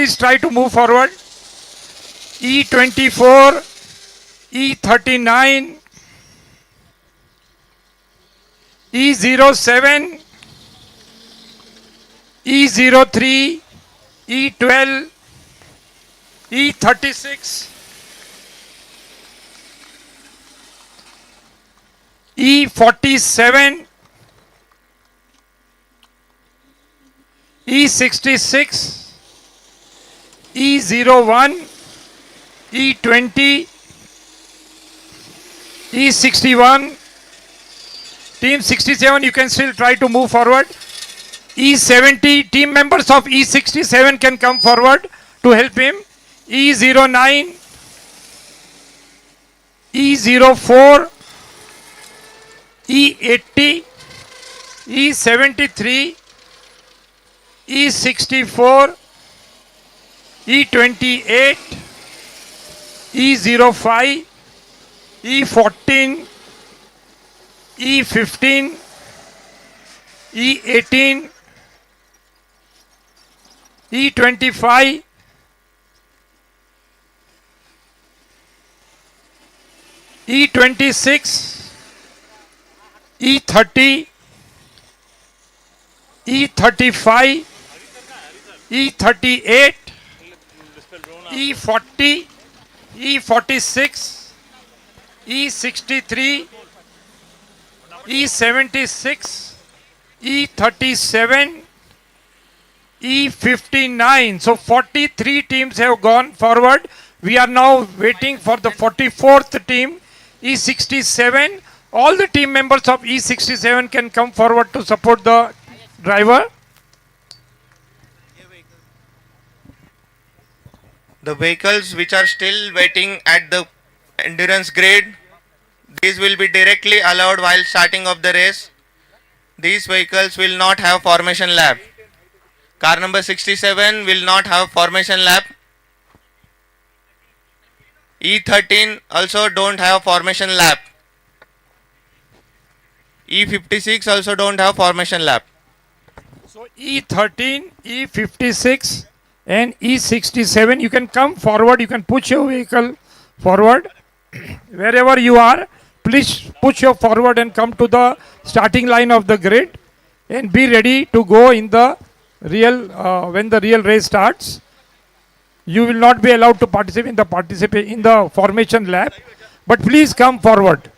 please try to move forward. E24, E39, E07, E03, E12, E36, E47, E66, E01, E20, E61, team 67, you can still try to move forward. E70, team members of E67 can come forward to help him. E09, E04, E80, E73, E64, E28, E05, E14, E15, E18, E25, E26, E30, E35, E38, E40, E46, E63, E76, E37, E59. So 43 teams have gone forward. We are now waiting for the 44th team, E67. All the team members of E67 can come forward to support the driver. The vehicles which are still waiting at the endurance grade, these will be directly allowed while starting of the race. These vehicles will not have formation lap. Car number 67 will not have formation lap. E13 also don't have formation lap. E56 also don't have formation lap. So E13, E56 and E67, you can come forward, you can push your vehicle forward. Wherever you are, please push your forward and come to the starting line of the grid and be ready to go in the real, when the real race starts. You will not be allowed to participate in the formation lap, but please come forward.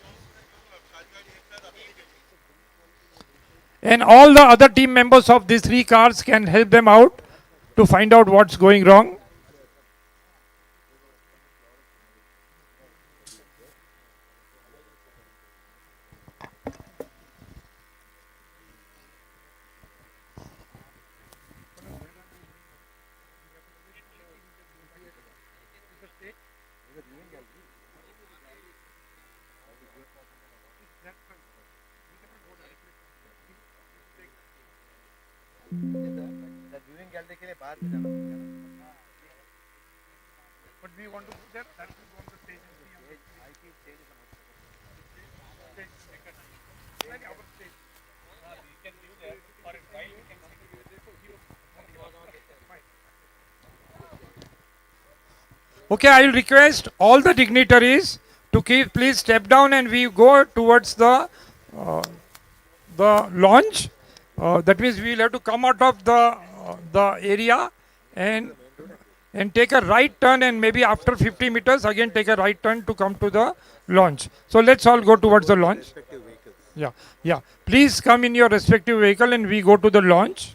And all the other team members of these three cars can help them out to find out what's going wrong. But we want to put that is on the stage. Okay, I will request all the dignitaries to please step down and we go towards the launch. That means we will have to come out of the area and take a right turn, and maybe after 50 meters again take a right turn to come to the launch. So let's all go towards the launch. Yeah. Please come in your respective vehicle and we go to the launch.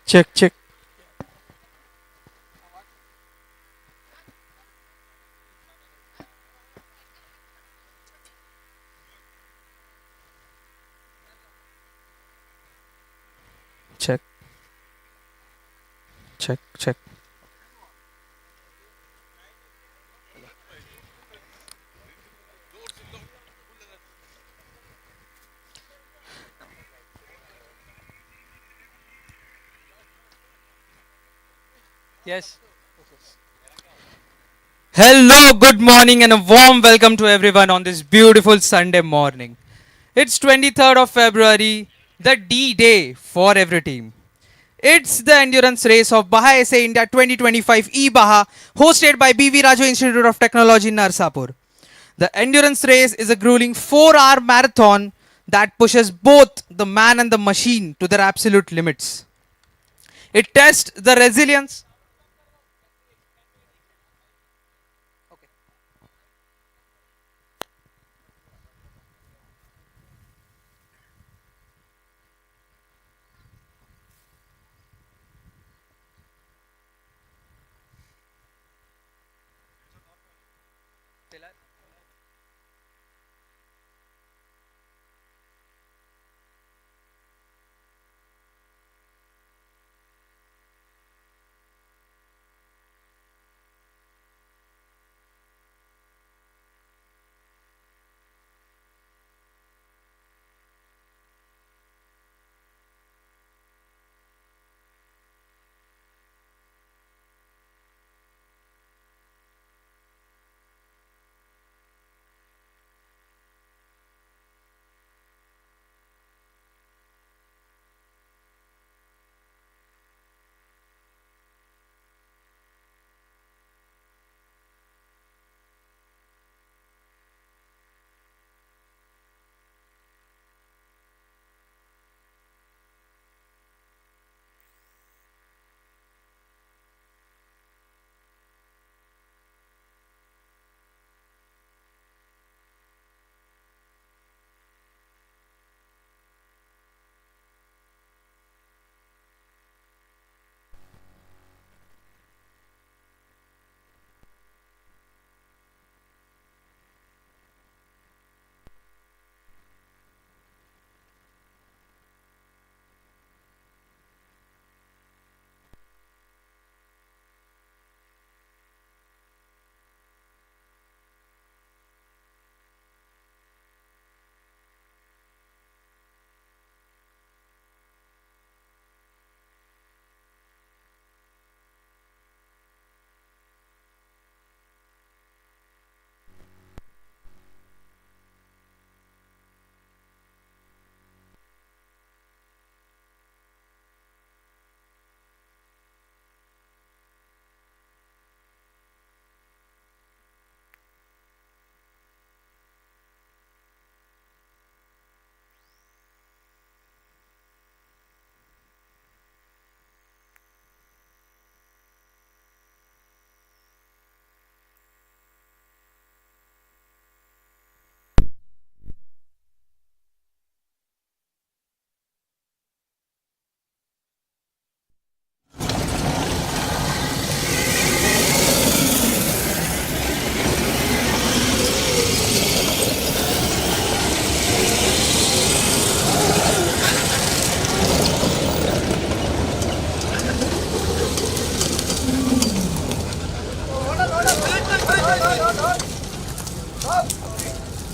Check. check, check. Yes. Hello, good morning, and a warm welcome to everyone on this beautiful Sunday morning. It's 23rd of February, the D Day for every team. It's the endurance race of BAJA SA India 2025 e-BAJA, hosted by BVRIT Institute of Technology, Narsapur. The endurance race is a grueling 4-hour marathon that pushes both the man and the machine to their absolute limits. It tests the resilience.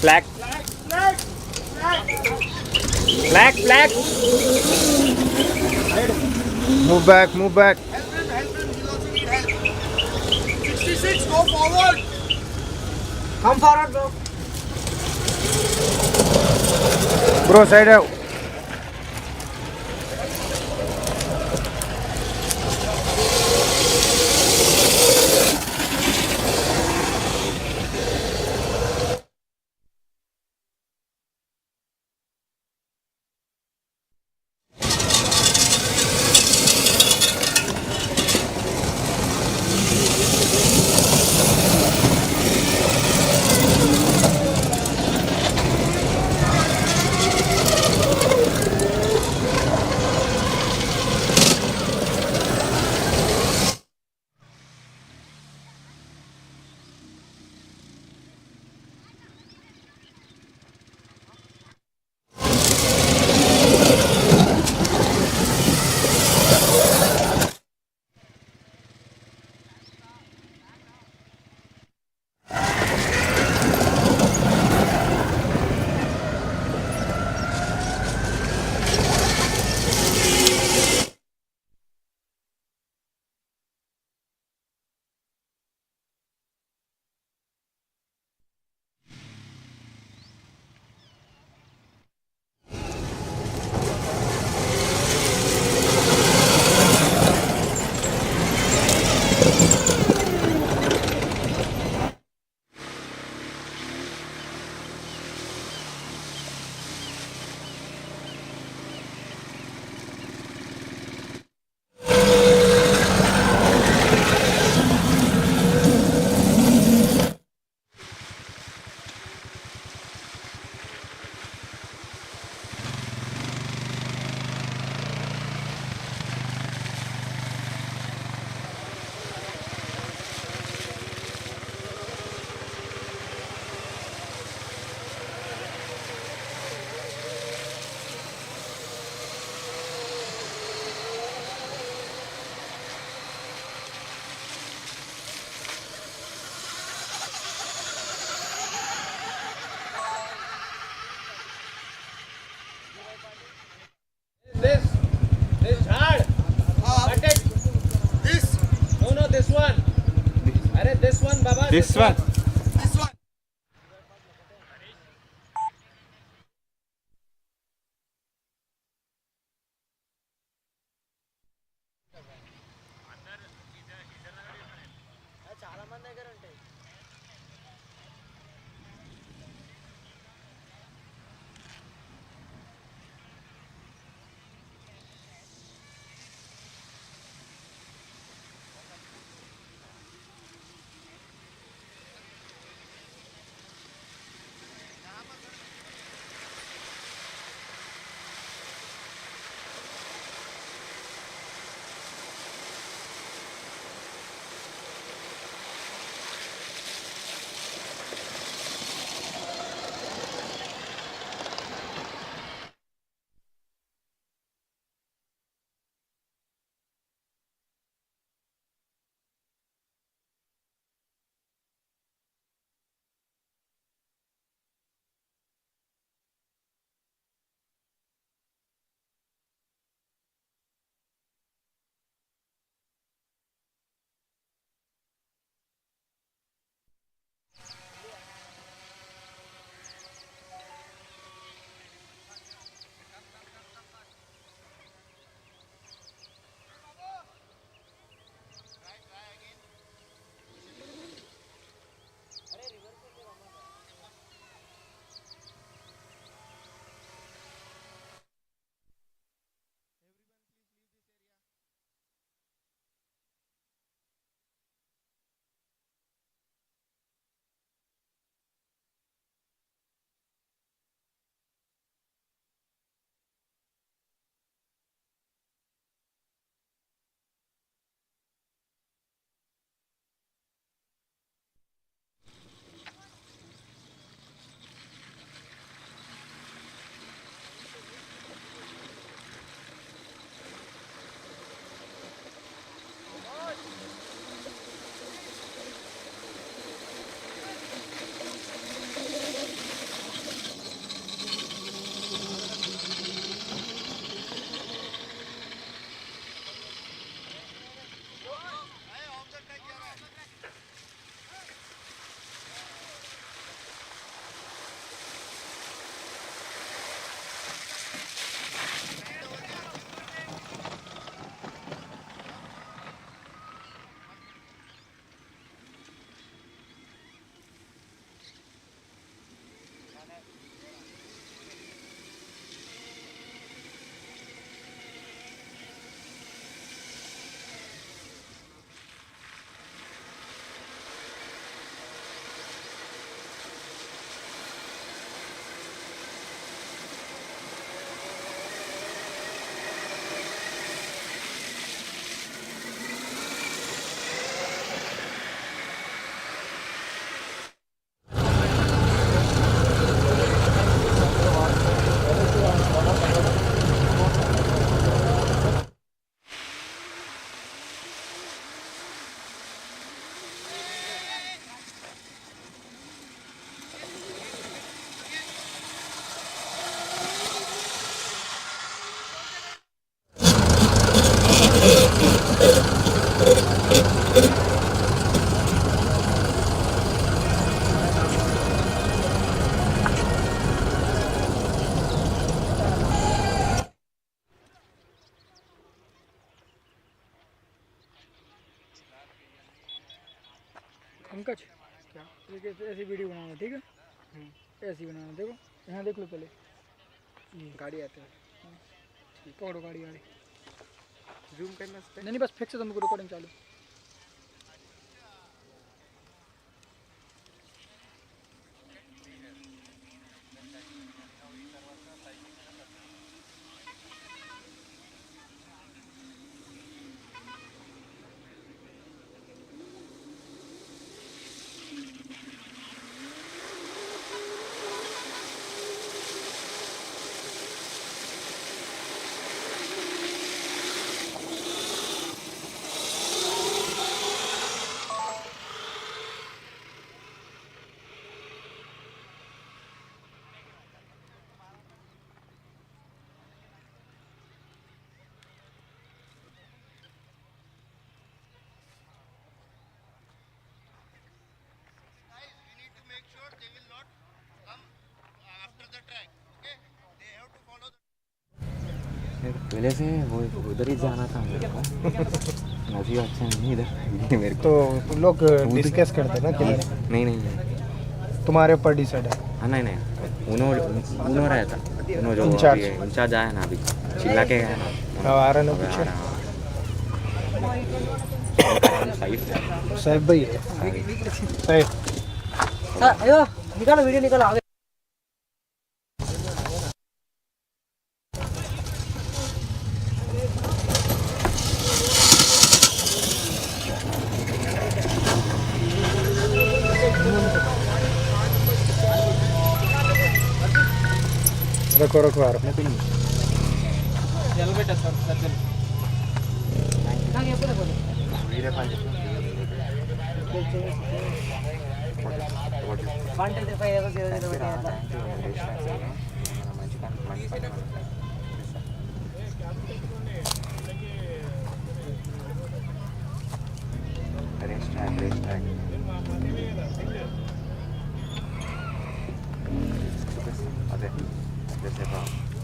Flag. Flag, flag. Move back, move back. 66, go forward. Come forward, bro. Bro, side out. This one. This one. Pankaj क्या ऐसी video बनाना ठीक है ऐसी बनाना देखो यहाँ देख लो पहले ये गाड़ी आते हैं पकड़ो गाड़ी गाड़ी जूम करना नहीं बस फिक्स है तुमको रिकॉर्डिंग चालू पहले से वो उधर ही जाना था मेरे को नज़ीब अच्छा नहीं इधर मेरे को तो लोग डिस्कस करते हैं ना किधर नहीं नहीं नहीं तुम्हारे ऊपर डिसाइड है हाँ नहीं नहीं उन्होंने रहता उन्होंने जो इंचार्ज। इंचार्ज आया ना अभी चिल्ला के गया ना अब आ रहा ना अब आ पीछे रहा साहिब भाई है साहिब अयो निकालो वीडियो निकालो आगे रखो रखो आ रहा चल बेटा सर चल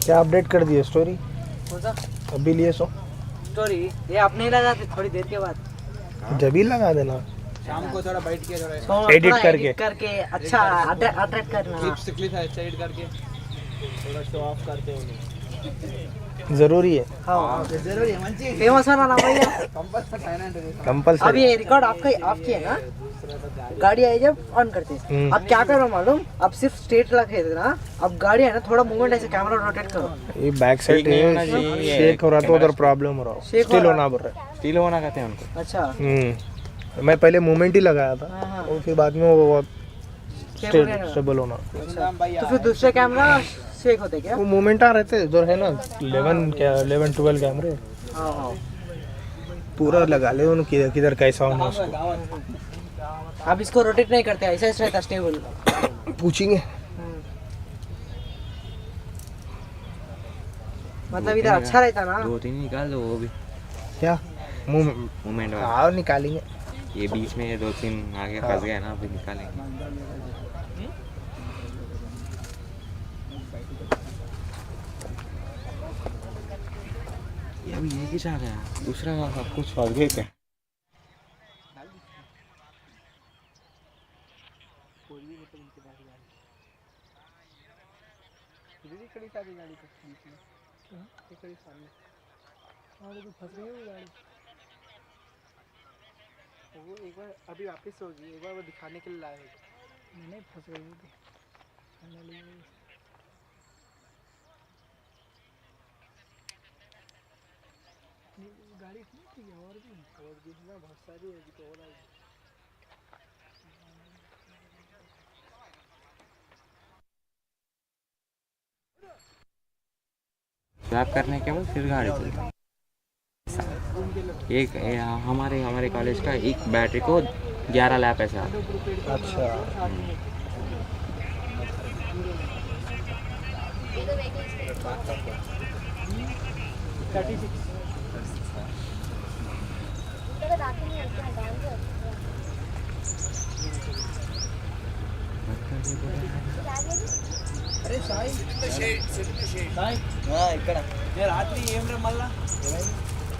क्या अपडेट कर दिए स्टोरी कौन सा अभी लिए सो स्टोरी ये आप नहीं लगाते थोड़ी देर के बाद जब ही लगा देना शाम को थोड़ा बैठ के थोड़ा तो Edit थोड़ा करके। edit करके अच्छा अट्रैक्ट करना क्लिप अच्छा एडिट करके थोड़ा शो ऑफ करते उन्हें जरूरी है हाँ जरूर है मंची फेमस होना ना भैया कंपल्सरी अब ये रिकॉर्ड आपकी है ना गाड़ी आई जब ऑन करते हैं अब क्या करो मालूम अब सिर्फ स्ट्रेट रखे ना अब गाड़ी है ना थोड़ा मूवमेंट ऐसे कैमरा रोटेट करो ये बैक साइड ठीक नहीं होना चाहिए। शेक हो रहा तो उधर प्रॉब्लम हो रहा Shake हो स्टिल रहा। होना बोल रहा है स्टील होना कहते हैं उनको अच्छा मैं पहले मूवमेंट ही लगाया था हाँ। और फिर बाद में वो Stable रहना। स्टेबल होना तो फिर दूसरे कैमरा शेक होते क्या वो मूवमेंट आ रहे थे उधर है ना 11 12 कैमरे हाँ हाँ पूरा लगा ले उन किधर किधर कैसा होना उसको अब इसको रोटेट नहीं करते ऐसा ही रहता स्टेबल पूछेंगे मतलब इधर अच्छा रहता ना 2-3 निकाल दो वो भी क्या मूवमेंट वाला हाँ निकालेंगे ये बीच में 2-3 आगे फंस गए ना अभी निकालेंगे ये अभी एक ही जा गया दूसरा सब कुछ फंस गए थे वो एक बार अभी वापस होगी एक बार वो दिखाने के लिए लाए मैंने फंस गई थी गाड़ी थी और भी ना बहुत सारी है तो और आई स्वैप करने के बाद फिर गाड़ी चलती है एक हमारे हमारे कॉलेज का एक बैटरी को 11 लैप ऐसा अच्छा अरे साई సాయి ఇక్కడ నేను రాత్రి ఏం రా మళ్ళా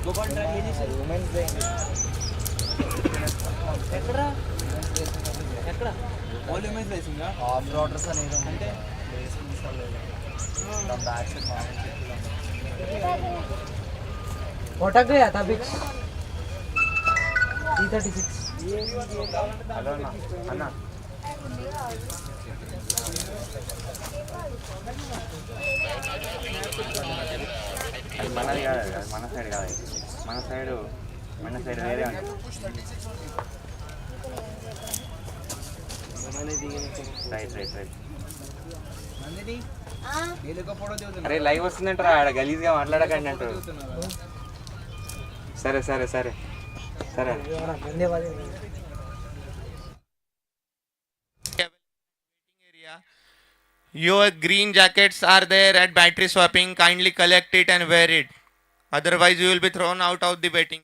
గోపాల్ ట్రాక్ ఏం చేశారు ఉమెన్స్ డే ఎక్కడ ఎక్కడ ఆల్ ఉమెన్స్ రేసింగా ఆఫ్ రోడర్స్ అనేది అంటే రేసింగ్ తీసుకోలేదు నా బ్యాక్ సైడ్ మామూలు भटक गया था बीच 336 हेलो अन्ना అది మనది కాదు అది మన సైడ్ కాదు మన సైడ్ వేరే ఉంది రైట్ రైట్ రైట్ అరే లైవ్ వస్తుందంటారా ఆడ గలీజ్గా మాట్లాడకండి అంటారు సరే సరే సరే సరే धन्यवाद area. Your green jackets are there at battery swapping. Kindly collect it and wear it. Otherwise, you will be thrown out of the betting.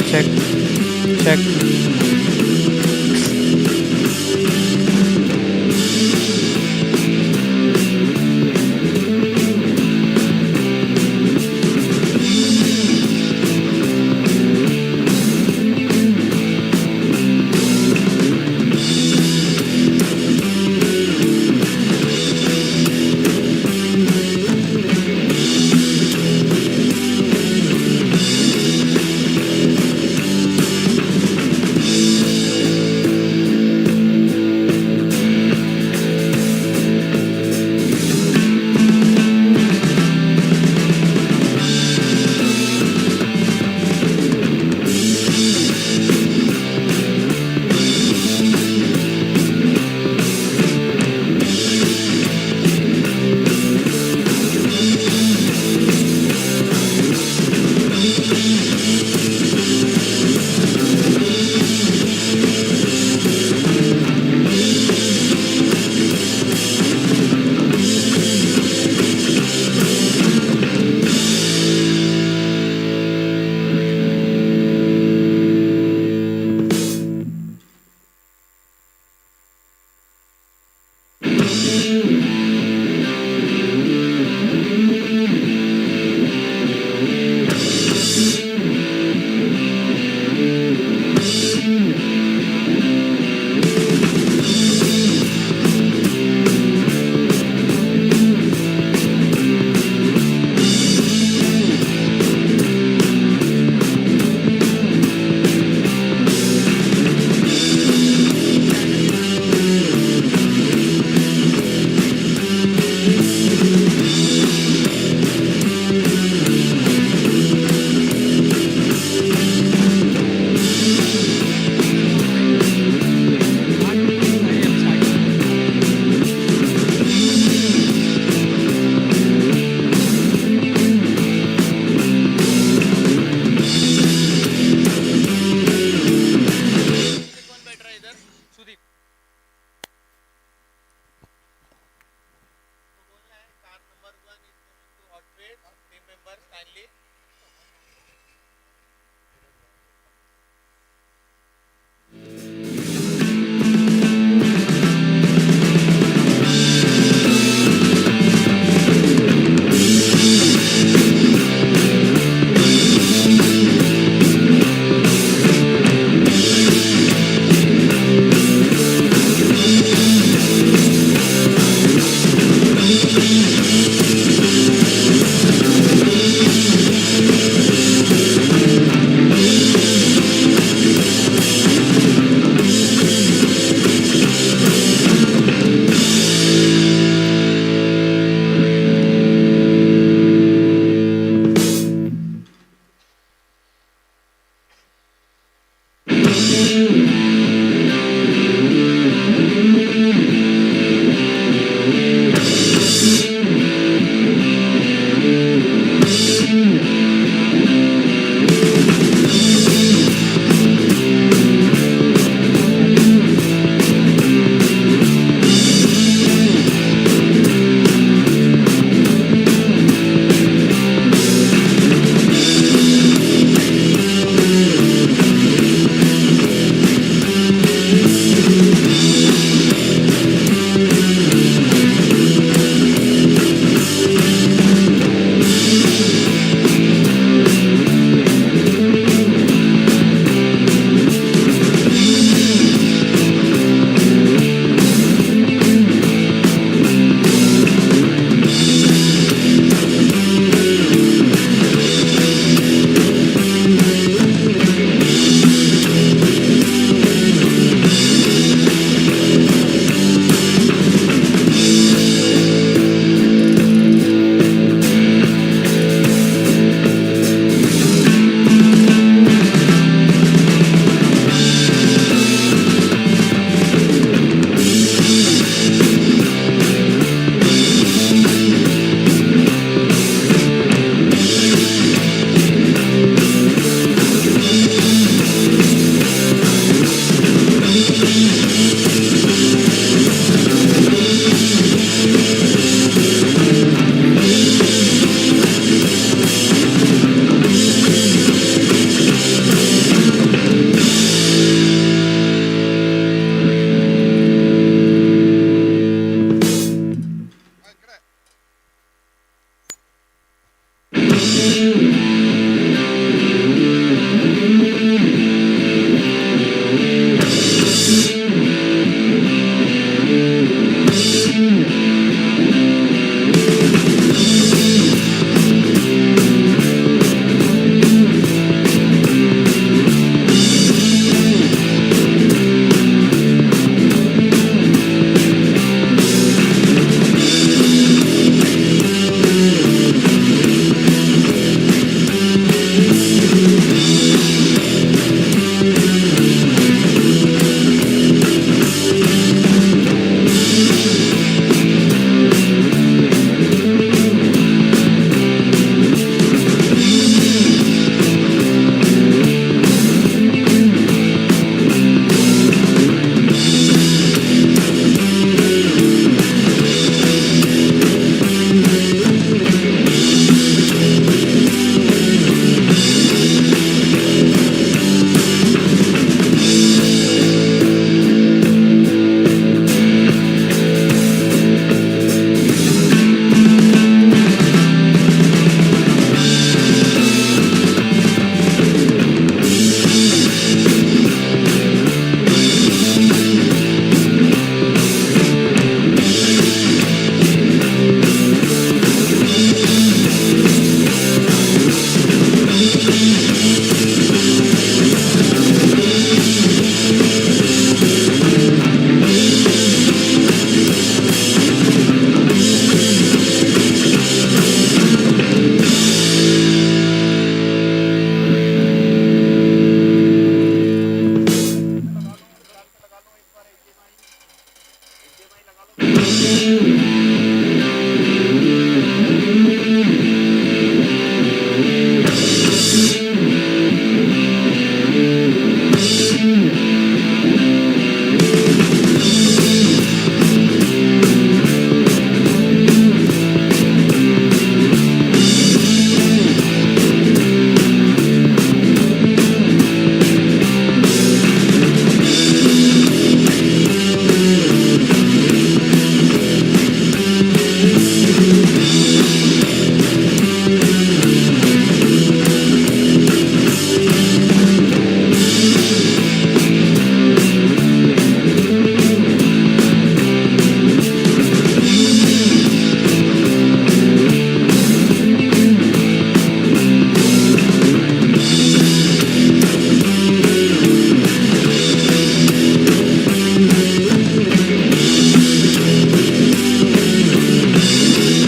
check, check.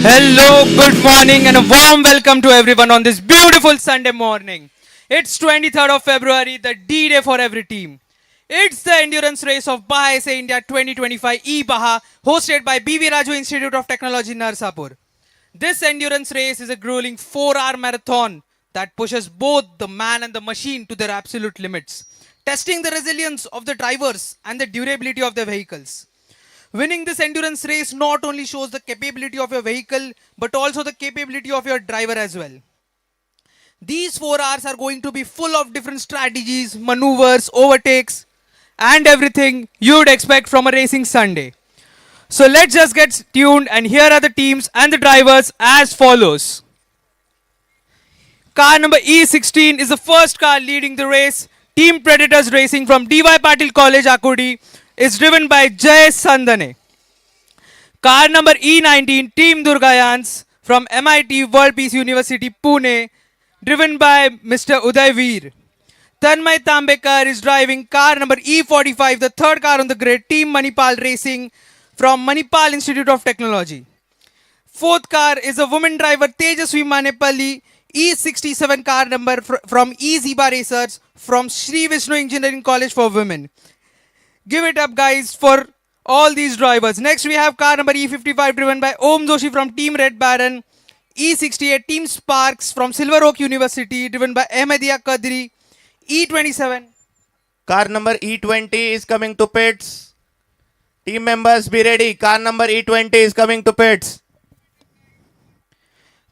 Hello, good morning, and a warm welcome to everyone on this beautiful Sunday morning. It's 23rd of February, the D-Day for every team. It's the endurance race of BAJA SAEINDIA 2025 e-BAJA, hosted by BVRIT Institute of Technology, Narsapur. This endurance race is a grueling 4-hour marathon that pushes both the man and the machine to their absolute limits, testing the resilience of the drivers and the durability of their vehicles. Winning this endurance race not only shows the capability of your vehicle, but also the capability of your driver as well. These 4 hours are going to be full of different strategies, maneuvers, overtakes, and everything you would expect from a racing Sunday. So let's just get tuned, and here are the teams and the drivers as follows. Car number E16 is the first car leading the race. Team Predators Racing from DY Patil College, Akudi, is driven by Jay Sandane. Car number E19, Team Durgayans from MIT World Peace University, Pune, driven by Mr. Uday Veer. Tanmay Tambekar is driving car number E45, the third car on the grid, Team Manipal Racing from Manipal Institute of Technology. Fourth car is a woman driver, Tejaswi Manepalli, E67 car number from E-Ziba Racers from Sri Vishnu Engineering College for Women. Give it up, guys, for all these drivers. Next, we have car number E55 driven by Om Joshi from Team Red Baron. E68 Team Sparks from Silver Oak University driven by Ahmadiyya Qadri. E27. Car number E20 is coming to pits. Team members, be ready. Car number E20 is coming to pits.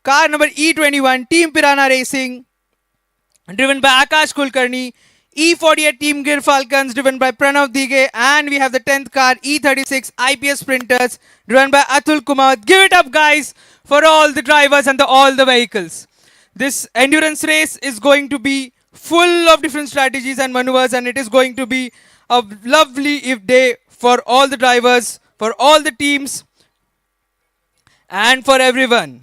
Car number E21 Team Pirana Racing driven by Akash Kulkarni. E48 Team Gir Falcons driven by Pranav Dige, and we have the 10th car E36 IPS Sprinters driven by Atul Kumar. Give it up, guys, for all the drivers and all the vehicles. This endurance race is going to be full of different strategies and maneuvers, and it is going to be a lovely day for all the drivers, for all the teams, and for everyone.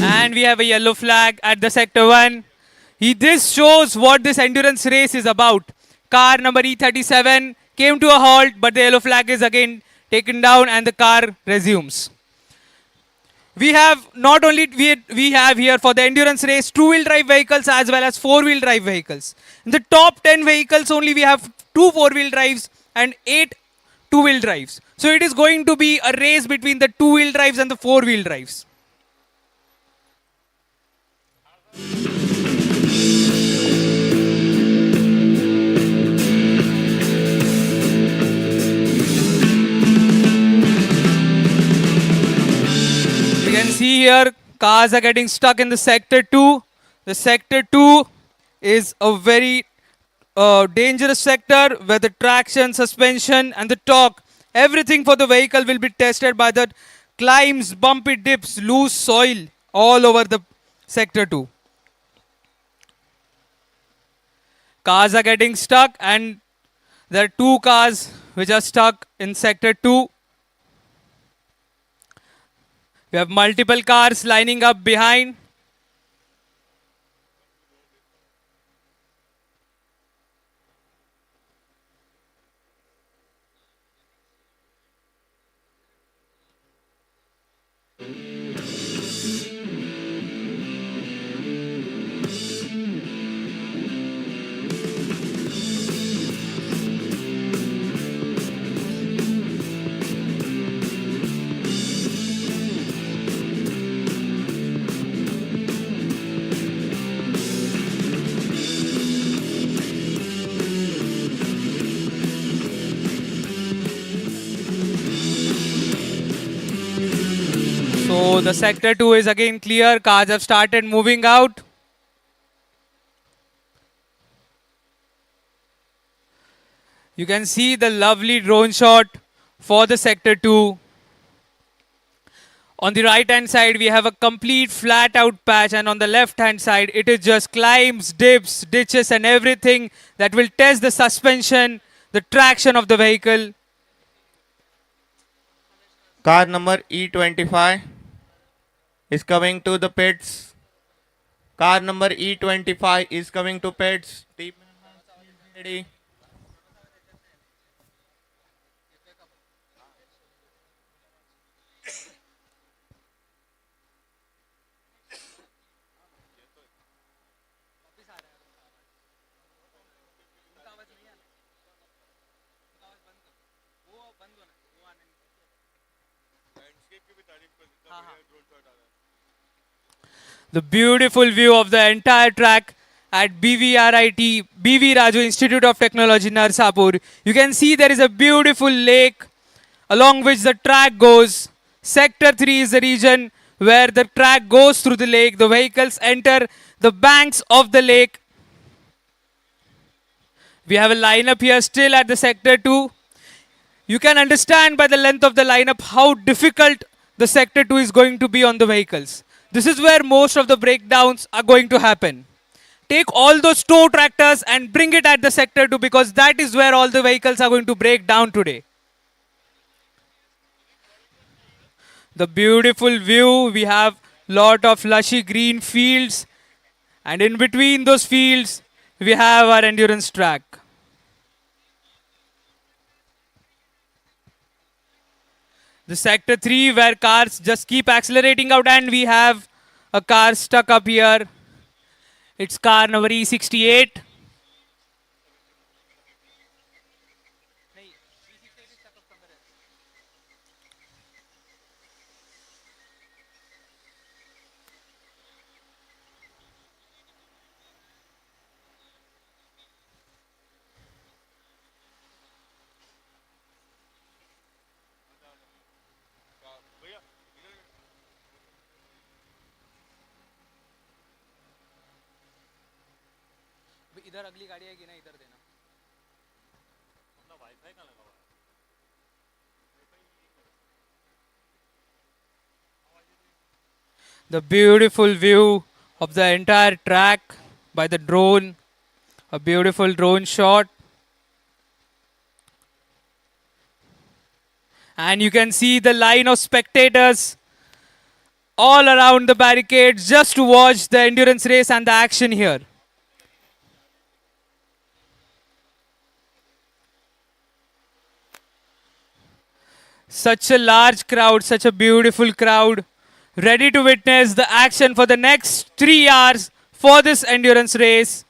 And we have a yellow flag at the sector 1. This shows what this endurance race is about. Car number E37 came to a halt, but the yellow flag is again taken down and the car resumes. We have not only we have here for the endurance race 2-wheel drive vehicles as well as 4-wheel drive vehicles. In the top 10 vehicles only we have 2 4-wheel drives and 8 2-wheel drives. So it is going to be a race between the 2-wheel drives and the 4-wheel drives. You can see here cars are getting stuck in the sector 2. The sector 2 is a very dangerous sector where the traction, suspension and the torque, everything for the vehicle will be tested by the climbs, bumpy dips, loose soil all over the sector 2. Cars are getting stuck, and there are 2 cars which are stuck in sector 2. We have multiple cars lining up behind. So the sector 2 is again clear. Cars have started moving out. You can see the lovely drone shot for the sector 2. On the right hand side, we have a complete flat out patch, and on the left hand side, it is just climbs, dips, ditches, and everything that will test the suspension, the traction of the vehicle. Car number E25 is coming to the pits. Car number E25 is coming to pits. Team ready. The beautiful view of the entire track at BVRIT, BV Raju Institute of Technology, Narsapur. You can see there is a beautiful lake along which the track goes. Sector 3 is the region where the track goes through the lake. The vehicles enter the banks of the lake. We have a lineup here still at the Sector 2. You can understand by the length of the lineup how difficult the Sector 2 is going to be on the vehicles. This is where most of the breakdowns are going to happen. Take all those tow tractors and bring it at the Sector 2 because that is where all the vehicles are going to break down today. The beautiful view, we have lot of lushy green fields, and in between those fields, we have our endurance track. The sector 3 where cars just keep accelerating out, and we have a car stuck up here. It's car number E68. इधर अगली गाड़ी आएगी ना, इधर देना. The beautiful view of the entire track by the drone, a beautiful drone shot. And you can see the line of spectators all around the barricades just to watch the endurance race and the action here. Such a large crowd, such a beautiful crowd, ready to witness the action for the next 3 hours for this endurance race.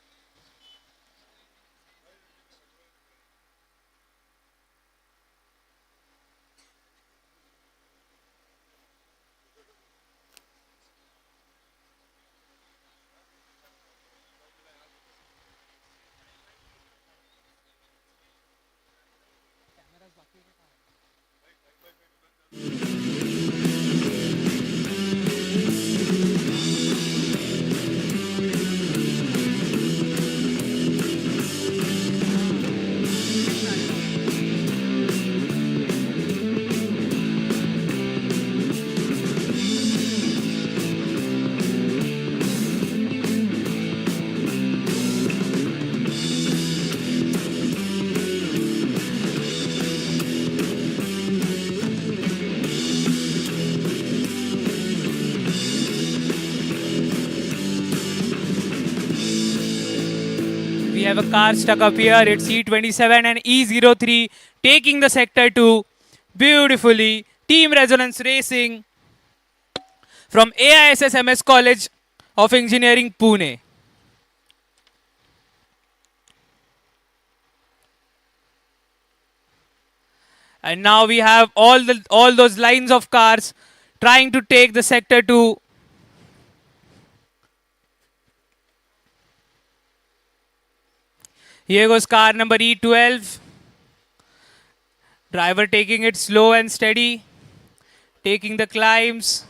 We have a car stuck up here. It's E27 and E03 taking the sector 2 beautifully. Team Resonance Racing from AISSMS College of Engineering, Pune. And now we have all those lines of cars trying to take the sector 2. Here goes car number E12. Driver taking it slow and steady, taking the climbs.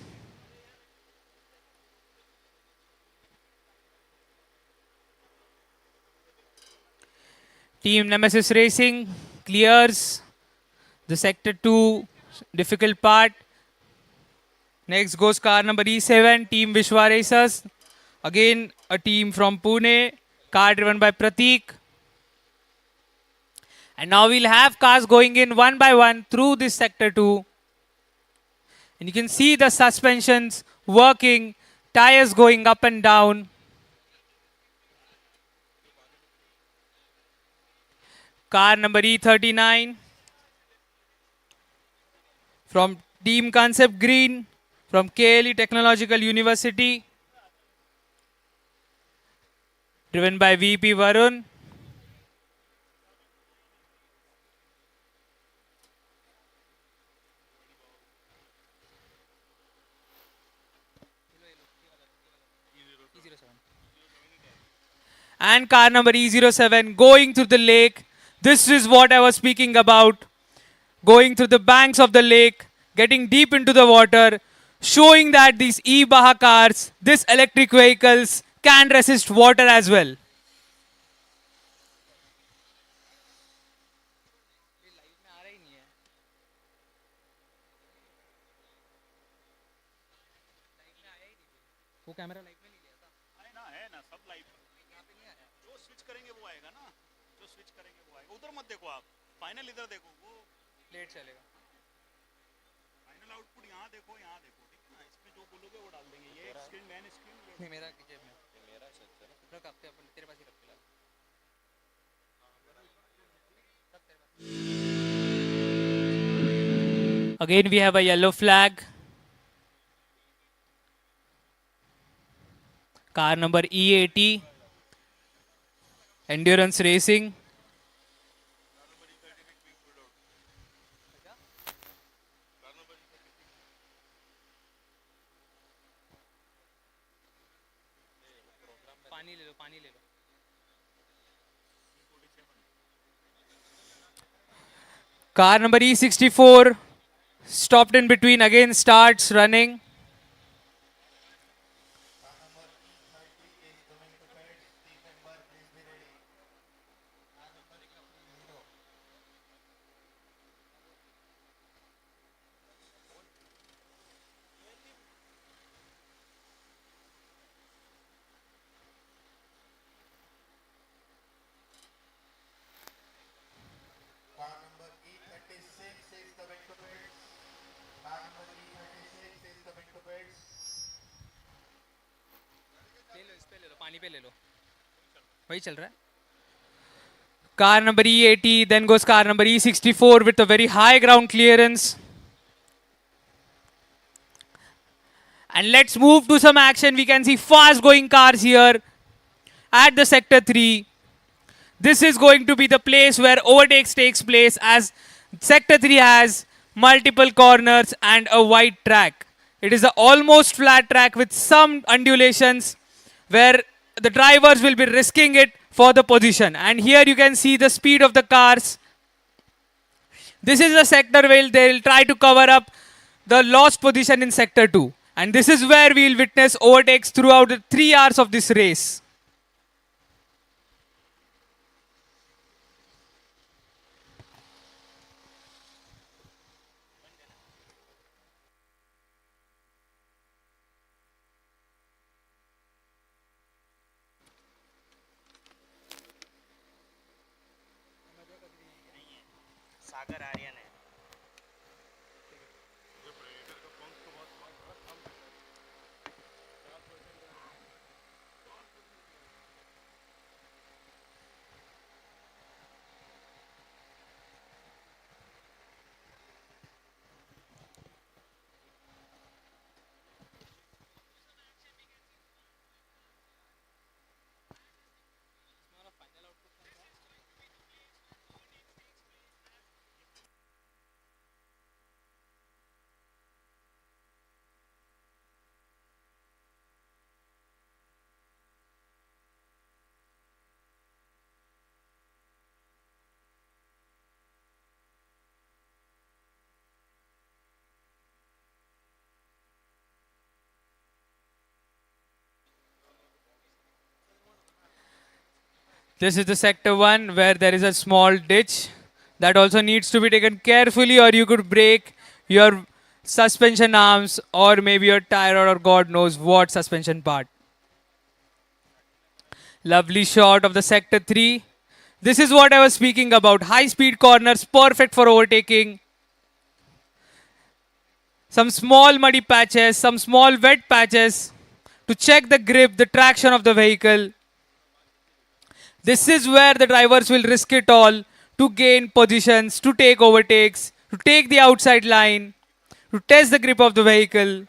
Team Nemesis Racing clears the sector 2 difficult part. Next goes car number E7, Team Vishwa Racers. Again, a team from Pune, car driven by Pratik. And now we'll have cars going in one by one through this sector 2. And you can see the suspensions working, tires going up and down. Car number E39 from Team Concept Green from KLE Technological University, driven by VP Varun. And car number E07 going through the lake. This is what I was speaking about. Going through the banks of the lake, getting deep into the water, showing that these e-Baja cars, these electric vehicles can resist water as well. उधर मत देखो आप final इधर देखो वो late चलेगा final output यहाँ देखो ठीक है ना इसमें जो बोलोगे वो डाल देंगे ये स्क्रीन मैन स्क्रीन नहीं मेरा जेब में मेरा रख आपके अपन तेरे पास ही रख फिलहाल Again we have a yellow flag. Car number E80, Endurance Racing. Car number E64 stopped in between, again starts running. पानी पे ले लो वही चल रहा है car number E80 then goes car number E64 with a very high ground clearance and let's move to some action. We can see fast going cars here at the sector 3. This is going to be the place where overtakes takes place as sector 3 has multiple corners and a wide track. It is an almost flat track with some undulations where the drivers will be risking it for the position. And here you can see the speed of the cars. This is a sector where they'll try to cover up the lost position in sector 2. And this is where we'll witness overtakes throughout the 3 hours of this race. सागर आर्यन है This is the sector 1 where there is a small ditch that also needs to be taken carefully, or you could break your suspension arms or maybe your tire or God knows what suspension part. Lovely shot of the sector 3. This is what I was speaking about. High speed corners, perfect for overtaking. Some small muddy patches, some small wet patches to check the grip, the traction of the vehicle. This is where the drivers will risk it all to gain positions, to take overtakes, to take the outside line, to test the grip of the vehicle.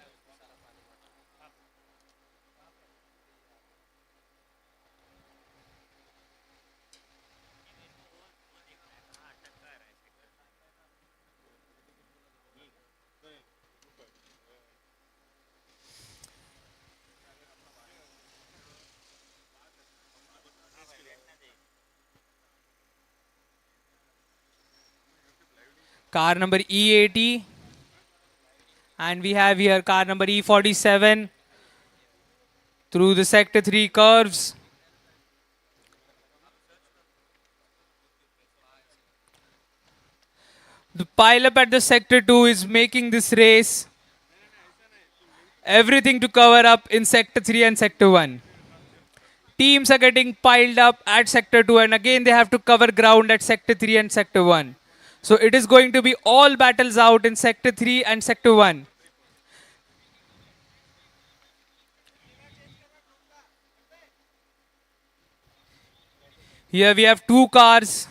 Car number E80. And we have here car number E47 through the sector 3 curves. The pileup at the sector 2 is making this race everything to cover up in sector 3 and sector 1. Teams are getting piled up at sector 2 and again they have to cover ground at sector 3 and sector 1. So it is going to be all battles out in sector 3 and sector 1. Here we have two cars.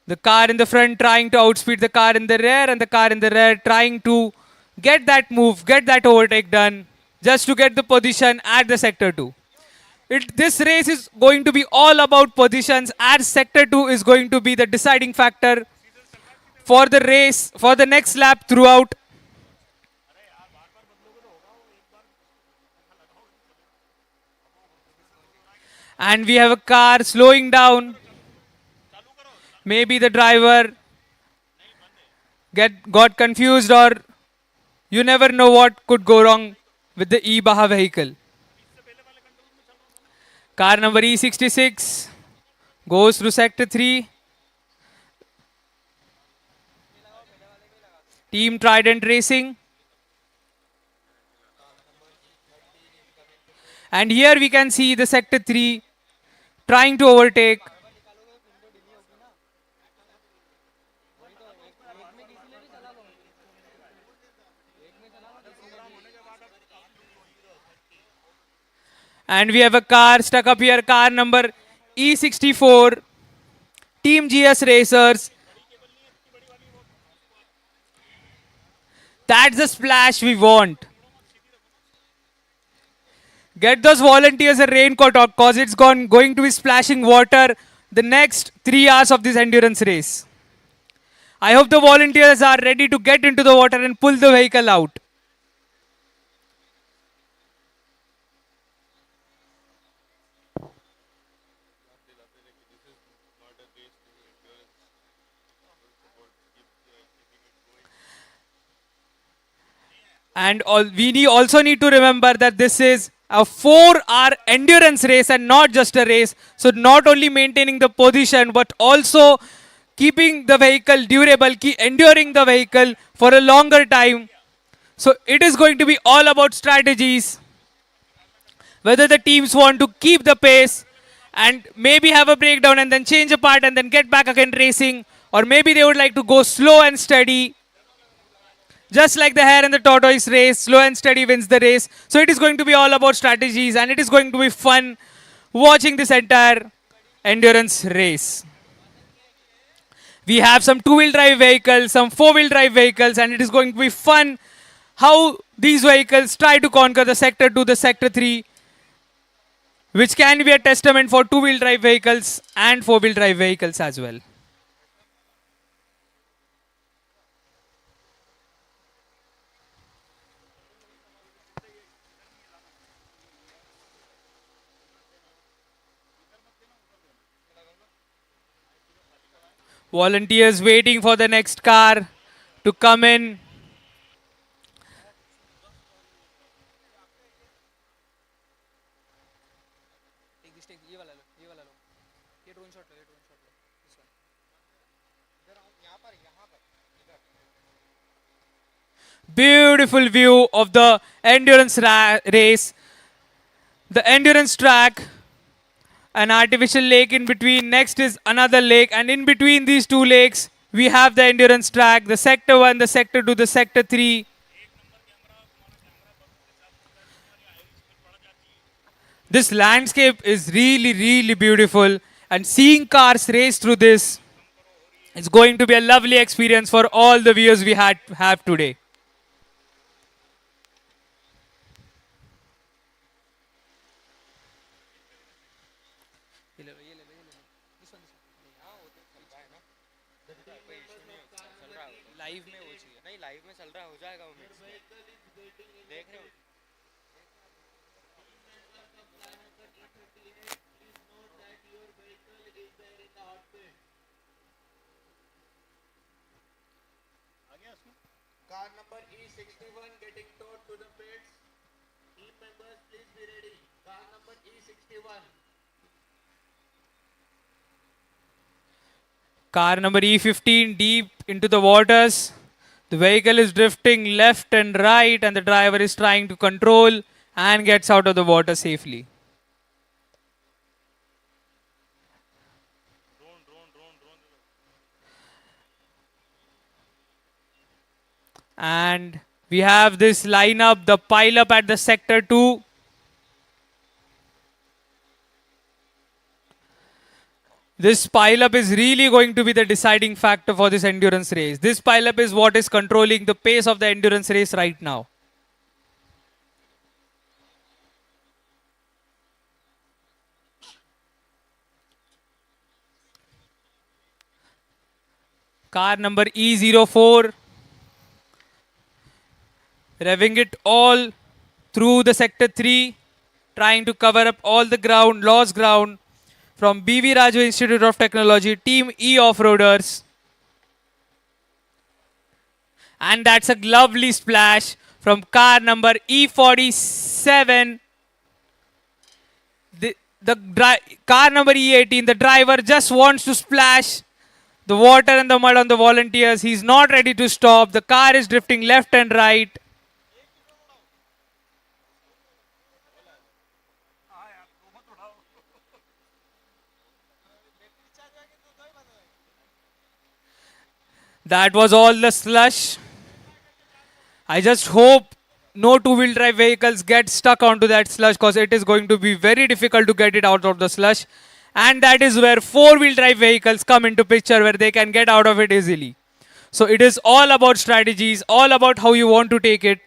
The car in the front trying to outspeed the car in the rear, and the car in the rear trying to get that move, get that overtake done, just to get the position at the sector 2. This race is going to be all about positions, as sector 2 is going to be the deciding factor for the race, for the next lap throughout. And we have a car slowing down. Maybe the driver got confused, or you never know what could go wrong with the BAJA vehicle. Car number E66 goes through sector 3. Team Trident Racing. And here we can see the sector 3 trying to overtake. And we have a car stuck up here, car number E64, Team GS Racers. That's the splash we want. Get those volunteers a raincoat because it's going to be splashing water the next 3 hours of this endurance race. I hope the volunteers are ready to get into the water and pull the vehicle out. And we also need to remember that this is a 4-hour endurance race and not just a race. So not only maintaining the position, but also keeping the vehicle durable, enduring the vehicle for a longer time. So it is going to be all about strategies. Whether the teams want to keep the pace and maybe have a breakdown and then change a part and then get back again racing, or maybe they would like to go slow and steady. Just like the hare and the tortoise race, slow and steady wins the race. So it is going to be all about strategies, and it is going to be fun watching this entire endurance race. We have some two-wheel drive vehicles, some four-wheel drive vehicles, and it is going to be fun how these vehicles try to conquer the sector 2, the sector 3, which can be a testament for two-wheel drive vehicles and four-wheel drive vehicles as well. Volunteers waiting for the next car to come in. Stick ये वाला लो, ये वाला लो, ये drone shot लो, ये drone shot low, this one. Beautiful view of the endurance race, the endurance track, an artificial lake in between. Next is another lake, and in between these two lakes, we have the endurance track, the sector 1, the sector 2, the sector 3. This landscape is really, really beautiful, and seeing cars race through this is going to be a lovely experience for all the viewers we have today. Live में वो चाहिए नहीं, live में चल रहा हो जाएगा वो मिक्स देख रहे हो. Car number E61 getting towed to the pits. Team members, please be ready. Car number E61. Car number E15 deep into the waters. The vehicle is drifting left and right, and the driver is trying to control and gets out of the water safely. And we have this lineup, the pile up at the sector 2. This pile up is really going to be the deciding factor for this endurance race. This pile up is what is controlling the pace of the endurance race right now. Car number E04, revving it all through the sector 3, trying to cover up all the ground, lost ground, from BVRIT Institute of Technology, Team E Off-Roaders. And that's a lovely splash from car number E47. Car number E18, the driver just wants to splash the water and the mud on the volunteers. He's not ready to stop. The car is drifting left and right. That was all the slush. I just hope no two-wheel drive vehicles get stuck onto that slush, because it is going to be very difficult to get it out of the slush. And that is where four-wheel drive vehicles come into picture, where they can get out of it easily. So it is all about strategies, all about how you want to take it.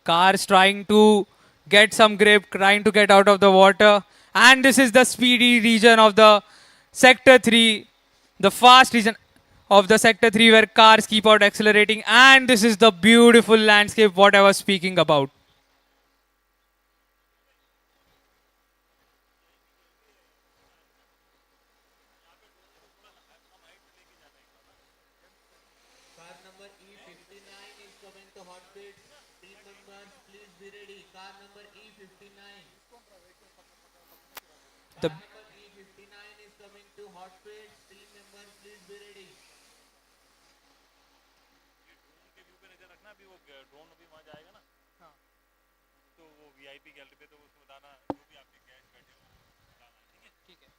Cars trying to get some grip, trying to get out of the water. And this is the speedy region of the Sector 3, the fast region of the Sector 3, where cars keep out accelerating. And this is the beautiful landscape what I was speaking about. Car number E59 is coming to hot pits. Team members, please be ready. Car number E59. The Car number E59 is coming to hot pits. Team members, please be ready. के view पे नजर रखना, अभी वो drone अभी वहाँ जाएगा ना, हाँ, तो वो वीआईपी गैलरी पे, तो उसमें बताना जो भी आपके गेस्ट बैठे हो बताना, ठीक है? ठीक है.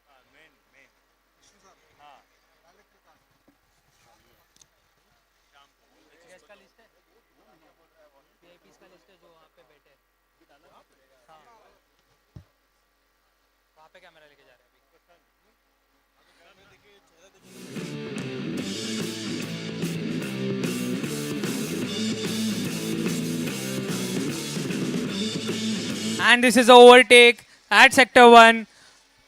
हाँ, मेन हाँ, शाम को गेस्ट का लिस्ट है, वीआईपीज का लिस्ट है जो वहाँ पे बैठे हैं. हाँ, वहाँ पे कैमरा लेके जा रहे हैं अभी. And this is a overtake at sector 1.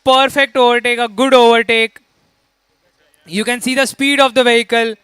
Perfect overtake, a good overtake. You can see the speed of the vehicle.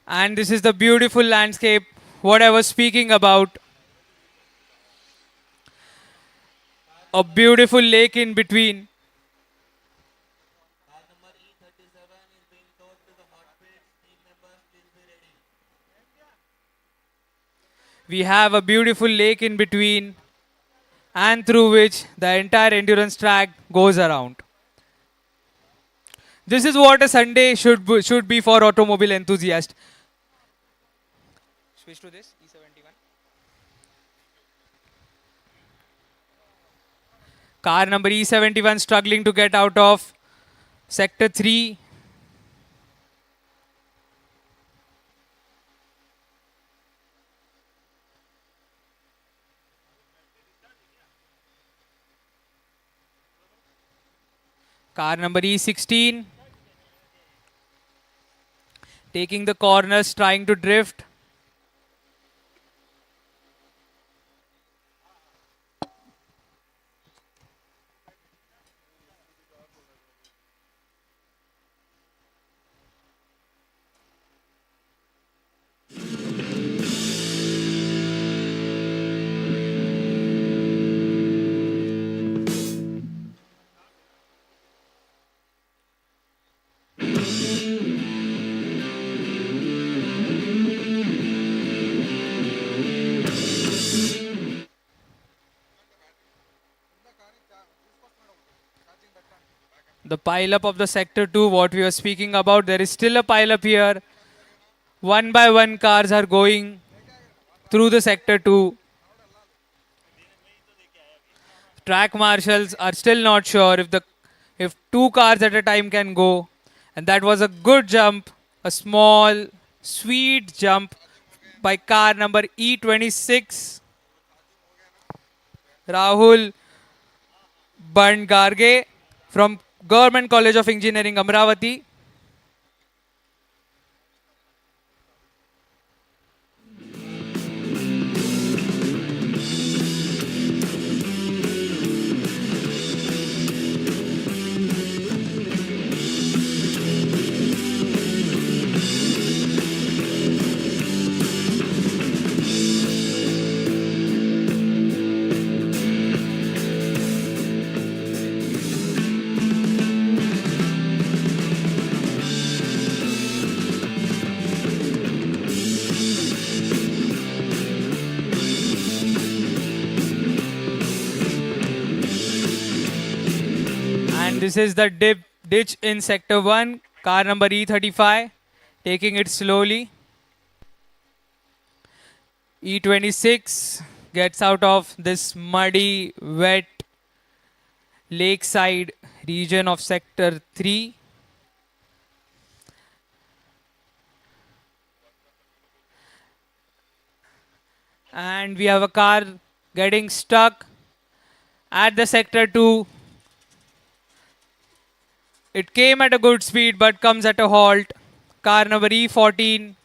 And this is the beautiful landscape, what I was speaking about. A beautiful lake in between. We have a beautiful lake in between and through which the entire endurance track goes around. This is what a Sunday should be for automobile enthusiasts. Switch to this E71. Car number E71 struggling to get out of sector 3. Car number E16 taking the corners, trying to drift. The pile up of the sector 2, what we were speaking about, there is still a pile up here. One by one cars are going through the sector 2. Track marshals are still not sure if 2 cars at a time can go. And that was a good jump, a small, sweet jump by car number E26. Rahul Bandgarge from Government College of Engineering, Amravati. And this is the ditch in sector 1, car number E35, taking it slowly. E26 gets out of this muddy, wet lakeside region of sector 3. And we have a car getting stuck at the sector 2. It came at a good speed but comes at a halt. Car number E14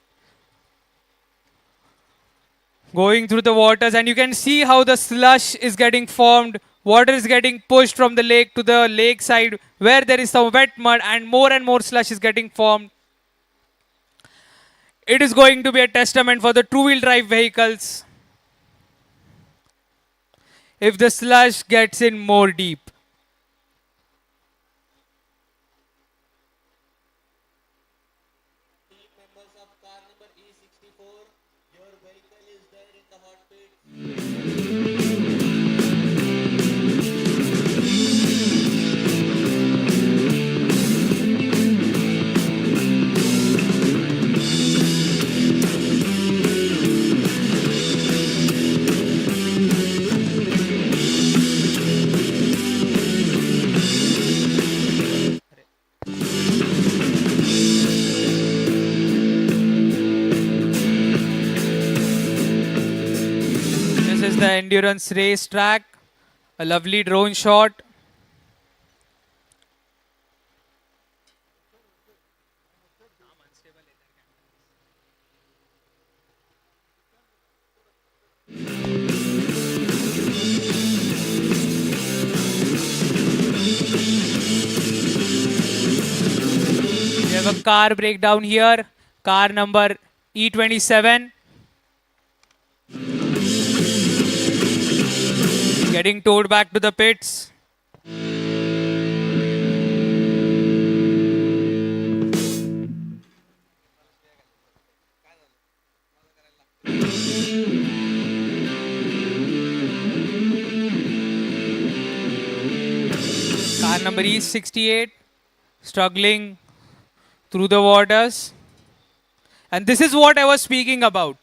going through the waters, and you can see how the slush is getting formed. Water is getting pushed from the lake to the lake side where there is some wet mud, and more slush is getting formed. It is going to be a testament for the two-wheel drive vehicles if the slush gets in more deep. endurance race track. A lovely drone shot. We have a car breakdown here. Car number E27. Getting towed back to the pits. Car number E68 struggling through the waters. And this is what I was speaking about.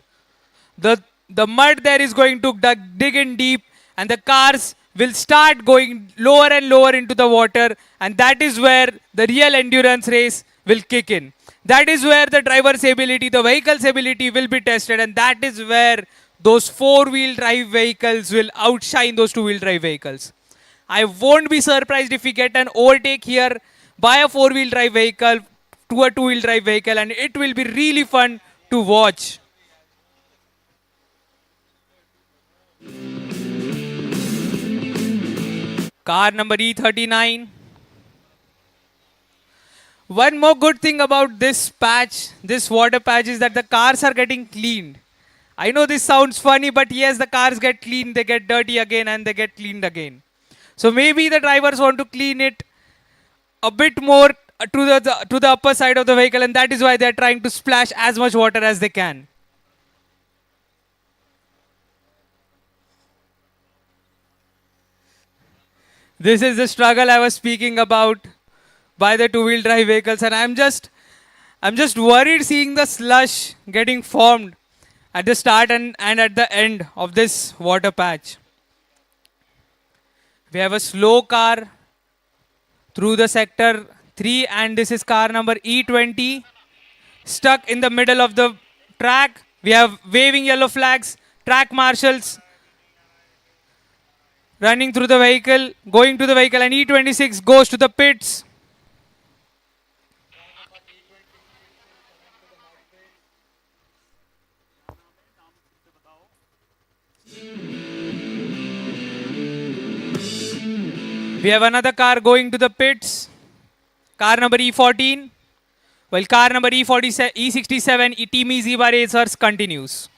The mud there is going to dig in deep, and the cars will start going lower and lower into the water, and that is where the real endurance race will kick in. That is where the driver's ability, the vehicle's ability will be tested, and that is where those four-wheel drive vehicles will outshine those two-wheel drive vehicles. I won't be surprised if we get an overtake here by a four-wheel drive vehicle to a two-wheel drive vehicle, and it will be really fun to watch. Car number E39. One more good thing about this patch, this water patch, is that the cars are getting cleaned. I know this sounds funny, but yes, the cars get cleaned, they get dirty again, and they get cleaned again. So maybe the drivers want to clean it a bit more to the upper side of the vehicle, and that is why they are trying to splash as much water as they can. This is the struggle I was speaking about by the two-wheel drive vehicles, and I'm just worried seeing the slush getting formed at the start and at the end of this water patch. We have a slow car through the sector 3, and this is car number E20 stuck in the middle of the track. We have waving yellow flags, track marshals running through the vehicle, going to the vehicle, and E26 goes to the pits. We have another car going to the pits. Car number E14. While car number E67, Team Ziba Racers continues.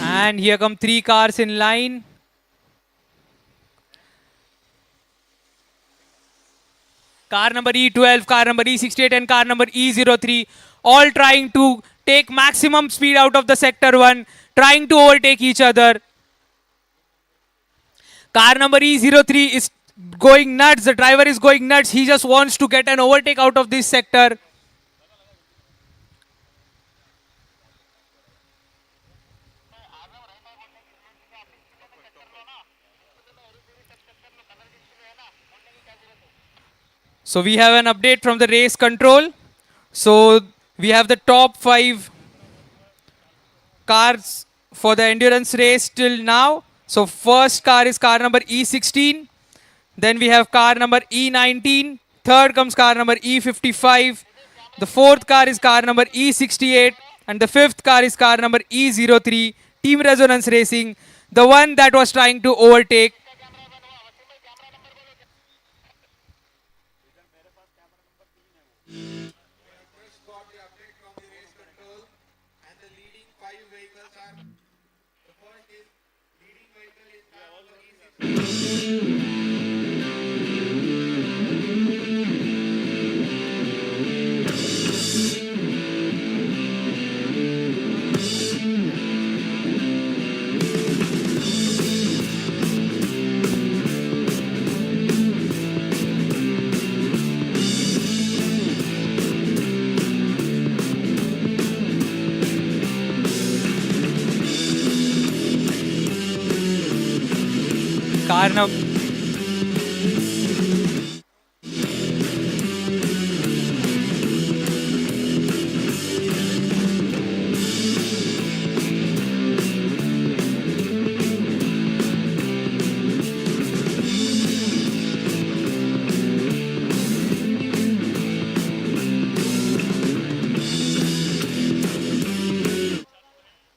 And here come 3 cars in line. Car number E12, car number E68, and car number E03, all trying to take maximum speed out of the sector 1, trying to overtake each other. Car number E03 is going nuts. The driver is going nuts. He just wants to get an overtake out of this sector. So we have an update from the race control. So we have the top 5 cars for the endurance race till now. So first car is car number E16. Then we have car number E19. Third comes car number E55. The fourth car is car number E68. And the fifth car is car number E03. Team Resonance Racing. The one that was trying to overtake. car number.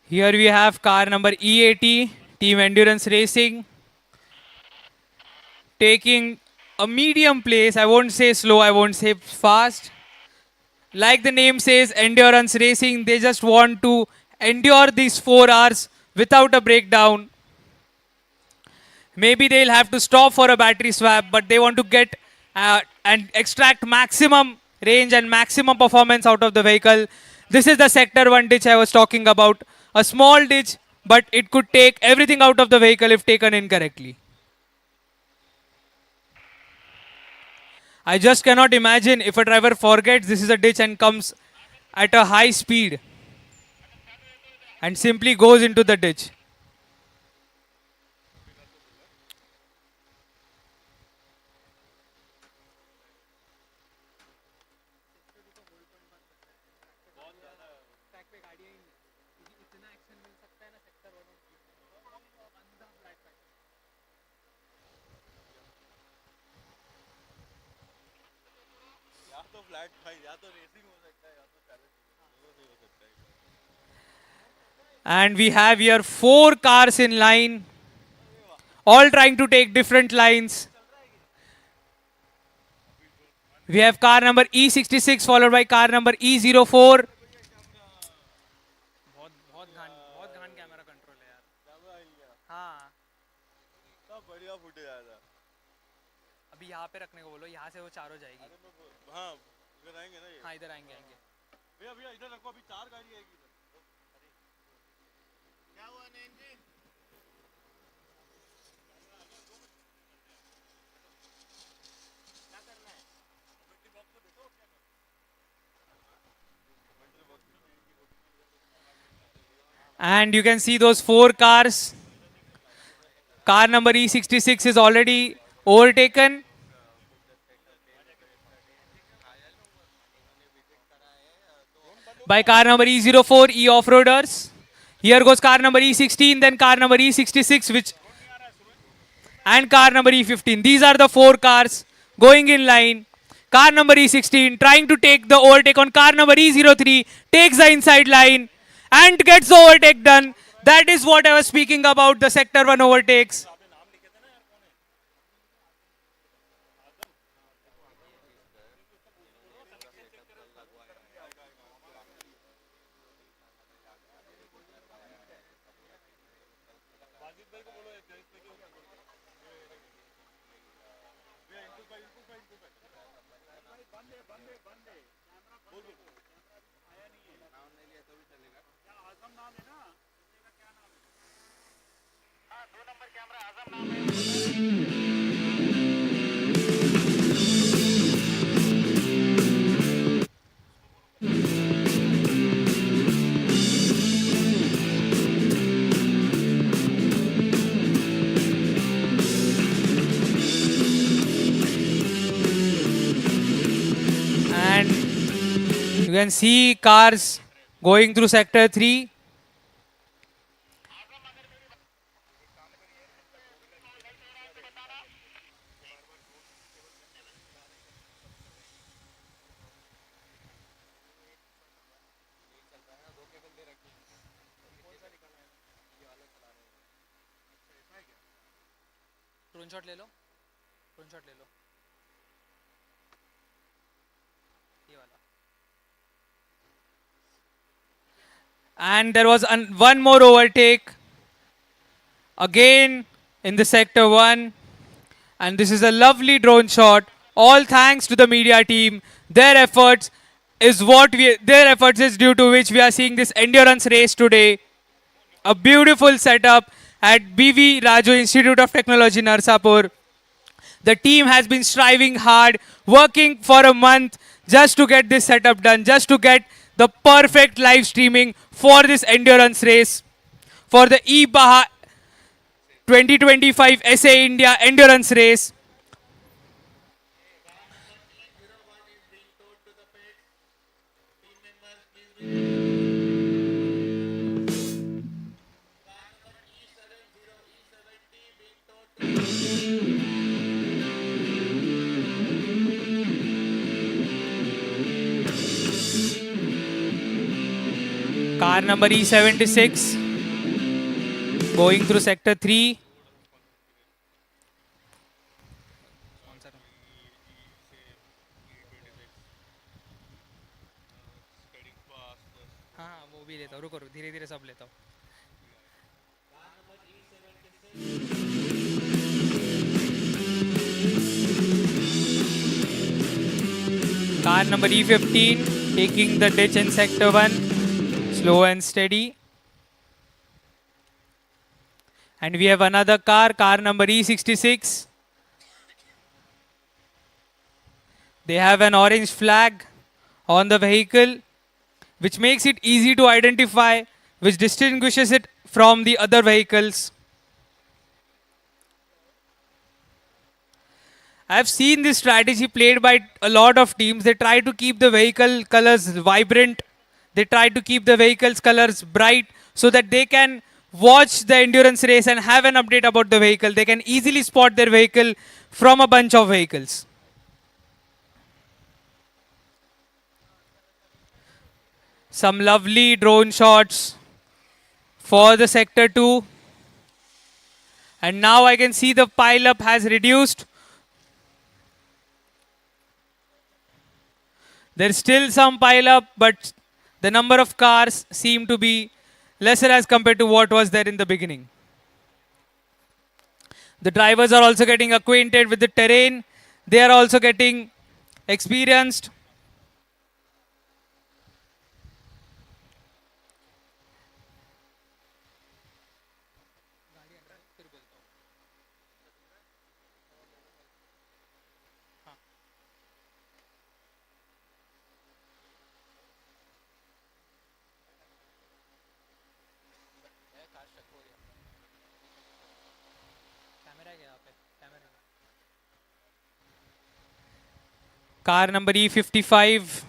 Here we have car number E80, Team Endurance Racing, taking a medium place. I won't say slow, I won't say fast. Like the name says, endurance racing, they just want to endure these 4 hours without a breakdown. Maybe they'll have to stop for a battery swap, but they want to get and extract maximum range and maximum performance out of the vehicle. This is the sector 1 ditch I was talking about. A small ditch, but it could take everything out of the vehicle if taken incorrectly. I just cannot imagine if a driver forgets this is a ditch and comes at a high speed and simply goes into the ditch. And we have here 4 cars in line, all trying to take different lines. We have car number E66 followed by car number E04. अभी यहाँ पे रखने को बोलो, यहाँ से वो 4 हो जाएगी. हाँ, इधर आएंगे ना ये. हाँ, इधर आएंगे. भैया भैया इधर रखो, अभी 4 गाड़ी आएगी. क्या हुआ इंजन? क्या करना है? बैटरी बॉक्स को देखो क्या करना है. And you can see those 4 cars. Car number E66 is already overtaken. By car number E04, E off-roaders. Here goes car number E16, then car number E66, and car number E15. These are the 4 cars going in line. Car number E16 trying to take the overtake on car number E03, takes the inside line and gets the overtake done. That is what I was speaking about, the sector 1 overtakes. And you can see cars going through sector 3. Drone shot ले लो, drone shot ले लो, ये वाला. And there was one more overtake again in the sector 1, and this is a lovely drone shot, all thanks to the media team. Their efforts is due to which we are seeing this endurance race today. A beautiful setup at BVRIT Institute of Technology, Narsapur. The team has been striving hard, working for a month just to get this setup done, just to get the perfect live streaming for this endurance race, for the BAJA 2025 SA India Endurance Race. Car number E76 going through sector 3. हाँ वो भी लेता हूँ, रुको धीरे धीरे सब लेता हूँ. Car number E15 taking the ditch in sector 1, slow and steady. And we have another car, car number E66. They have an orange flag on the vehicle, which makes it easy to identify, which distinguishes it from the other vehicles. I've seen this strategy played by a lot of teams. They try to keep the vehicle colors vibrant. They try to keep the vehicle's colors bright so that they can watch the endurance race and have an update about the vehicle. They can easily spot their vehicle from a bunch of vehicles. Some lovely drone shots for the sector 2. And now I can see the pile-up has reduced. There's still some pile-up, but the number of cars seem to be lesser as compared to what was there in the beginning. The drivers are also getting acquainted with the terrain. They are also getting experienced. Car number E55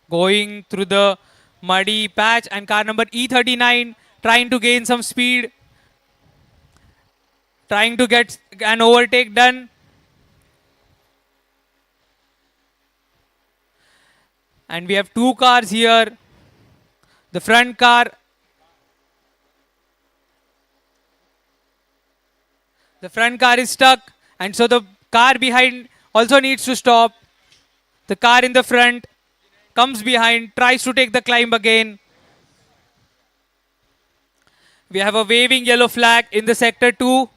going through the muddy patch, and car number E39 trying to gain some speed, trying to get an overtake done. And we have two cars here. The front car, is stuck, and so the car behind also needs to stop. The car in the front comes behind, tries to take the climb again. We have a waving yellow flag in the sector 2.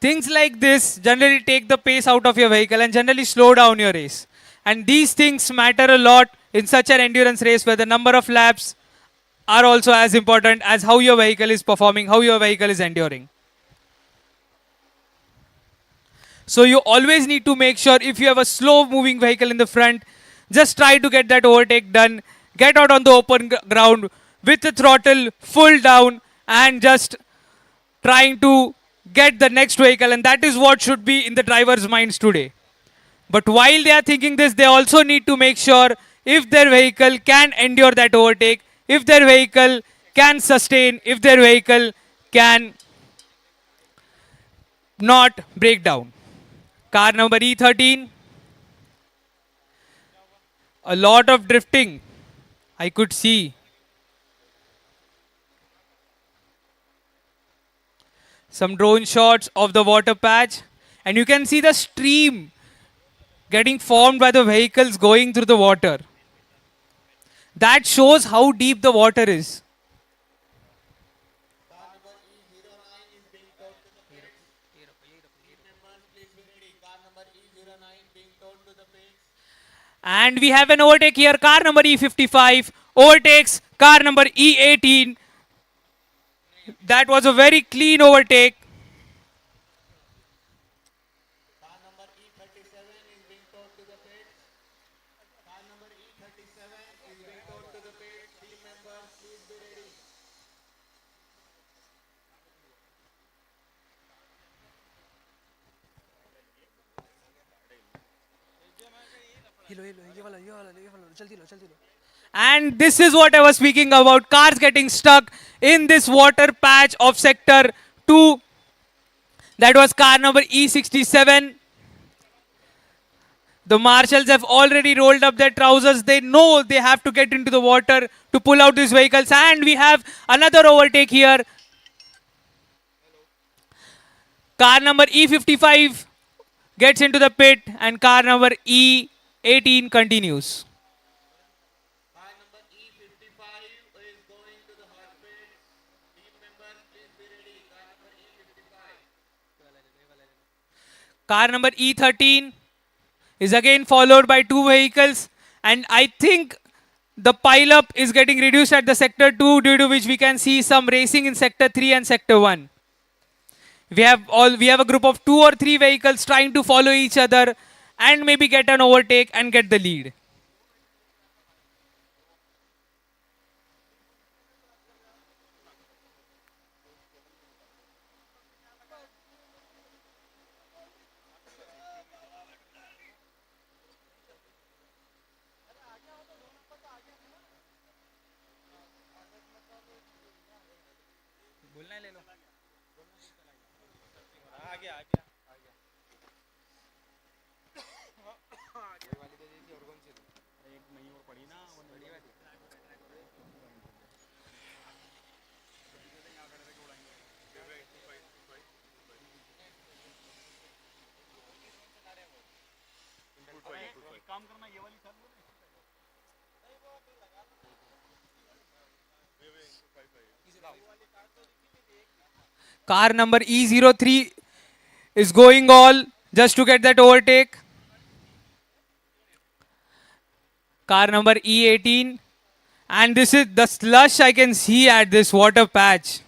Things like this generally take the pace out of your vehicle and generally slow down your race. And these things matter a lot in such an endurance race where the number of laps are also as important as how your vehicle is performing, how your vehicle is enduring. So you always need to make sure if you have a slow moving vehicle in the front, just try to get that overtake done. Get out on the open ground with the throttle full down and just trying to get the next vehicle. And that is what should be in the driver's minds today. But while they are thinking this, they also need to make sure if their vehicle can endure that overtake, if their vehicle can sustain, if their vehicle can not break down. Car number E13. A lot of drifting I could see. Some drone shots of the water patch. And you can see the stream getting formed by the vehicles going through the water. That shows how deep the water is. And we have an overtake here. Car number E55 overtakes car number E18. That was a very clean overtake. And this is what I was speaking about, cars getting stuck in this water patch of sector 2. That was car number E67. The marshals have already rolled up their trousers. They know they have to get into the water to pull out these vehicles. And we have another overtake here. Car number E55 gets into the pit and car number E18 continues. Car number E13 is again followed by two vehicles, and I think the pile-up is getting reduced at the sector 2, due to which we can see some racing in sector 3 and sector 1. We have a group of 2 or 3 vehicles trying to follow each other and maybe get an overtake and get the lead. Car number E03 is going all just to get that overtake. Car number E18. And this is the slush I can see at this water patch.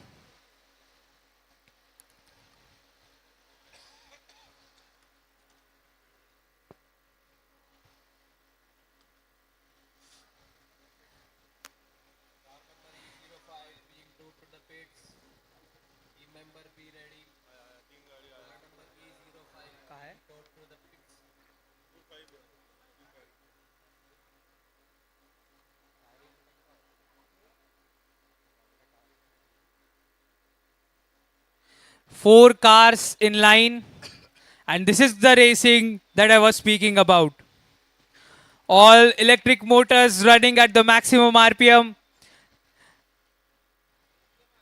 Four cars in line, and this is the racing that I was speaking about. All electric motors running at the maximum RPM.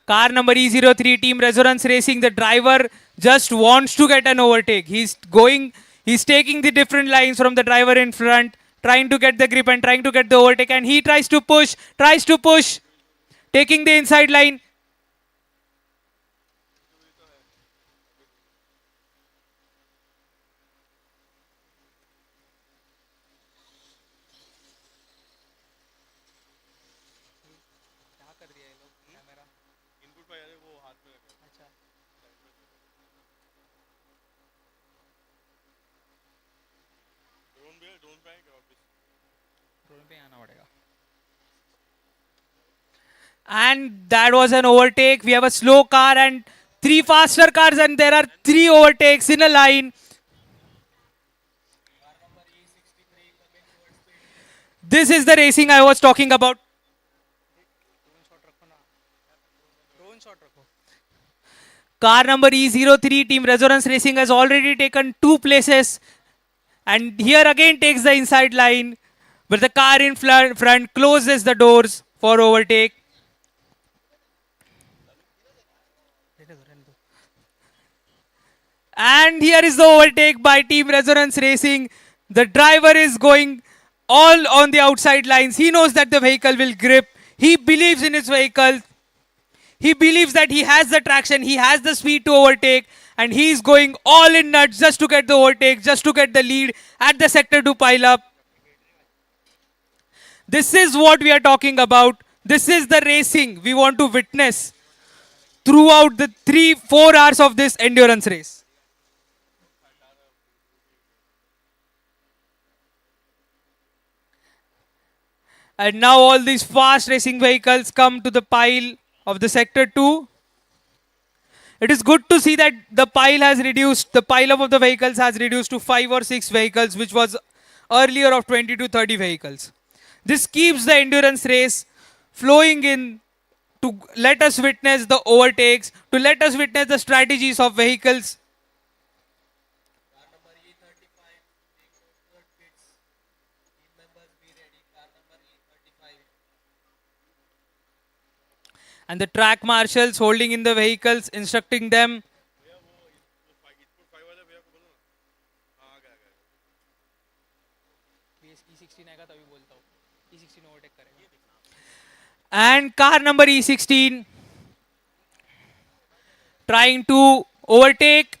Car number E03, Team Resonance Racing, the driver just wants to get an overtake. He's taking the different lines from the driver in front, trying to get the grip and trying to get the overtake, and he tries to push, taking the inside line. And that was an overtake. We have a slow car and 3 faster cars, and there are 3 overtakes in a line. This is the racing I was talking about. Car number E03, Team Resonance Racing, has already taken 2 places. And here again takes the inside line, where the car in front closes the doors for overtake. And here is the overtake by Team Resonance Racing. The driver is going all on the outside lines. He knows that the vehicle will grip. He believes in his vehicle. He believes that he has the traction, he has the speed to overtake, and he is going all in nuts just to get the overtake, just to get the lead at the sector 2 pile up. This is what we are talking about. This is the racing we want to witness throughout the 3-4 hours of this endurance race. And now all these fast racing vehicles come to the pile of the sector 2. It is good to see that the pile has reduced, the pile up of the vehicles has reduced to 5 or 6 vehicles, which was earlier of 20 to 30 vehicles. This keeps the endurance race flowing in to let us witness the overtakes, to let us witness the strategies of vehicles. And the track marshals holding in the vehicles, instructing them. And car number E16 trying to overtake.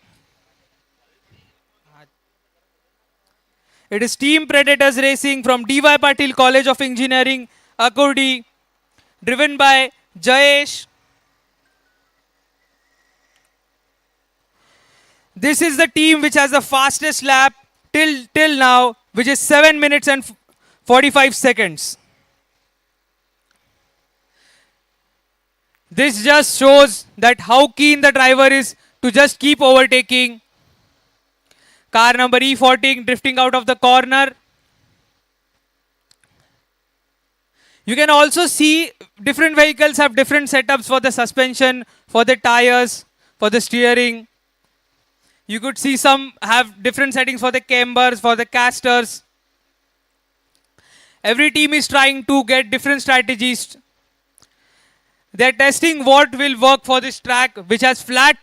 It is Team Predators Racing from D.Y. Patil College of Engineering, Akodi, driven by Jayesh. This is the team which has the fastest lap till now, which is 7 minutes and 45 seconds. This just shows that how keen the driver is to just keep overtaking. Car number E14 drifting out of the corner. You can also see different vehicles have different setups for the suspension, for the tires, for the steering. You could see some have different settings for the cambers, for the casters. Every team is trying to get different strategies. They're testing what will work for this track, which has flat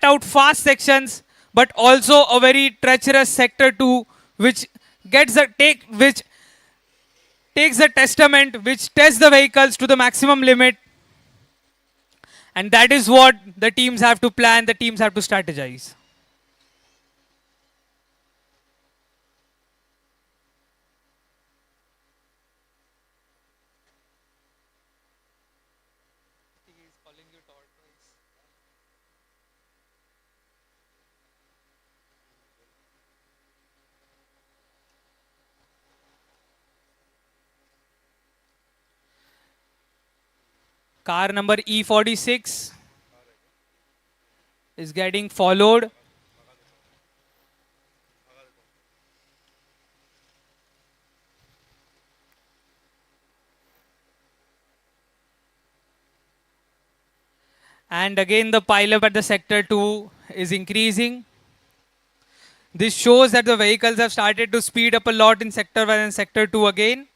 out fast sections, but also a very treacherous sector 2, which which takes the testament, which tests the vehicles to the maximum limit. And that is what the teams have to plan, the teams have to strategize. Car number E46 is getting followed. And again the pileup at the sector 2 is increasing. This shows that the vehicles have started to speed up a lot in sector 1 and sector 2 again.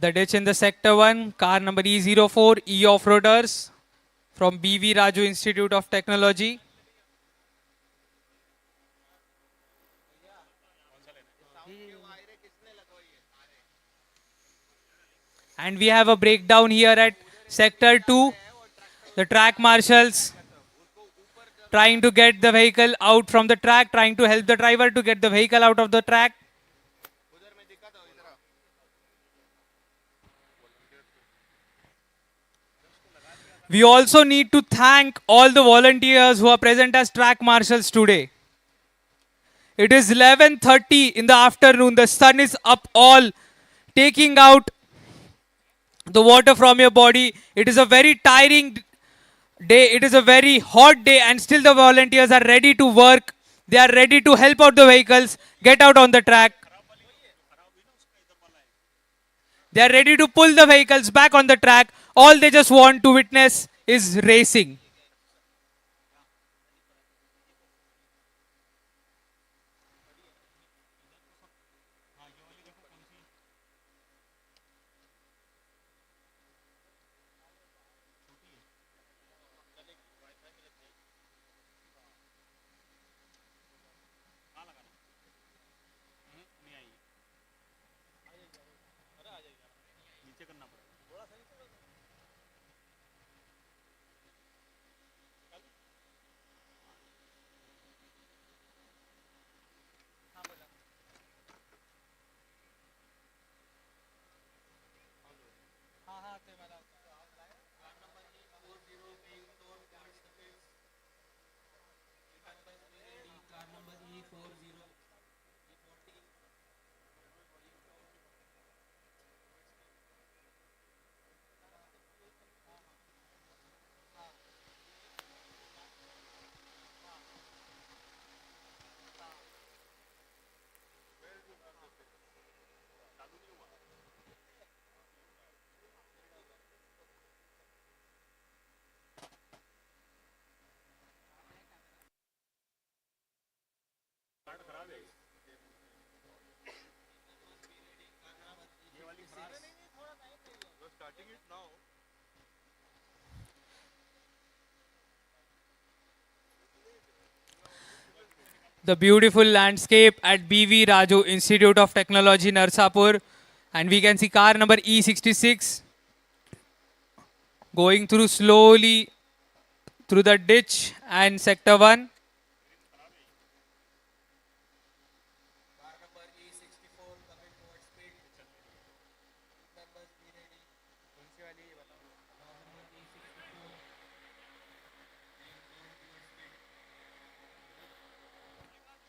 The ditch in the sector 1, car number E04, E Off-Roaders from BV Raju Institute of Technology. And we have a breakdown here at sector 2. The track marshals trying to get the vehicle out from the track, trying to help the driver to get the vehicle out of the track. We also need to thank all the volunteers who are present as track marshals today. It is 11:30 in the afternoon. The sun is up all, taking out the water from your body. It is a very tiring day. It is a very hot day, and still the volunteers are ready to work. They are ready to help out the vehicles get out on the track. They are ready to pull the vehicles back on the track. All they just want to witness is racing. The beautiful landscape at BV Raju Institute of Technology, Narsapur. And we can see car number E66 going through slowly through the ditch and sector 1.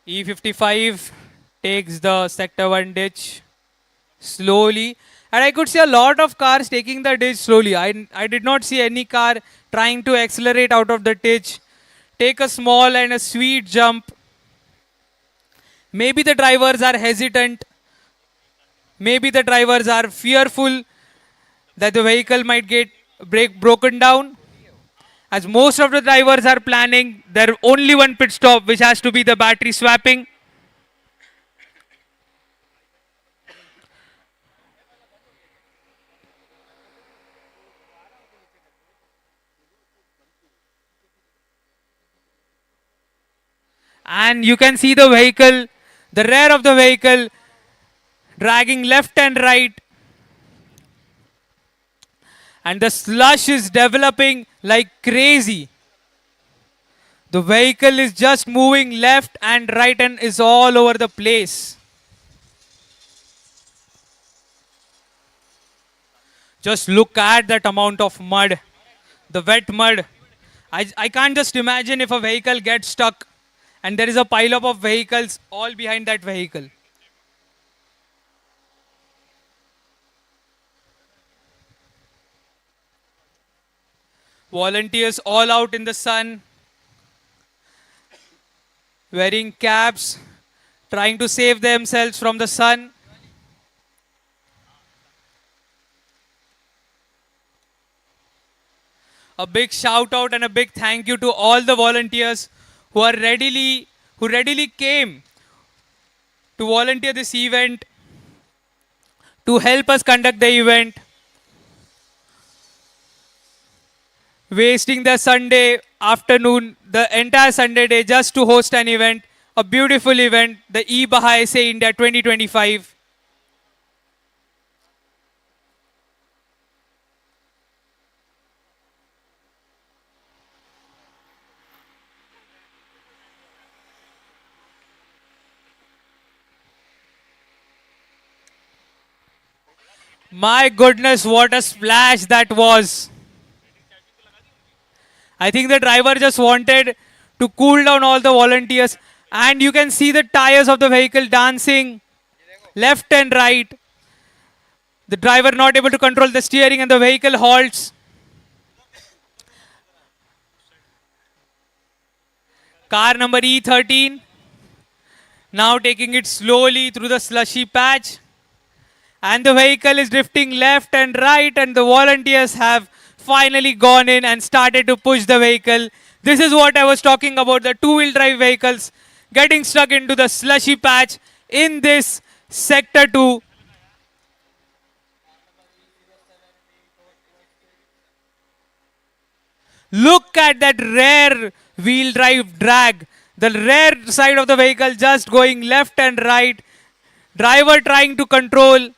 E55 takes the sector 1 ditch slowly. And I could see a lot of cars taking the ditch slowly. I did not see any car trying to accelerate out of the ditch. Take a small and a sweet jump. Maybe the drivers are hesitant. Maybe the drivers are fearful that the vehicle might get broken down. As most of the drivers are planning their only one pit stop, which has to be the battery swapping. And you can see the vehicle, the rear of the vehicle, dragging left and right. And the slush is developing like crazy. The vehicle is just moving left and right and is all over the place. Just look at that amount of mud, the wet mud. I can't just imagine if a vehicle gets stuck and there is a pile-up of vehicles all behind that vehicle. Volunteers all out in the sun, wearing caps, trying to save themselves from the sun. A big shout out and a big thank you to all the volunteers who readily came to volunteer this event, to help us conduct the event, wasting the Sunday afternoon, the entire Sunday day just to host an event, a beautiful event, the BAJA SAEINDIA 2025. My goodness, what a splash that was. I think the driver just wanted to cool down all the volunteers. And you can see the tires of the vehicle dancing left and right. The driver not able to control the steering and the vehicle halts. Car number E13 now taking it slowly through the slushy patch. And the vehicle is drifting left and right, and the volunteers have finally gone in and started to push the vehicle. This is what I was talking about, the two-wheel drive vehicles getting stuck into the slushy patch in this sector 2. Look at that rear wheel drive drag. The rear side of the vehicle just going left and right. Driver trying to control.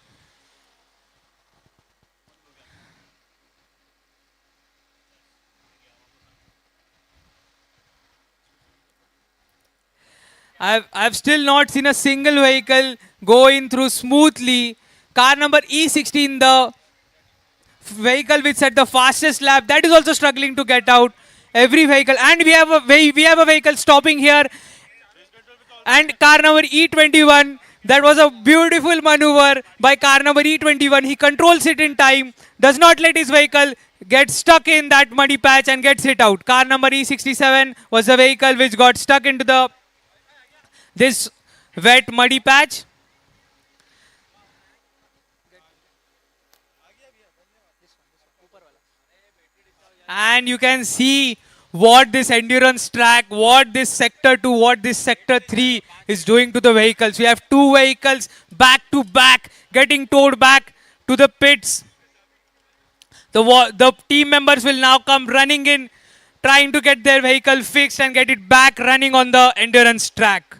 I've still not seen a single vehicle going through smoothly. Car number E16, the vehicle which set the fastest lap, that is also struggling to get out. Every vehicle, and we have a vehicle stopping here. And car number E21, that was a beautiful maneuver by car number E21. He controls it in time, does not let his vehicle get stuck in that muddy patch and gets hit out. Car number E67 was the vehicle which got stuck into this wet muddy patch. And you can see what this endurance track, what this sector 2, what this sector 3 is doing to the vehicles. We have two vehicles back to back getting towed back to the pits. The team members will now come running in, trying to get their vehicle fixed and get it back running on the endurance track.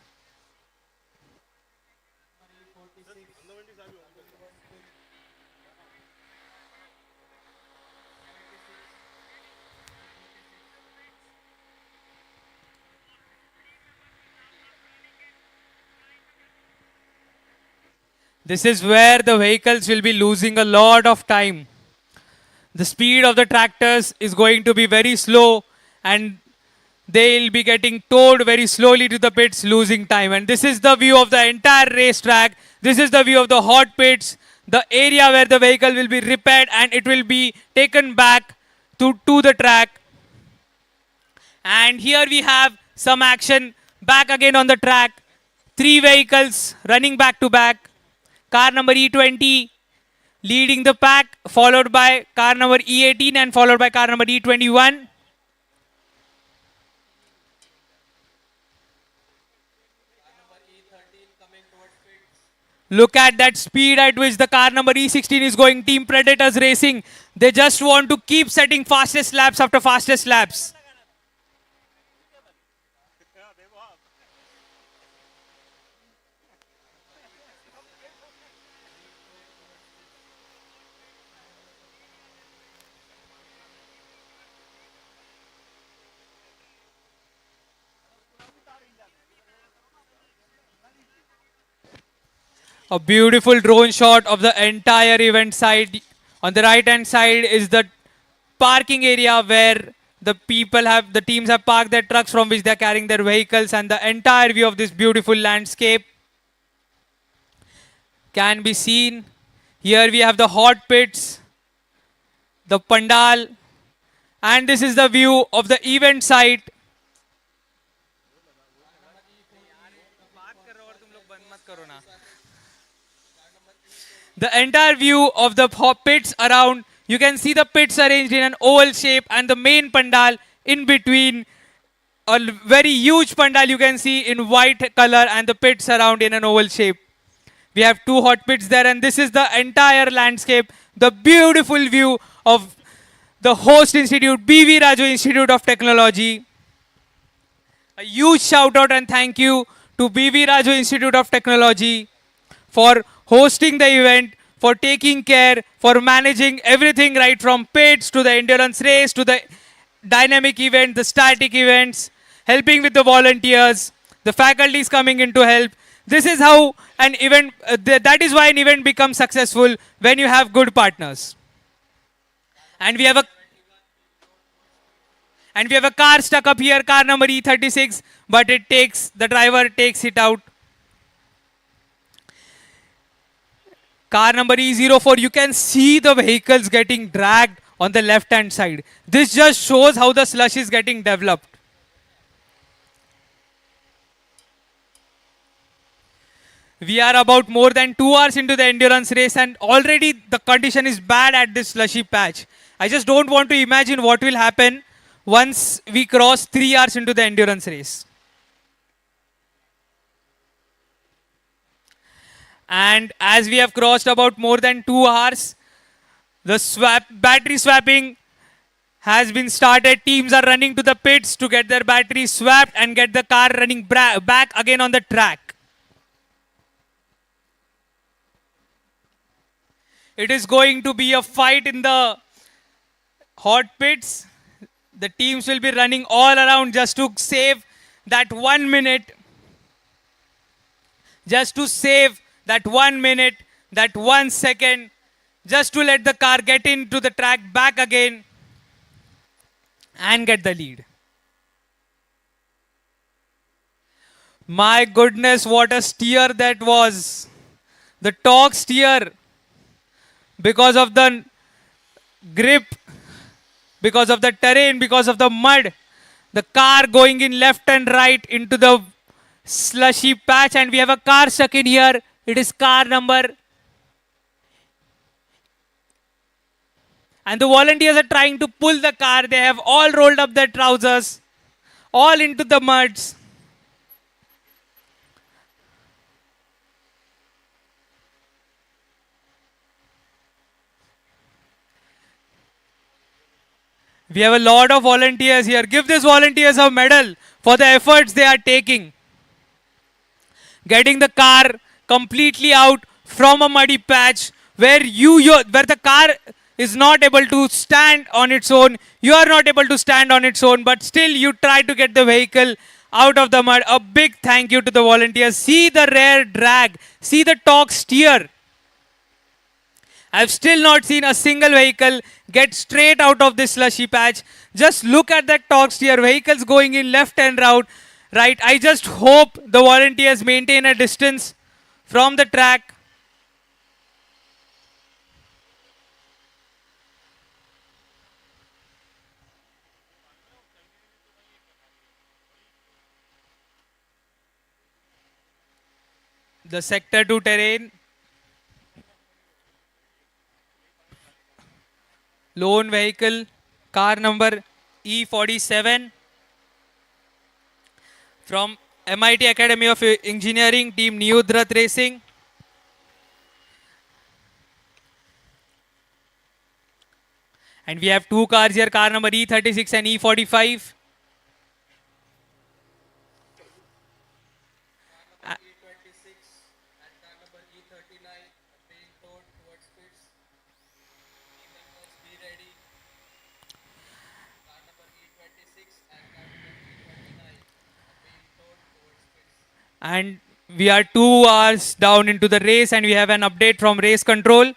This is where the vehicles will be losing a lot of time. The speed of the tractors is going to be very slow, and they'll be getting towed very slowly to the pits, losing time. And this is the view of the entire racetrack. This is the view of the hot pits, the area where the vehicle will be repaired and it will be taken back to the track. And here we have some action back again on the track. 3 vehicles running back to back. Car number E20 leading the pack, followed by car number E18 and followed by car number E21. Look at that speed at which the car number E16 is going. Team Predators Racing. They just want to keep setting fastest laps after fastest laps. A beautiful drone shot of the entire event side. On the right hand side is the parking area where the teams have parked their trucks from which they're carrying their vehicles, and the entire view of this beautiful landscape can be seen. Here we have the hot pits, the pandal, and this is the view of the event site. The entire view of the pits around, you can see the pits arranged in an oval shape and the main pandal in between. A very huge pandal you can see in white color and the pits around in an oval shape. We have 2 hot pits there, and this is the entire landscape, the beautiful view of the host institute, BV Raju Institute of Technology. A huge shout out and thank you to BV Raju Institute of Technology for hosting the event, for taking care, for managing everything right from pits to the endurance race to the dynamic event, the static events, helping with the volunteers, the faculties coming in to help. This is how an event, that is why an event becomes successful, when you have good partners. And we have a car stuck up here, car number E36, but the driver takes it out. Car number E04, you can see the vehicles getting dragged on the left hand side. This just shows how the slush is getting developed. We are about more than 2 hours into the endurance race, and already the condition is bad at this slushy patch. I just don't want to imagine what will happen once we cross 3 hours into the endurance race. And as we have crossed about more than 2 hours, the battery swapping has been started. Teams are running to the pits to get their batteries swapped and get the car running back again on the track. It is going to be a fight in the hot pits. The teams will be running all around just to save that 1 minute. Just to save that 1 minute, that 1 second, just to let the car get into the track back again and get the lead. My goodness, what a steer that was. The torque steer, because of the grip, because of the terrain, because of the mud, the car going in left and right into the slushy patch, and we have a car stuck in here. It is car number. And the volunteers are trying to pull the car. They have all rolled up their trousers, all into the muds. We have a lot of volunteers here. Give these volunteers a medal for the efforts they are taking. Getting the car completely out from a muddy patch where where the car is not able to stand on its own. You are not able to stand on its own, but still you try to get the vehicle out of the mud. A big thank you to the volunteers. See the rare drag. See the torque steer. I've still not seen a single vehicle get straight out of this slushy patch. Just look at that torque steer. Vehicles going in left and right. I just hope the volunteers maintain a distance from the track. The sector 2 terrain. Lone vehicle, car number E47 from MIT Academy of Engineering, team BVRIT Racing. And we have two cars here, car number E36 and E45. And we are 2 hours down into the race and we have an update from race control.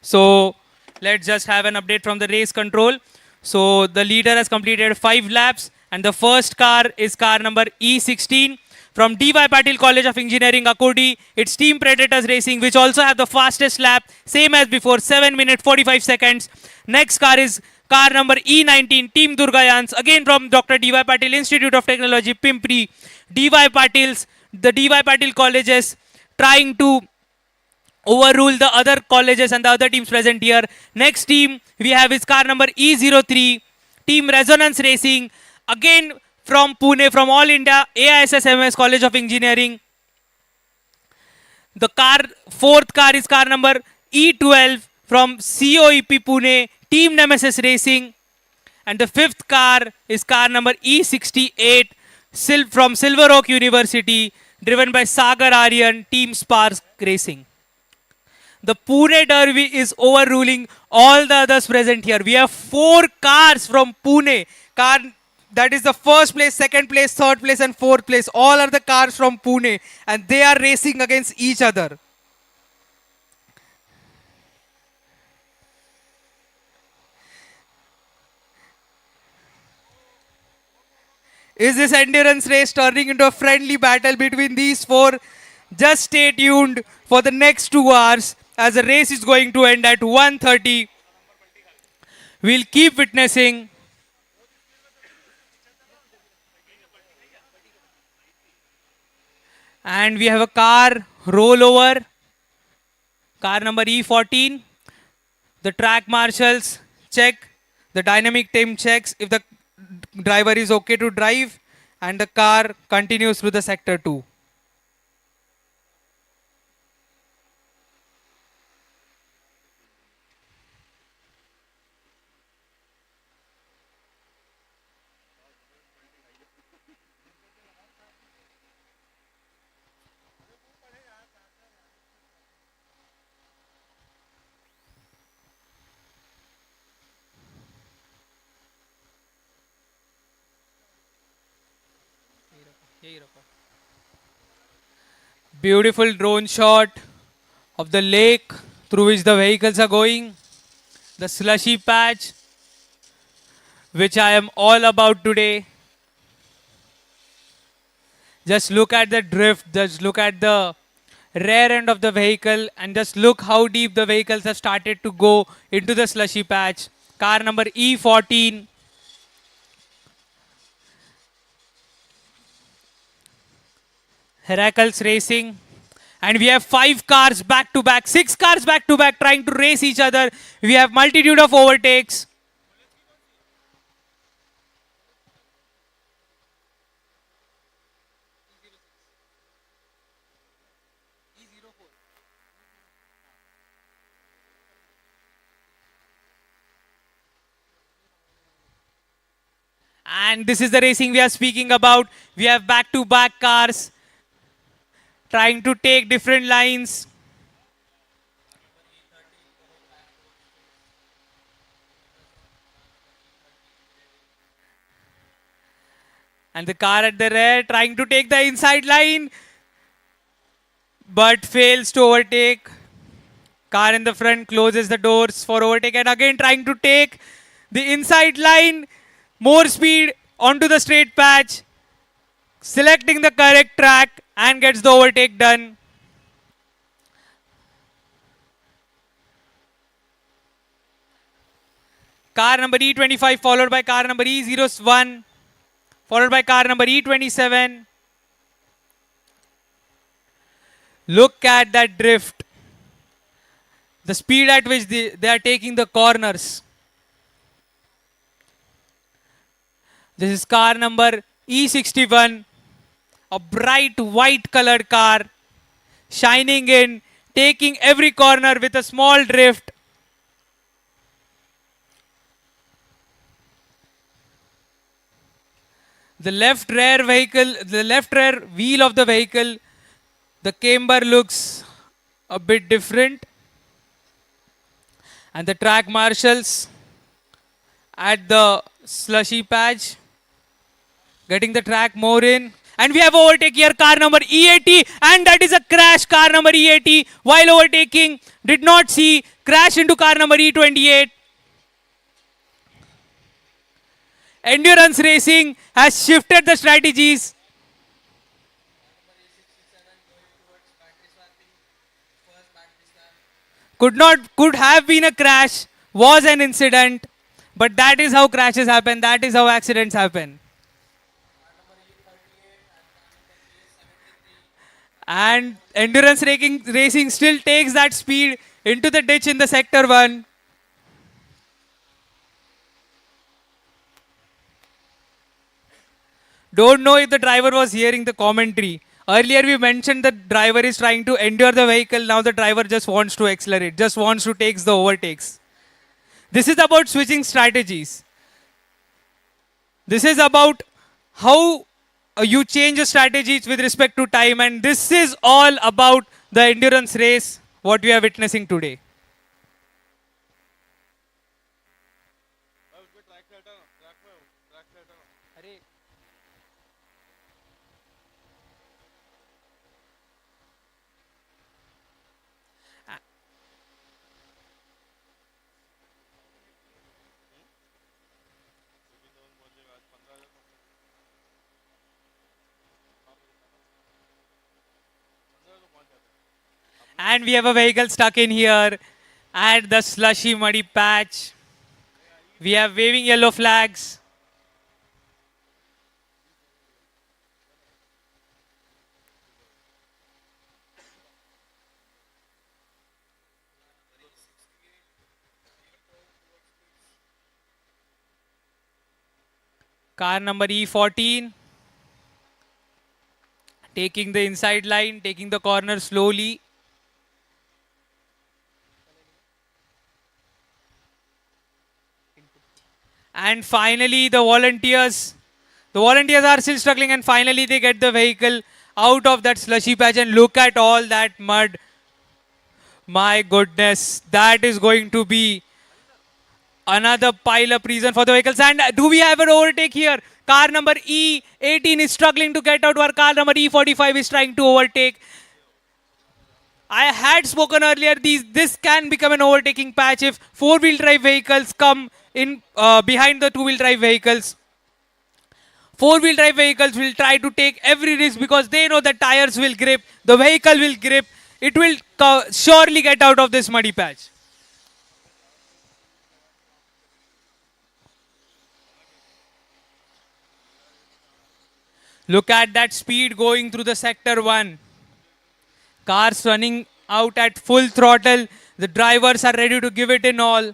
So let's just have an update from the race control. So the leader has completed 5 laps and the first car is car number E16 from D.Y. Patil College of Engineering, Akodi. It's Team Predators Racing, which also have the fastest lap, same as before, 7 minutes 45 seconds. Next car is car number E19, Team Durgayans, again from Dr. D.Y. Patil Institute of Technology, Pimpri. The D.Y. Patil colleges trying to overrule the other colleges and the other teams present here. Next team we have is car number E03, Team Resonance Racing, again from Pune, from All India AISSMS College of Engineering. The fourth car is car number E12 from COEP Pune, Team Nemesis Racing. And the fifth car is car number E68 from Silver Oak University, driven by Sagar Aryan, Team Spark Racing. The Pune Derby is overruling all the others present here. We have 4 cars from Pune. That is the first place, second place, third place and fourth place. All are the cars from Pune and they are racing against each other. Is this endurance race turning into a friendly battle between these 4? Just stay tuned for the next 2 hours as the race is going to end at 1:30. We'll keep witnessing. And we have a car rollover, car number E14. The track marshals check, the dynamic team checks if the driver is okay to drive, and the car continues through the sector 2. Beautiful drone shot of the lake through which the vehicles are going. The slushy patch, which I am all about today. Just look at the drift, just look at the rear end of the vehicle and just look how deep the vehicles have started to go into the slushy patch. Car number E14. Heracles Racing. And we have 5 cars back to back, 6 cars back to back trying to race each other. We have multitude of overtakes. And this is the racing we are speaking about. We have back-to-back cars trying to take different lines. And the car at the rear trying to take the inside line, but fails to overtake. Car in the front closes the doors for overtake and again trying to take the inside line. More speed onto the straight patch, selecting the correct track and gets the overtake done. Car number E25 followed by car number E01, followed by car number E27. Look at that drift. The speed at which they are taking the corners. This is car number E61, a bright white colored car, shining in, taking every corner with a small drift. The left rear wheel of the vehicle, the camber looks a bit different. And the track marshals at the slushy patch, getting the track more in. And we have overtake here, car number E80, and that is a crash. Car number E80, while overtaking, did not see, crash into car number E28. Endurance racing has shifted the strategies. Could have been a crash, was an incident, but that is how crashes happen, that is how accidents happen. And endurance racing still takes that speed into the ditch in the sector 1. Don't know if the driver was hearing the commentary. Earlier we mentioned the driver is trying to endure the vehicle. Now the driver just wants to accelerate, just wants to take the overtakes. This is about switching strategies. This is about how you change your strategies with respect to time. And this is all about the endurance race, what we are witnessing today. And we have a vehicle stuck in here at the slushy muddy patch. We have waving yellow flags. Car number E14, taking the inside line, taking the corner slowly. And finally the volunteers are still struggling, and finally they get the vehicle out of that slushy patch. And look at all that mud. My goodness, that is going to be another pile up reason for the vehicles. And do we have an overtake here? Car number E18 is struggling to get out, while car number E45 is trying to overtake. I had spoken earlier, this can become an overtaking patch if four-wheel drive vehicles come in behind the two-wheel drive vehicles. Four-wheel drive vehicles will try to take every risk because they know the tires will grip, the vehicle will grip. It will surely get out of this muddy patch. Look at that speed going through the sector 1. Cars running out at full throttle. The drivers are ready to give it in all.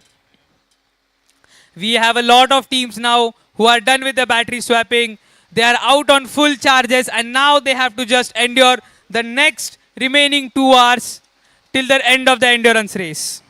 We have a lot of teams now who are done with the battery swapping. They are out on full charges, and now they have to just endure the next remaining 2 hours till the end of the endurance race.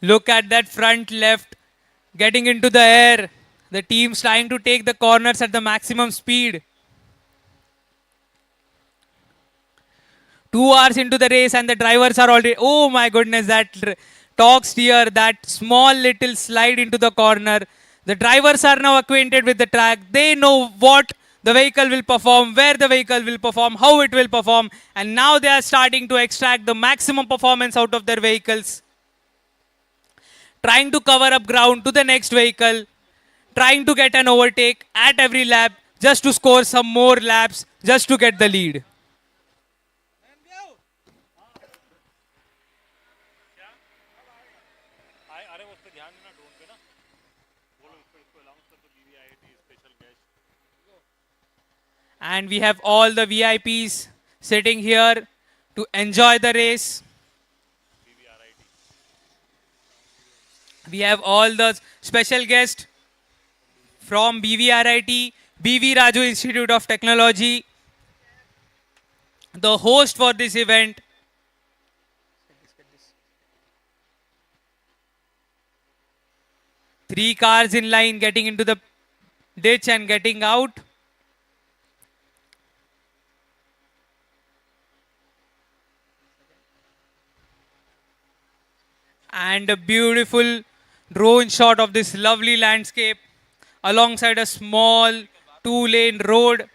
Look at that front left getting into the air. The team's trying to take the corners at the maximum speed. 2 hours into the race and the drivers are already, oh my goodness, that torque steer, that small little slide into the corner. The drivers are now acquainted with the track. They know what the vehicle will perform, where the vehicle will perform, how it will perform, and now they are starting to extract the maximum performance out of their vehicles, trying to cover up ground to the next vehicle, trying to get an overtake at every lap just to score some more laps, just to get the lead. अरे वो उस पर ध्यान देना drone पे ना बोलो इसको अनाउंस कर दो BVRIT special guest And we have all the VIPs sitting here to enjoy the race. We have all the special guests from BVRIT, BV Raju Institute of Technology, the host for this event. Three cars in line getting into the ditch and getting out. And a beautiful drone shot of this lovely landscape alongside a small 2-lane road.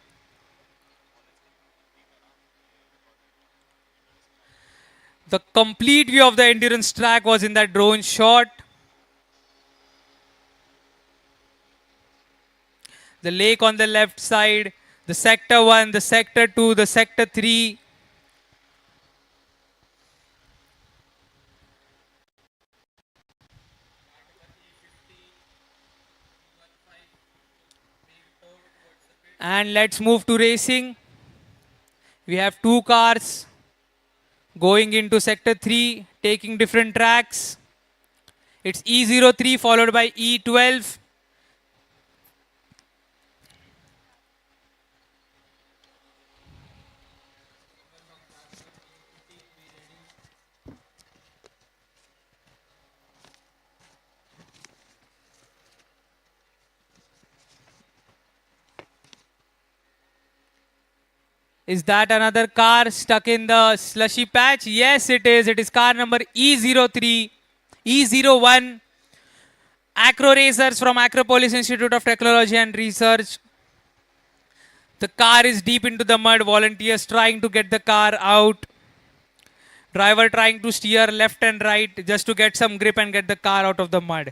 The complete view of the endurance track was in that drone shot. The lake on the left side, the sector 1, the sector 2, the sector 3. And let's move to racing. We have two cars going into sector 3, taking different tracks. It's E03 followed by E12. Is that another car stuck in the slushy patch? Yes, it is. It is car number E03, E01. Acro Racers from Acropolis Institute of Technology and Research. The car is deep into the mud. Volunteers trying to get the car out. Driver trying to steer left and right just to get some grip and get the car out of the mud.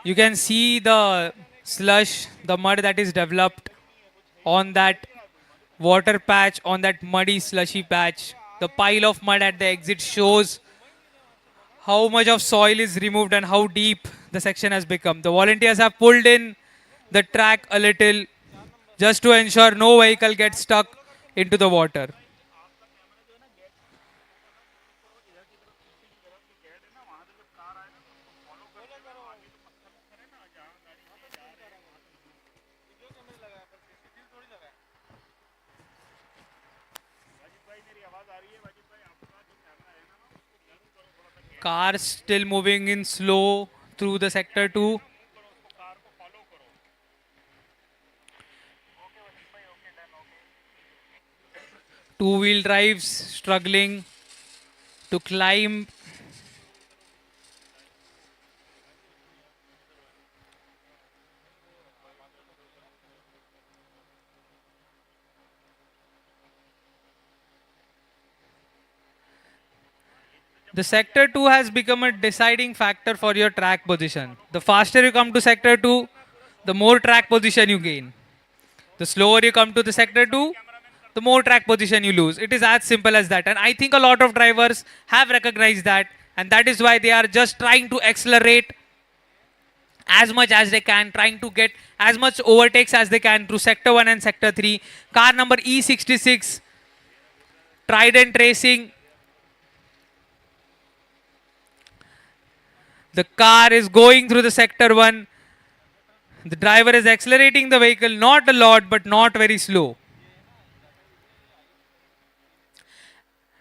You can see the slush, the mud that is developed on that water patch, on that muddy slushy patch. The pile of mud at the exit shows how much of soil is removed and how deep the section has become. The volunteers have pulled in the track a little just to ensure no vehicle gets stuck into the water. Cars still moving in slow through the sector 2. Two-wheel drives struggling to climb. The sector 2 has become a deciding factor for your track position. The faster you come to sector 2, the more track position you gain. The slower you come to the sector 2, the more track position you lose. It is as simple as that. And I think a lot of drivers have recognized that. And that is why they are just trying to accelerate as much as they can, trying to get as much overtakes as they can through sector 1 and sector 3. Car number E66, Trident Racing. The car is going through the sector 1. The driver is accelerating the vehicle, not a lot, but not very slow.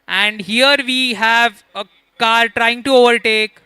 And here we have a car trying to overtake.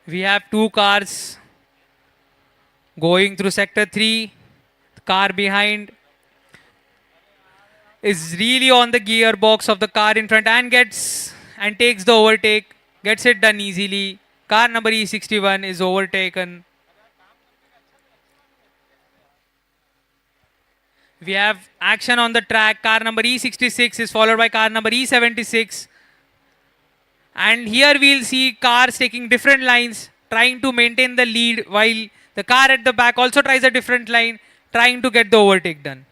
We have two cars going through sector 3. The car behind is really on the gearbox of the car in front and gets and takes the overtake, gets it done easily. Car number E61 is overtaken. We have action on the track. Car number E66 is followed by car number E76. And here we'll see cars taking different lines, trying to maintain the lead, while the car at the back also tries a different line, trying to get the overtake done.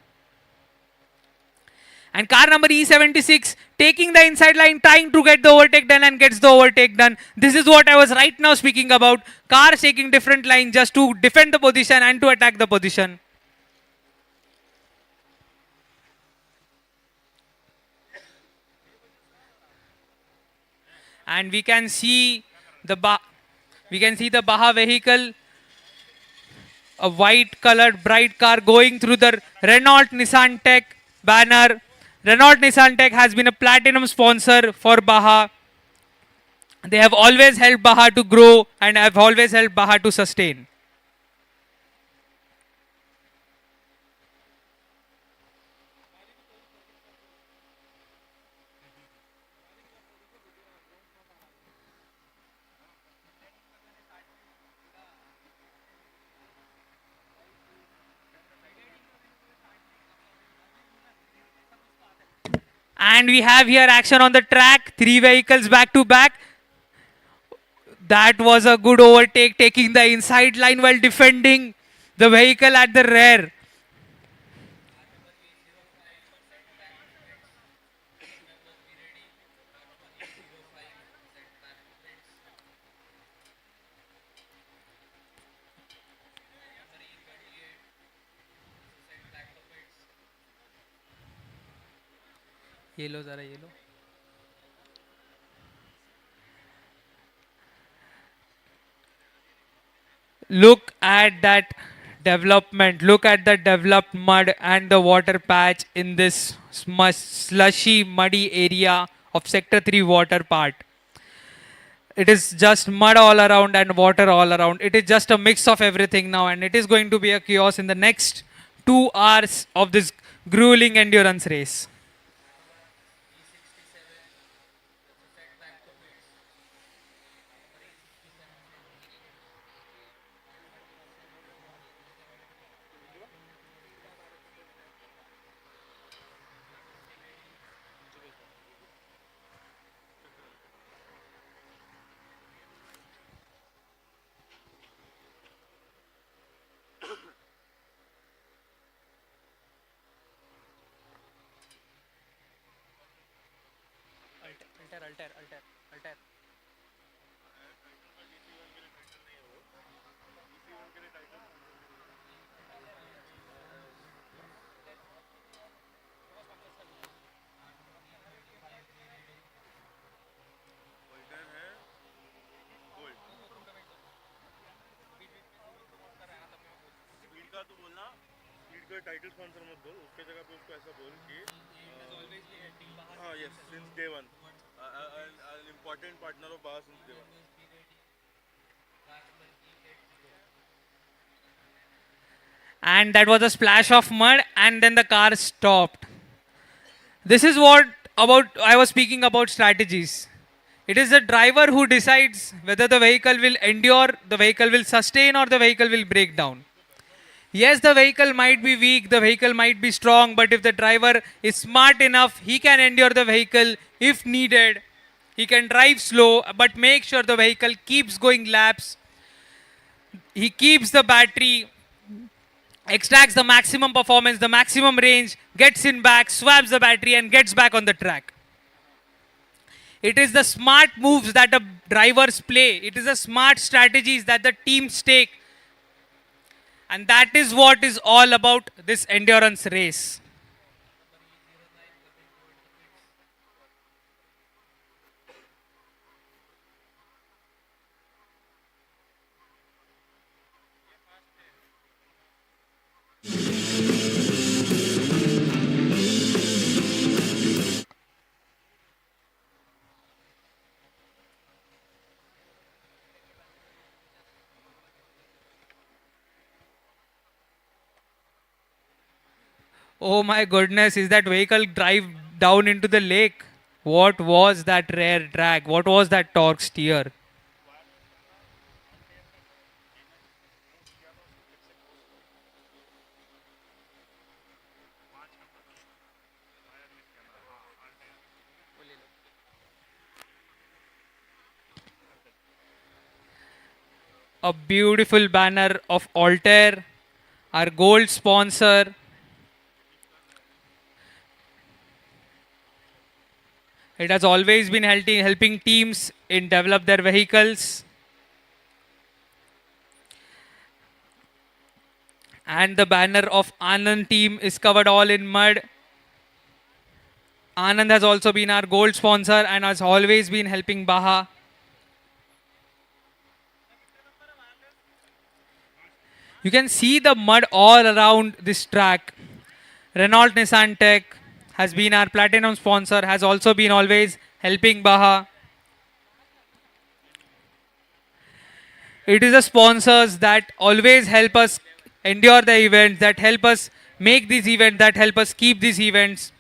And car number E76 taking the inside line, trying to get the overtake done and gets the overtake done. This is what I was right now speaking about. Cars taking different lines just to defend the position and to attack the position. And we can see the BAJA vehicle, a white colored bright car going through the Renault Nissan Tech banner. Renault Nissan Tech has been a platinum sponsor for BAJA. They have always helped BAJA to grow and have always helped BAJA to sustain. And we have here action on the track, 3 vehicles back to back. That was a good overtake, taking the inside line while defending the vehicle at the rear. Yellow, zara yellow. Look at that development. Look at the developed mud and the water patch in this slushy, muddy area of Sector 3 water part. It is just mud all around and water all around. It is just a mix of everything now, and it is going to be a chaos in the next 2 hours of this grueling endurance race. Alter. तू बोलना lead का title sponsor मत बोल, उसके जगह पे उसको ऐसा बोल कि हाँ yes since day one an important partner of BAJA since day one. And that was a splash of mud, and then the car stopped. This is what about I was speaking about strategies. It is the driver who decides whether the vehicle will endure, the vehicle will sustain, or the vehicle will break down. Yes, the vehicle might be weak, the vehicle might be strong, but if the driver is smart enough, he can endure the vehicle if needed. He can drive slow, but make sure the vehicle keeps going laps. He keeps the battery, extracts the maximum performance, the maximum range, gets in back, swaps the battery, and gets back on the track. It is the smart moves that the drivers play. It is the smart strategies that the teams take. And that is what is all about this endurance race. Oh my goodness, is that vehicle drive down into the lake? What was that rare drag? What was that torque steer? A beautiful banner of Altair, our gold sponsor. It has always been helping teams in develop their vehicles. And the banner of Anand team is covered all in mud. Anand has also been our gold sponsor and has always been helping Baja. You can see the mud all around this track. Renault Nissan Tech has been our platinum sponsor, has also been always helping Baja. It is the sponsors that always help us endure the events, that help us make these events, that help us keep these events.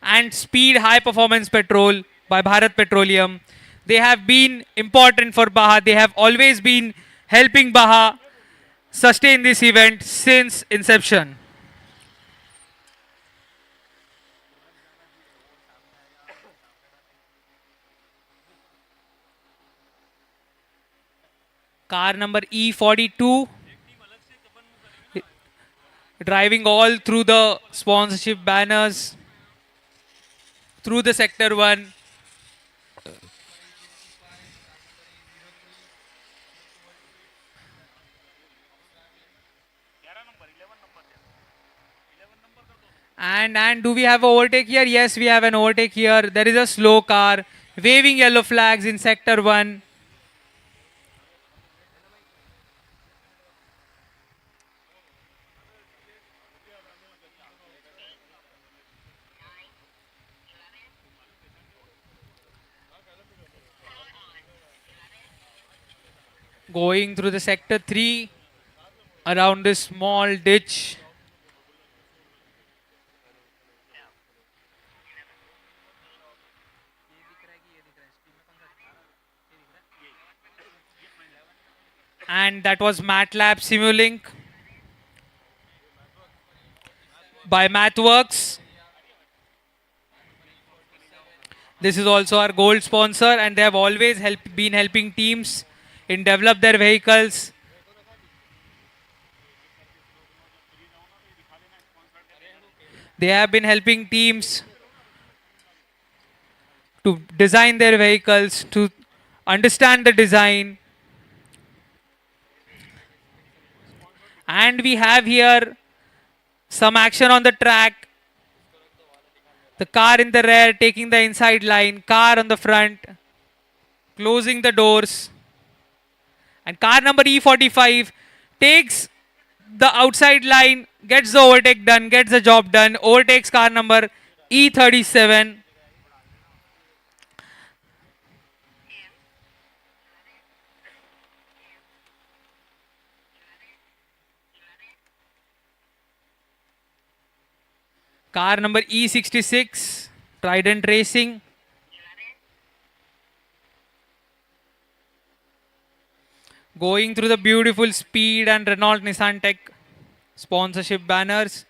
And Speed High Performance Petrol by Bharat Petroleum. They have been important for Baja. They have always been helping Baja sustain this event since inception. Car number E42 driving all through the sponsorship banners, through the sector 1. And do we have an overtake here? Yes, we have an overtake here. There is a slow car waving yellow flags in sector 1. Going through the sector 3 around this small ditch. And that was MATLAB Simulink by MathWorks. This is also our gold sponsor, and they have always been helping teams in develop their vehicles. They have been helping teams to design their vehicles, to understand the design. And we have here some action on the track. The car in the rear taking the inside line, car on the front, closing the doors. And car number E45 takes the outside line, gets the overtake done, gets the job done, overtakes car number E37. Car number E66, Trident Racing. Going through the beautiful Speed and Renault Nissan Tech sponsorship banners.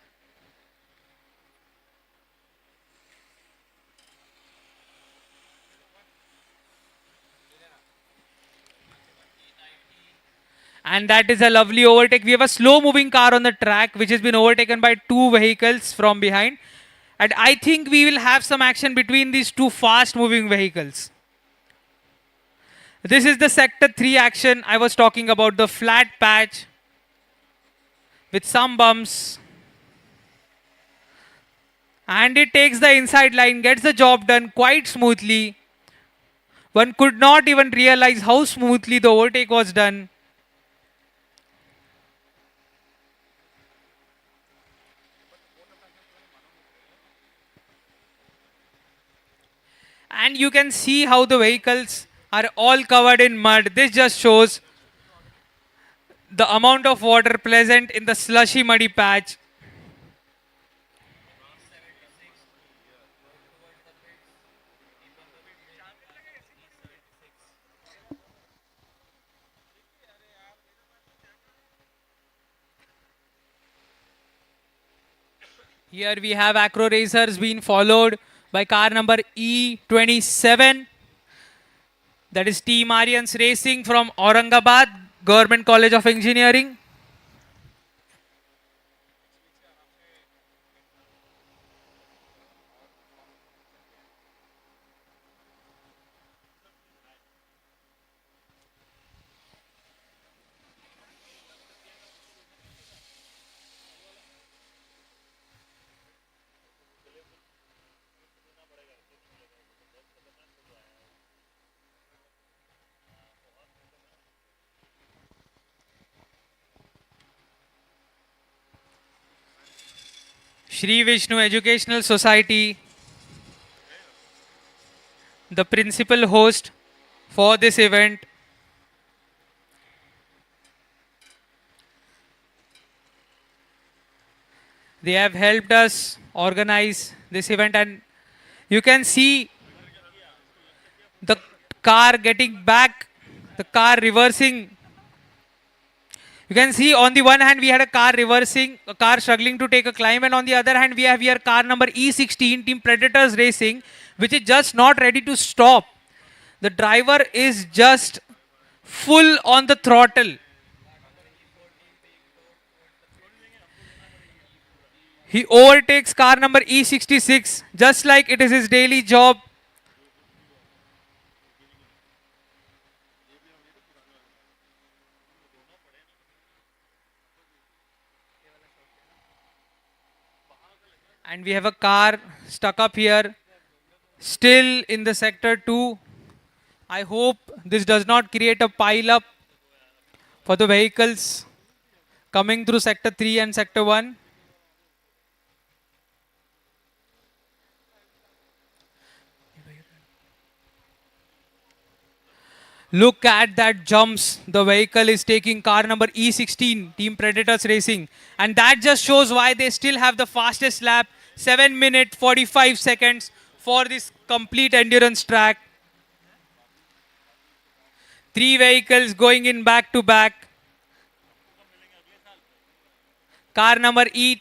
And that is a lovely overtake. We have a slow moving car on the track which has been overtaken by two vehicles from behind. And I think we will have some action between these two fast moving vehicles. This is the sector 3 action. I was talking about the flat patch with some bumps. And it takes the inside line, gets the job done quite smoothly. One could not even realize how smoothly the overtake was done. And you can see how the vehicles are all covered in mud. This just shows the amount of water present in the slushy muddy patch. Here we have acro racers being followed by car number E27. That is Team Aryans Racing from Aurangabad, Government College of Engineering. Shri Vishnu Educational Society, the principal host for this event. They have helped us organize this event, and you can see the car getting back, the car reversing. You can see on the one hand we had a car reversing, a car struggling to take a climb, and on the other hand we have here car number E16 Team Predators Racing, which is just not ready to stop. The driver is just full on the throttle. He overtakes car number E66 just like it is his daily job. And we have a car stuck up here, still in the sector 2. I hope this does not create a pile up for the vehicles coming through sector 3 and sector 1. Look at that jumps the vehicle is taking, car number E16 Team Predators Racing, and that just shows why they still have the fastest lap, 7 minutes 45 seconds for this complete endurance track. 3 vehicles going in back to back. Car number E.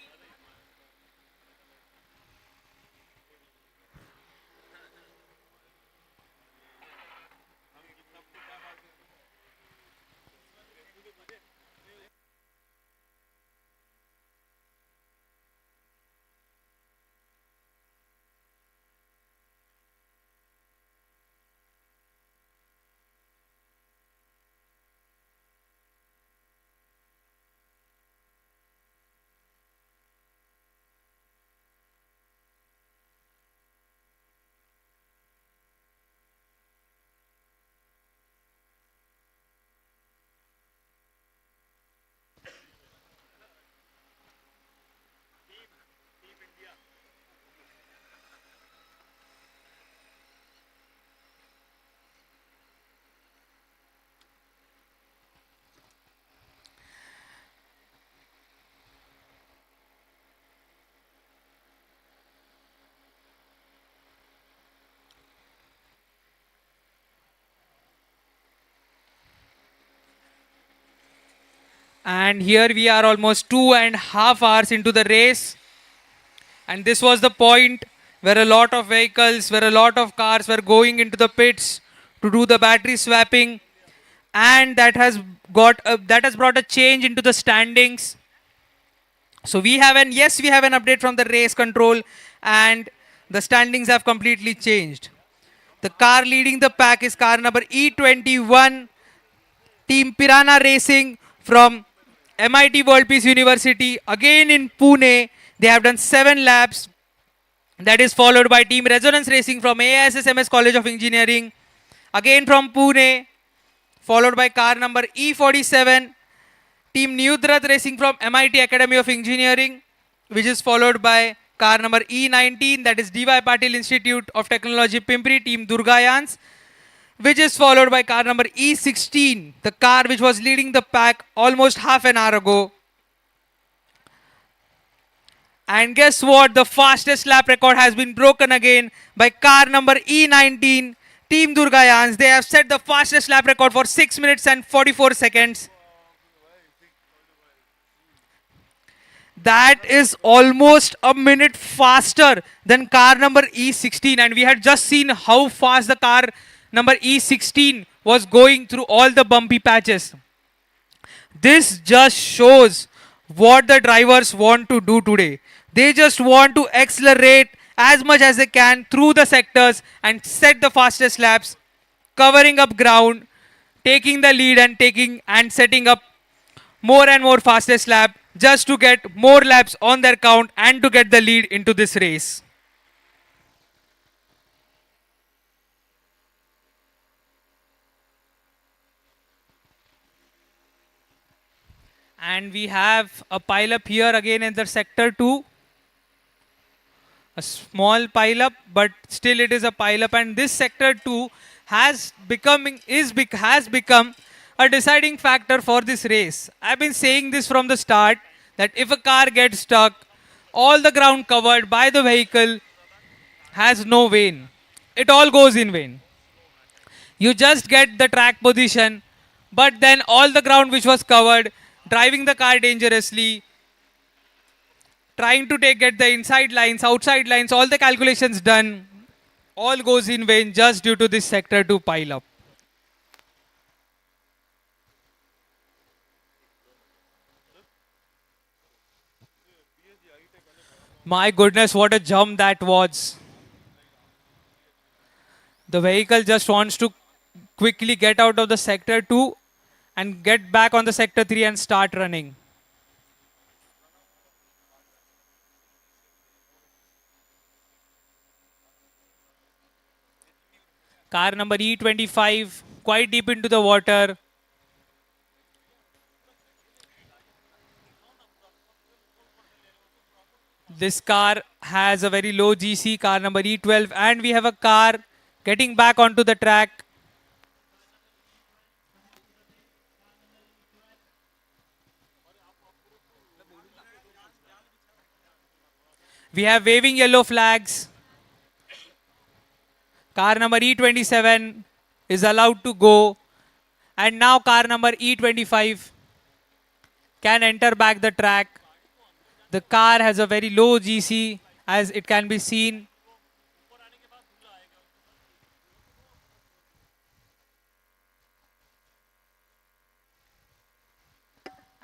And here we are almost 2.5 hours into the race. And this was the point where a lot of vehicles, where a lot of cars were going into the pits to do the battery swapping. And that has brought a change into the standings. So we have an update from the race control, and the standings have completely changed. The car leading the pack is car number E21, Team Piranha Racing from MIT World Peace University, again in Pune. They have done 7 laps. That is followed by Team Resonance Racing from AISSMS College of Engineering, again from Pune, followed by car number E47, Team Newdrat Racing from MIT Academy of Engineering, which is followed by car number E19, that is DY Patil Institute of Technology Pimpri, Team Durgayans, which is followed by car number E16, the car which was leading the pack almost half an hour ago. And guess what? The fastest lap record has been broken again by car number E19, Team Durgayans. They have set the fastest lap record for 6 minutes and 44 seconds. That is almost a minute faster than car number E16. And we had just seen how fast the car number E16 was going through all the bumpy patches. This just shows what the drivers want to do today. They just want to accelerate as much as they can through the sectors and set the fastest laps, covering up ground, taking the lead and setting up more and more fastest lap just to get more laps on their count and to get the lead into this race. And we have a pile-up here again in the sector 2. A small pile-up, but still it is a pile-up. And this sector 2 has become a deciding factor for this race. I've been saying this from the start, that if a car gets stuck, all the ground covered by the vehicle has no vain. It all goes in vain. You just get the track position, but then all the ground which was covered, driving the car dangerously, trying to get the inside lines, outside lines, all the calculations done, all goes in vain just due to this sector 2 pile up. My goodness, what a jump that was. The vehicle just wants to quickly get out of the sector 2 and get back on the sector 3 and start running. Car number E25, quite deep into the water. This car has a very low GC, car number E12, and we have a car getting back onto the track. We have waving yellow flags. Car number E27 is allowed to go. And now car number E25 can enter back the track. The car has a very low GC, as it can be seen.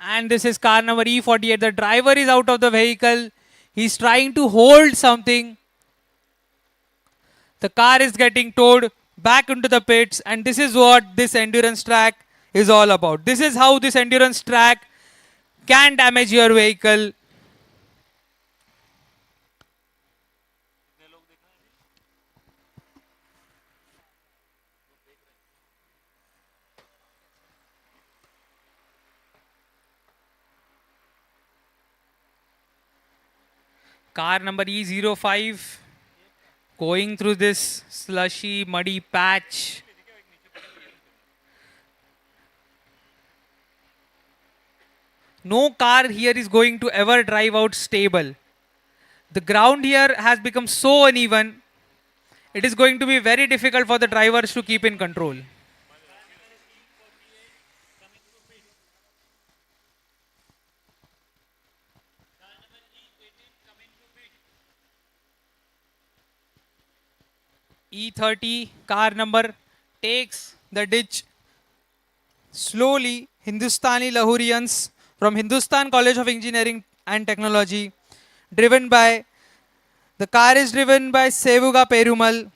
And this is car number E48. The driver is out of the vehicle. He's trying to hold something. The car is getting towed back into the pits, and this is what this endurance track is all about. This is how this endurance track can damage your vehicle. Car number E05 going through this slushy, muddy patch. No car here is going to ever drive out stable. The ground here has become so uneven, it is going to be very difficult for the drivers to keep in control. E30 car number takes the ditch slowly. Hindustani Lahorians from Hindustan College of Engineering and Technology, driven by the car is driven by Sevuga Perumal.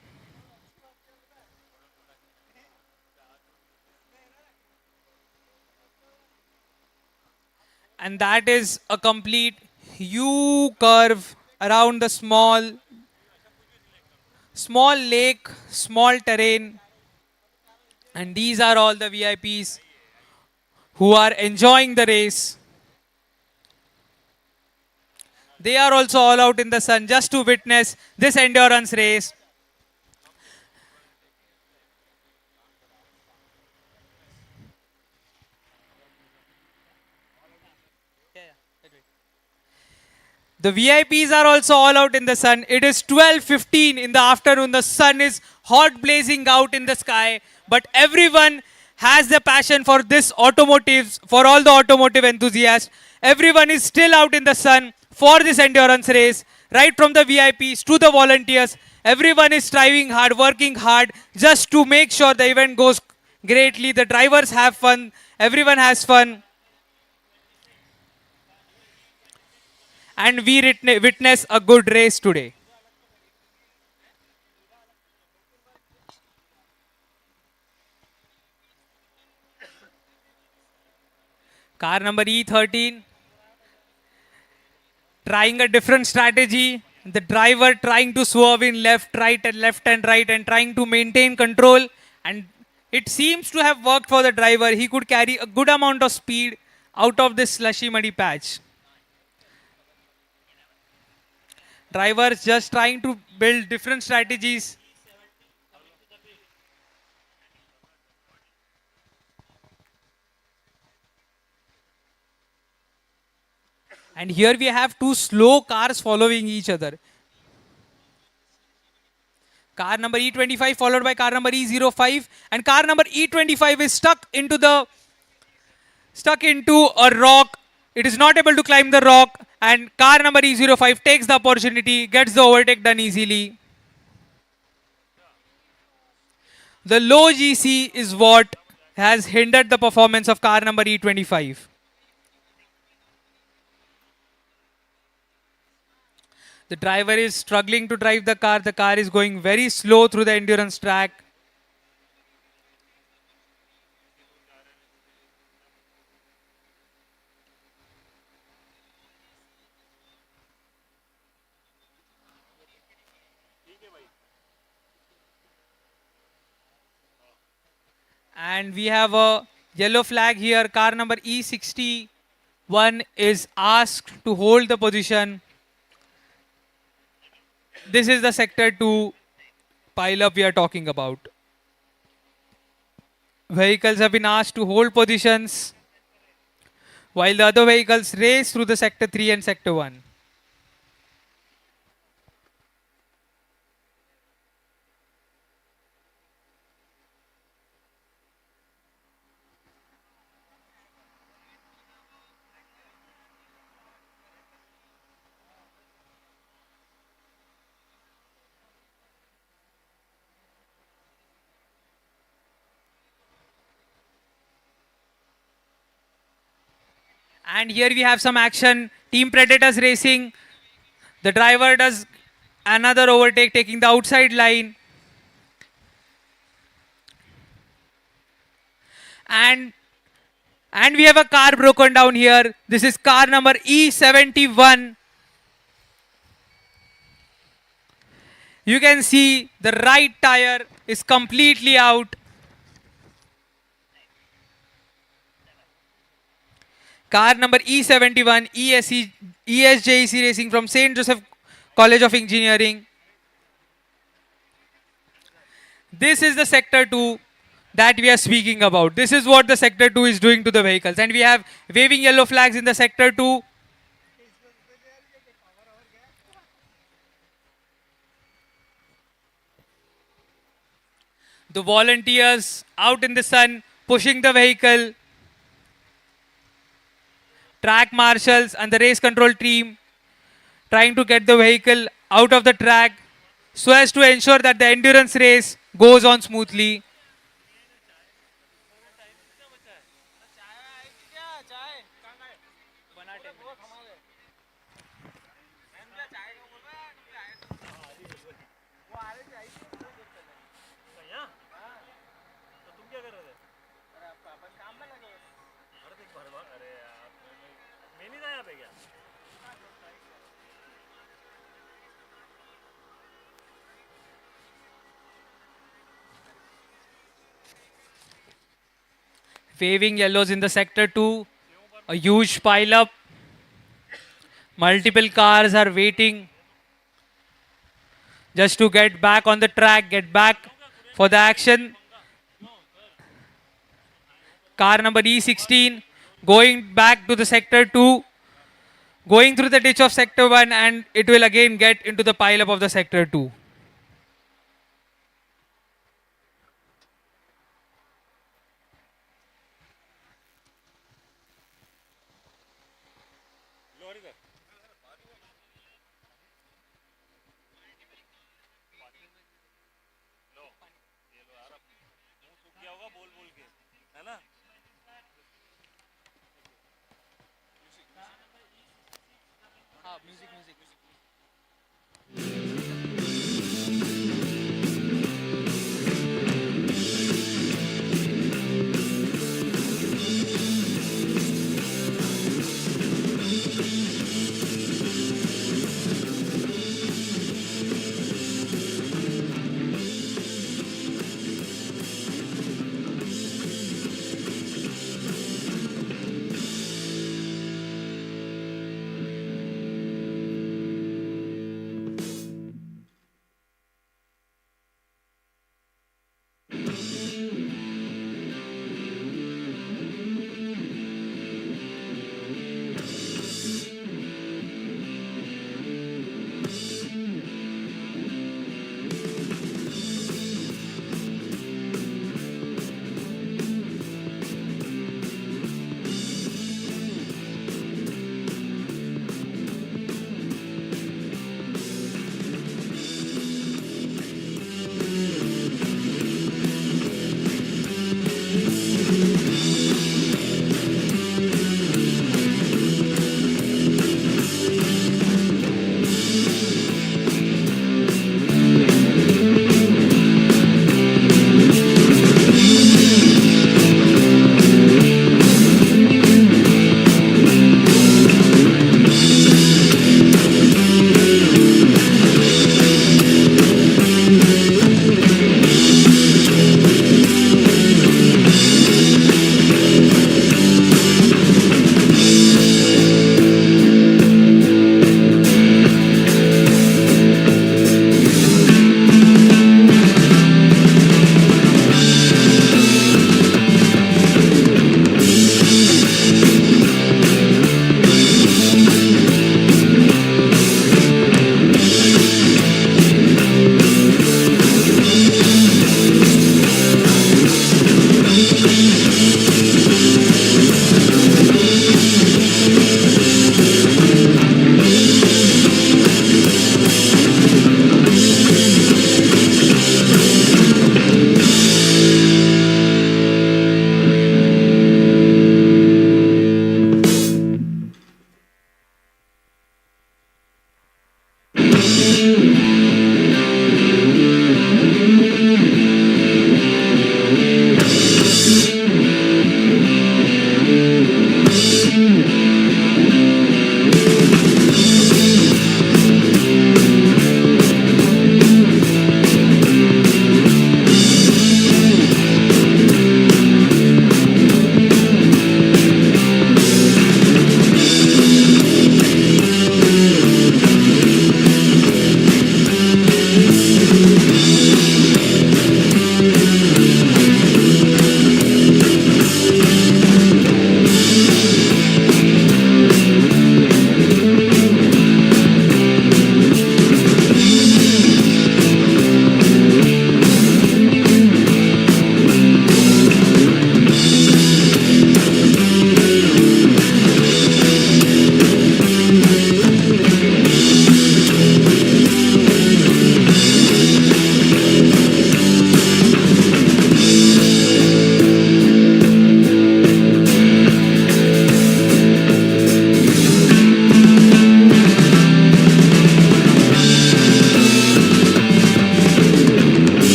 And that is a complete U curve around the small lake, small terrain. And these are all the VIPs who are enjoying the race. They are also all out in the sun just to witness this endurance race. The VIPs are also all out in the sun. It is 12:15 in the afternoon. The sun is hot blazing out in the sky. But everyone has the passion for this automotives, for all the automotive enthusiasts. Everyone is still out in the sun for this endurance race. Right from the VIPs to the volunteers. Everyone is striving hard, working hard just to make sure the event goes greatly. The drivers have fun. Everyone has fun. And we witness a good race today. Car number E13 trying a different strategy. The driver trying to swerve in left and right and trying to maintain control. And it seems to have worked for the driver. He could carry a good amount of speed out of this slushy muddy patch. Drivers just trying to build different strategies. And here we have two slow cars following each other. Car number E25 followed by car number E05, and car number E25 is stuck into a rock. It is not able to climb the rock, and car number E05 takes the opportunity, gets the overtake done easily. The low GC is what has hindered the performance of car number E25. The driver is struggling to drive the car. The car is going very slow through the endurance track. And we have a yellow flag here. Car number E61 is asked to hold the position. This is the sector 2 pile-up we are talking about. Vehicles have been asked to hold positions while the other vehicles race through the sector 3 and sector 1. And here we have some action. Team Predators racing. The driver does another overtake, taking the outside line. And we have a car broken down here. This is car number E71. You can see the right tire is completely out. Car number E71, ESJEC Racing from St. Joseph College of Engineering. This is the sector 2 that we are speaking about. This is what the sector 2 is doing to the vehicles. And we have waving yellow flags in the sector 2. The volunteers out in the sun pushing the vehicle. Track marshals and the race control team trying to get the vehicle out of the track so as to ensure that the endurance race goes on smoothly. तो तुम क्या कर रहे थे? अरे देख भरवा, अरे यार मैं नहीं था यहाँ पे क्या? Waving yellows in the sector 2, a huge pile up. Multiple cars are waiting just to get back on the track, get back for the action. Car number E16 going back to the sector 2, going through the ditch of sector 1, and it will again get into the pile up of the sector 2. क्या होगा बोल बोल के, है ना?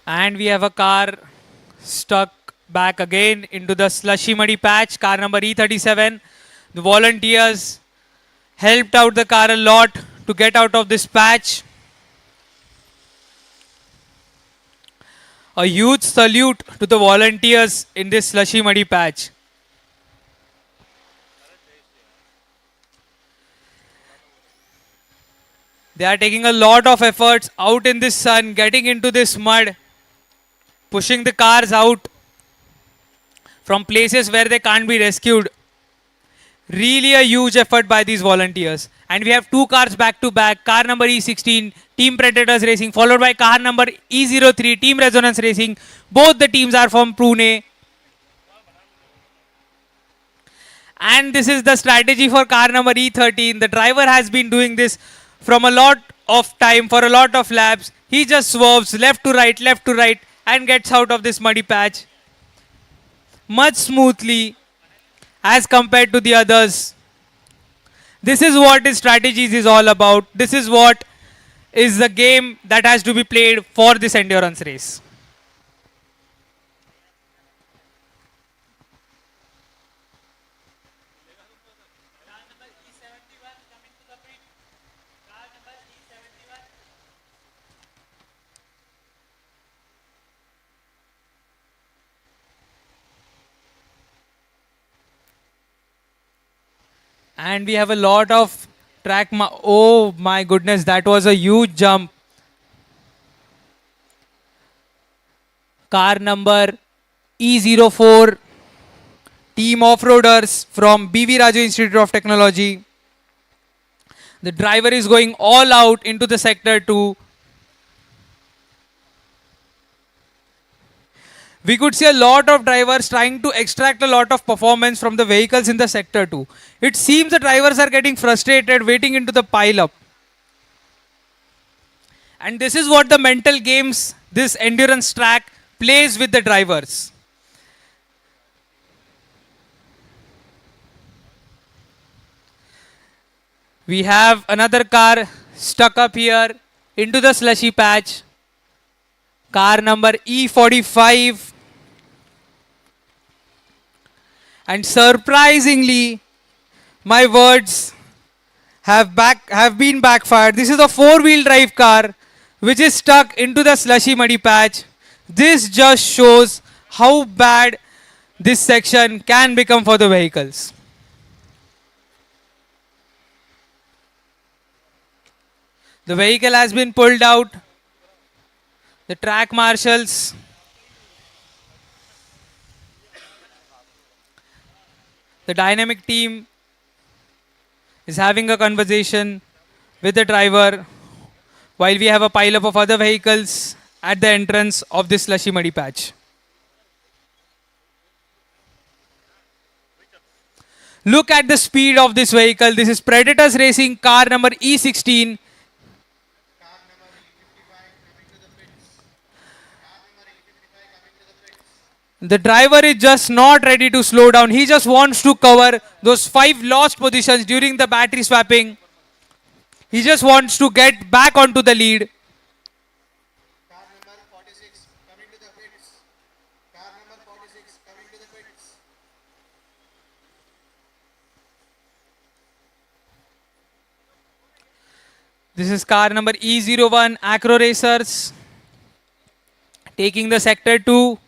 And we have a car stuck back again into the slushy muddy patch. Car number E37. The volunteers helped out the car a lot to get out of this patch. A huge salute to the volunteers in this slushy muddy patch. They are taking a lot of efforts out in this sun, getting into this mud, pushing the cars out from places where they can't be rescued. Really a huge effort by these volunteers. And we have two cars back to back. Car number E16, Team Predators Racing, followed by car number E03, Team Resonance Racing. Both the teams are from Pune. And this is the strategy for car number E13. The driver has been doing this from a lot of time, for a lot of laps. He just swerves left to right, and gets out of this muddy patch much smoothly as compared to the others. This is what his strategies is all about. This is what is the game that has to be played for this endurance race. And we have a lot of track. Oh my goodness, that was a huge jump. Car number E04, Team Off-Roaders from BVRIT Institute of Technology. The driver is going all out into the sector 2. We could see a lot of drivers trying to extract a lot of performance from the vehicles in the sector 2. It seems the drivers are getting frustrated waiting into the pile-up. And this is what the mental games this endurance track plays with the drivers. We have another car stuck up here into the slushy patch. Car number E45. And surprisingly, my words have been backfired. This is a 4-wheel drive car which is stuck into the slushy muddy patch. This just shows how bad this section can become for the vehicles. The vehicle has been pulled out. The track marshals, the dynamic team is having a conversation with the driver while we have a pile-up of other vehicles at the entrance of this slushy muddy patch. Look at the speed of this vehicle. This is Predators Racing car number E16. The driver is just not ready to slow down. He just wants to cover those 5 lost positions during the battery swapping. He just wants to get back onto the lead. Car number 46 coming to the pits. Car number 46 coming to the pits. This is car number E01 Acro Racers taking the sector 2.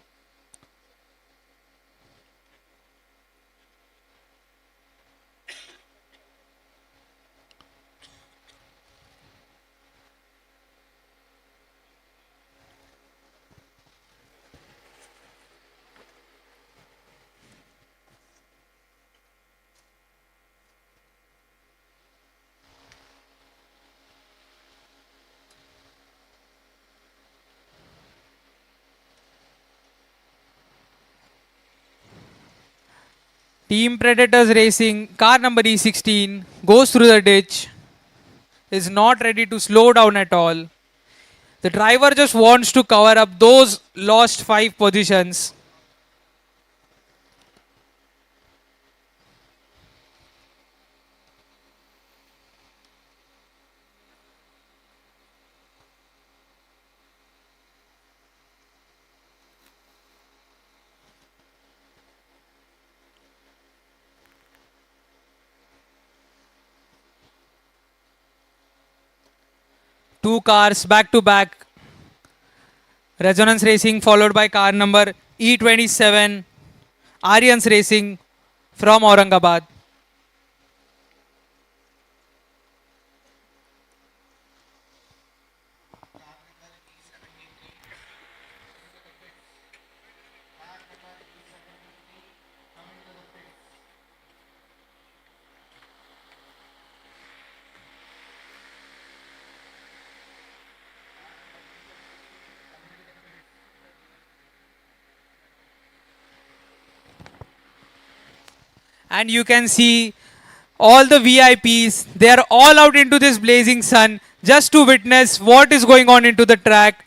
Team Predators Racing, car number E16, goes through the ditch, is not ready to slow down at all. The driver just wants to cover up those lost 5 positions. Two cars back to back. Resonance Racing followed by car number E27. Aryans Racing from Aurangabad. And you can see all the VIPs, they are all out into this blazing sun just to witness what is going on into the track,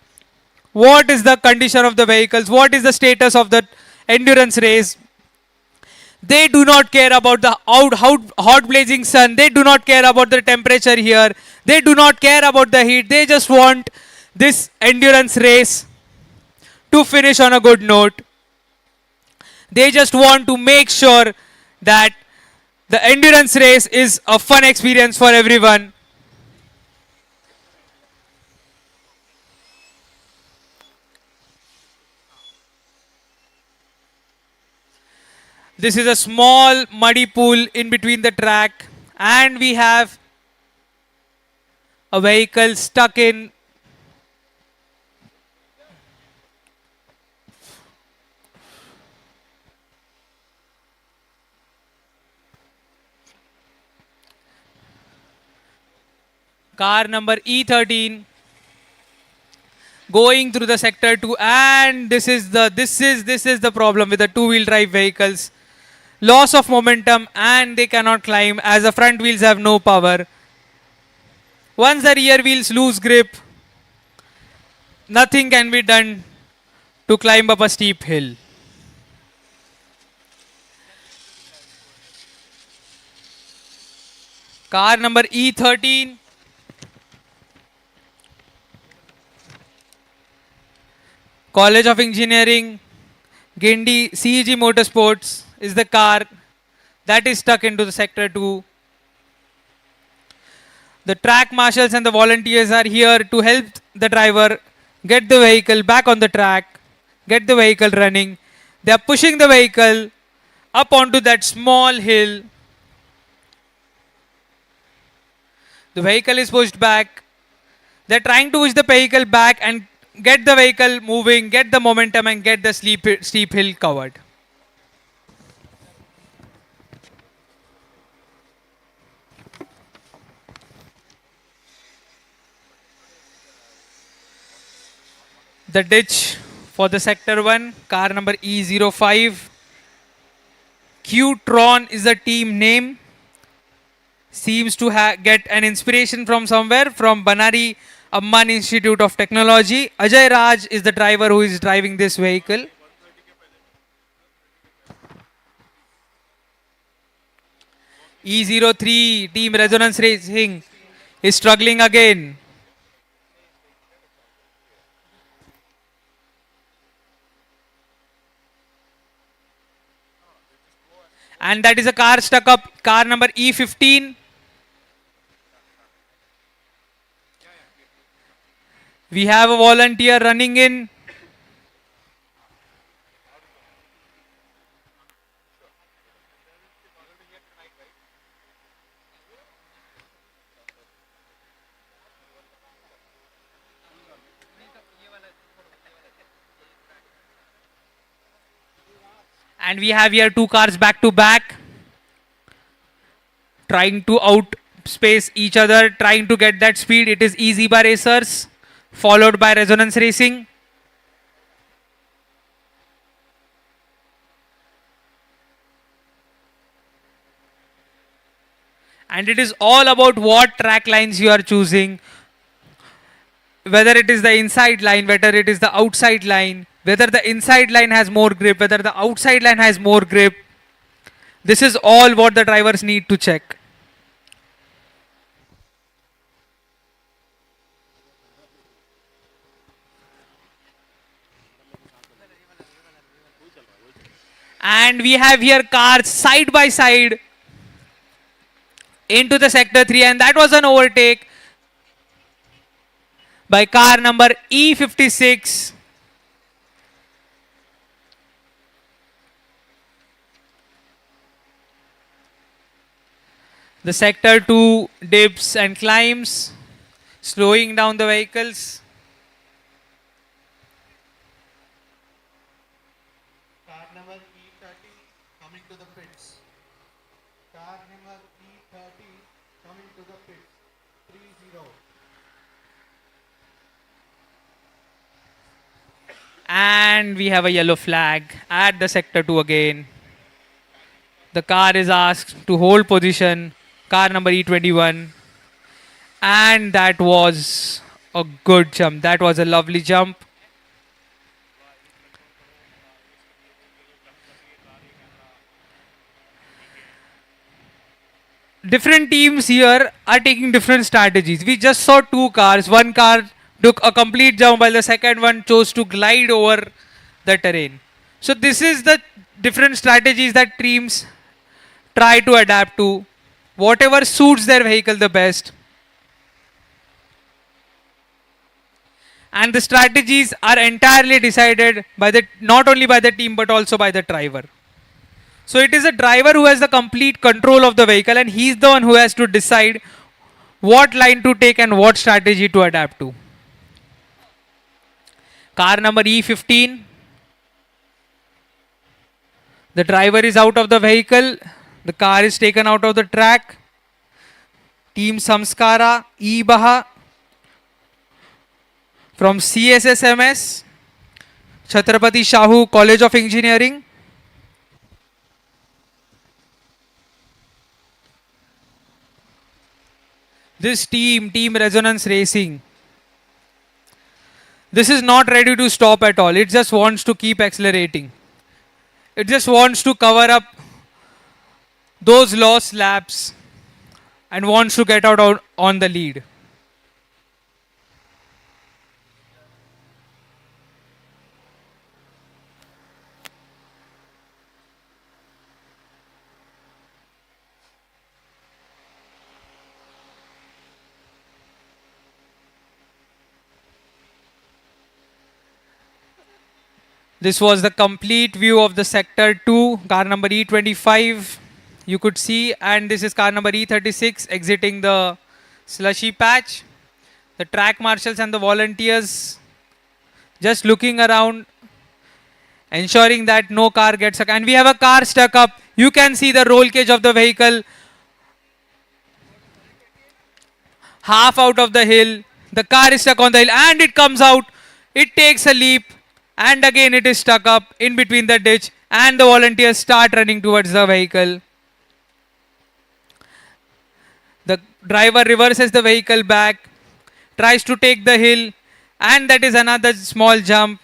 what is the condition of the vehicles, what is the status of the endurance race. They do not care about the hot blazing sun, they do not care about the temperature here, they do not care about the heat, they just want this endurance race to finish on a good note. They just want to make sure that the endurance race is a fun experience for everyone. This is a small muddy pool in between the track, and we have a vehicle stuck in. Car number E13 going through the sector 2, and this is the problem with the two-wheel drive vehicles. Loss of momentum, and they cannot climb as the front wheels have no power. Once the rear wheels lose grip, nothing can be done to climb up a steep hill. Car number E13. College of Engineering, Gindi CEG Motorsports is the car that is stuck into the sector 2. The track marshals and the volunteers are here to help the driver get the vehicle back on the track, get the vehicle running. They are pushing the vehicle up onto that small hill. The vehicle is pushed back. They are trying to push the vehicle back and get the vehicle moving, get the momentum, and get the steep hill covered. The ditch for the sector 1, car number E05. Q-Tron is the team name. Seems to get an inspiration from somewhere, from Banari Amman Institute of Technology. Ajay Raj is the driver who is driving this vehicle. E03 Team Resonance Racing is struggling again. And that is a car stuck up, car number E15. We have a volunteer running in. And we have here two cars back to back, trying to outspace each other, trying to get that speed. It is Easybar Racers, followed by Resonance Racing. And it is all about what track lines you are choosing, whether it is the inside line, whether it is the outside line, whether the inside line has more grip, whether the outside line has more grip. This is all what the drivers need to check. And we have here cars side by side into the sector 3, and that was an overtake. by car number E56. The sector 2 dips and climbs, slowing down the vehicles. Car number E30 coming to the pits. Car number E30 coming to the pits. 30. And we have a yellow flag at the sector 2 again. The car is asked to hold position. Car number E21. And that was a good jump. That was a lovely jump. Different teams here are taking different strategies. We just saw two cars. One car took a complete jump while the second one chose to glide over the terrain. So this is the different strategies that teams try to adapt to. Whatever suits their vehicle the best. And the strategies are entirely decided by the not only by the team but also by the driver. So it is a driver who has the complete control of the vehicle, and he's the one who has to decide what line to take and what strategy to adapt to. Car number E15. The driver is out of the vehicle. The car is taken out of the track. Team Samskara, BAJA from CSSMS, Chhatrapati Shahu College of Engineering. This team Resonance Racing, this is not ready to stop at all. It just wants to keep accelerating. It just wants to cover up those lost laps and wants to get out on the lead. This was the complete view of the sector 2, car number E25. You could see, and this is car number E36 exiting the slushy patch. The track marshals and the volunteers just looking around, ensuring that no car gets stuck. And we have a car stuck up. You can see the roll cage of the vehicle half out of the hill. The car is stuck on the hill and it comes out. It takes a leap. And again it is stuck up in between the ditch, and the volunteers start running towards the vehicle. The driver reverses the vehicle back, tries to take the hill, and that is another small jump,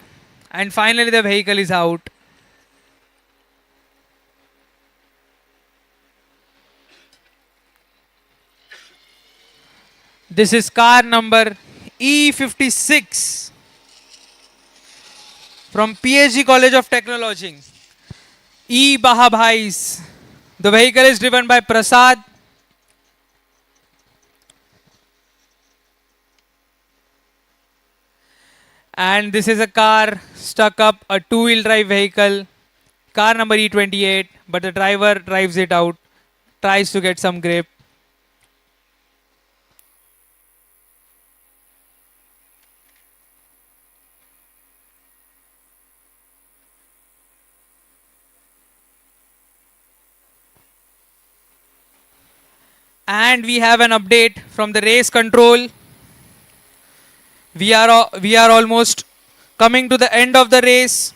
and finally the vehicle is out. This is car number E56 from PSG College of Technology. BAJA Bhais. The vehicle is driven by Prasad. And this is a car stuck up, a two-wheel drive vehicle. Car number E28, but the driver drives it out, tries to get some grip. And we have an update from the race control. We are almost coming to the end of the race.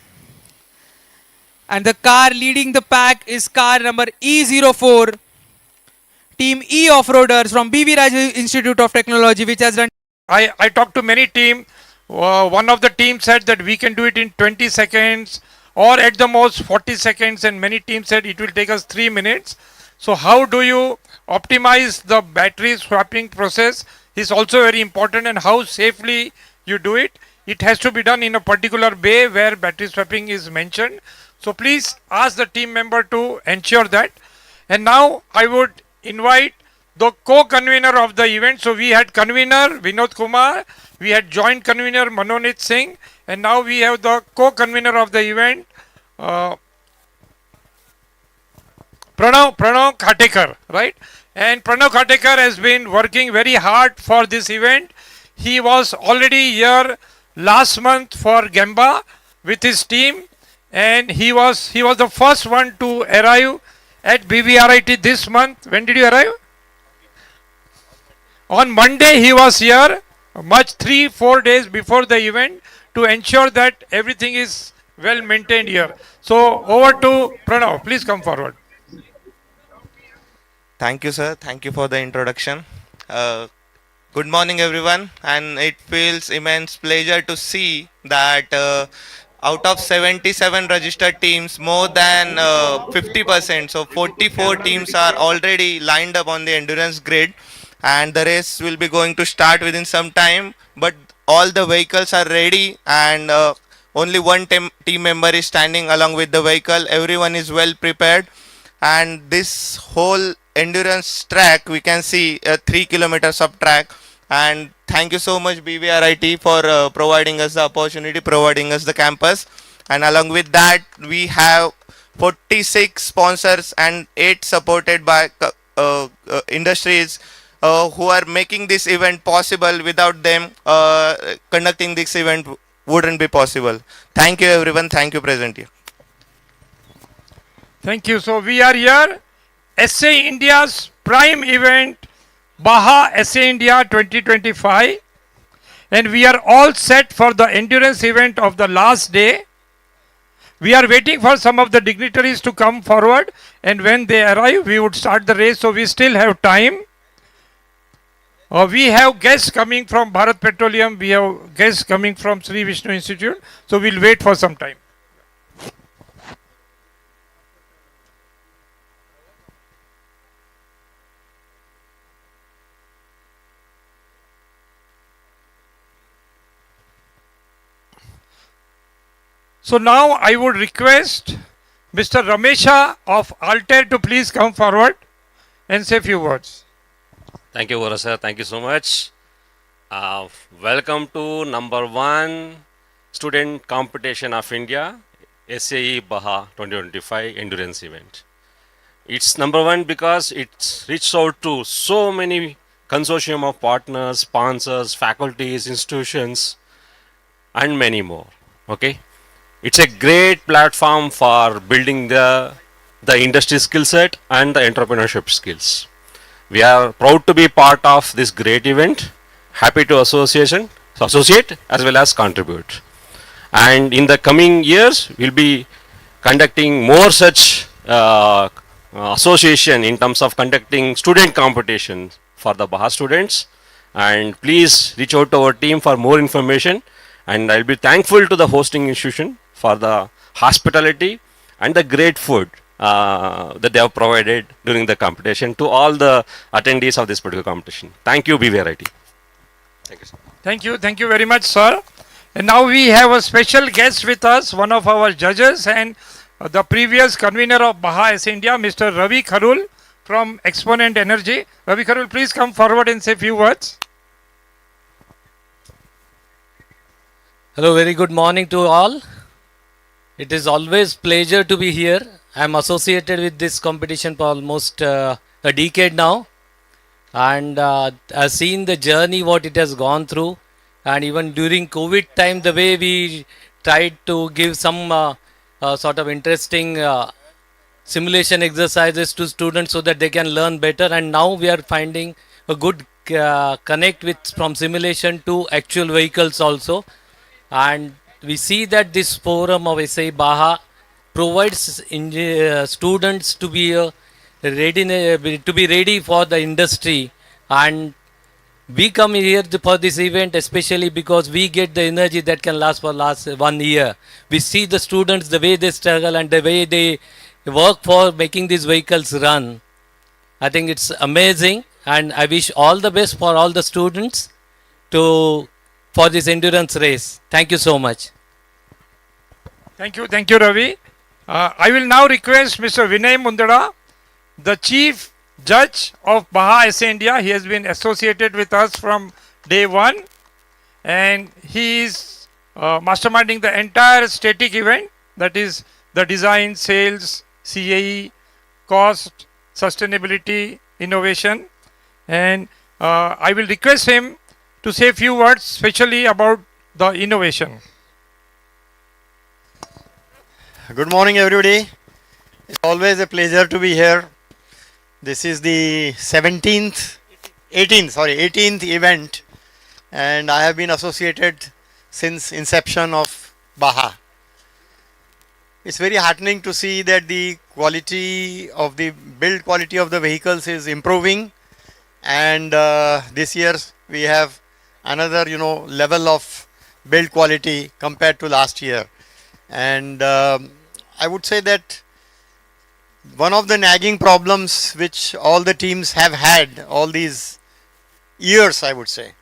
And the car leading the pack is car number E04. Team E Off-Roaders from BVRIT Institute of Technology, which has done. I talked to many teams. One of the teams said that we can do it in 20 seconds or at the most 40 seconds, and many teams said it will take us 3 minutes. So how do you optimize the battery swapping process is also very important, and how safely you do it. It has to be done in a particular bay where battery swapping is mentioned. So please ask the team member to ensure that. And now I would invite the co-convener of the event. So we had convener Vinod Kumar, we had joint convener Manonit Singh, and now we have the co-convener of the event, uh, Pranav Khatekar, right? And Pranav Khatekar has been working very hard for this event. He was already here last month for Gamba with his team, and he was the first one to arrive at BVRIT this month. When did you arrive? On Monday he was here, much 3-4 days before the event, to ensure that everything is well maintained here. So over to Pranav. Please come forward. Thank you, sir. Thank you for the introduction. Good morning, everyone. And it feels immense pleasure to see that out of 77 registered teams, more than 50%, so 44 teams are already lined up on the endurance grid. And the race will be going to start within some time. But all the vehicles are ready, and only one team member is standing along with the vehicle. Everyone is well prepared. And this whole endurance track, we can see 3 kilometers of track. And thank you so much BVRIT for providing us the opportunity, providing us the campus. And along with that, we have 46 sponsors and 8 supported by industries who are making this event possible. Without them, conducting this event wouldn't be possible. Thank you, everyone. Thank you, present here. Thank you. So we are here, SA India's prime event, BAJA SA India 2025, and we are all set for the endurance event of the last day. We are waiting for some of the dignitaries to come forward, and when they arrive, we would start the race. So we still have time. We have guests coming from Bharat Petroleum. We have guests coming from Sri Vishnu Institute. So we'll wait for some time. So now I would request Mr. Ramesha of Altair to please come forward and say a few words. Thank you, Vora sir. Thank you so much. Welcome to number 1 student competition of India, SAE BAJA 2025 endurance event. It's number 1 because it's reached out to so many consortium of partners, sponsors, faculties, institutions, and many more. Okay. It's a great platform for building the industry skill set and the entrepreneurship skills. We are proud to be part of this great event. Happy to associate as well as contribute. And in the coming years, we'll be conducting more such association in terms of conducting student competition for the BAJA students. And please reach out to our team for more information. And I'll be thankful to the hosting institution for the hospitality and the great food that they have provided during the competition to all the attendees of this particular competition. Thank you, BVRIT. Thank you, sir. Thank you very much, sir. And now we have a special guest with us, one of our judges and the previous convener of BAJA SA India, Mr. Ravi Kharul from Exponent Energy. Ravi Kharul, please come forward and say a few words. Hello, very good morning to all. It is always pleasure to be here. I am associated with this competition for almost a decade now, and I've seen the journey what it has gone through, and even during COVID time, the way we tried to give some sort of interesting simulation exercises to students so that they can learn better, and now we are finding a good connect with from simulation to actual vehicles also, and we see that this forum of SAE BAJA provides students to be ready for the industry, and we come here for this event especially because we get the energy that can last for 1 year. We see the students, the way they struggle and the way they work for making these vehicles run. I think it's amazing, and I wish all the best for all the students for this endurance race. Thank you so much. Thank you, Ravi. I will now request Mr. Vinay Mundara, the Chief judge of BAJA SA India. He has been associated with us from day one, and he is masterminding the entire static event, that is the design, sales, CAE, cost, sustainability, innovation. And I will request him to say a few words, especially about the innovation. Good morning, everybody. It's always a pleasure to be here. This is the 18th event, and I have been associated since inception of BAJA. It's very heartening to see that the quality of the build quality of the vehicles is improving, and this year we have another level of build quality compared to last year. And I would say that one of the nagging problems which all the teams have had all these years, I would say,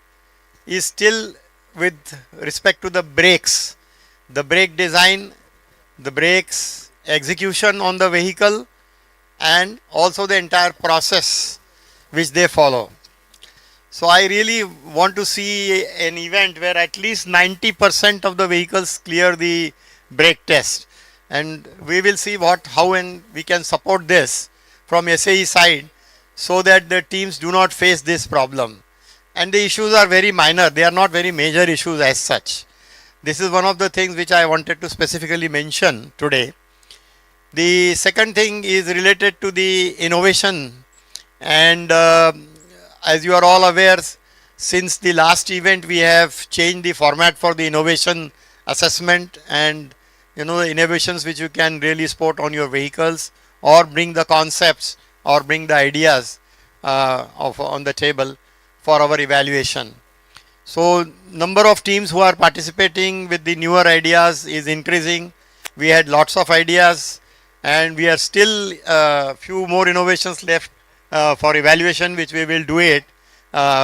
is still with respect to the brakes, the brake design, the brakes execution on the vehicle, and also the entire process which they follow. So I really want to see an event where at least 90% of the vehicles clear the brake test, and we will see how and we can support this from SAE side so that the teams do not face this problem. And the issues are very minor, they are not very major issues as such. This is one of the things which I wanted to specifically mention today. The second thing is related to the innovation, and as you are all aware, since the last event we have changed the format for the innovation assessment, and the innovations which you can really spot on your vehicles or bring the concepts or bring the ideas on the table for our evaluation. So number of teams who are participating with the newer ideas is increasing. We had lots of ideas, and we are still few more innovations left for evaluation, which we will do it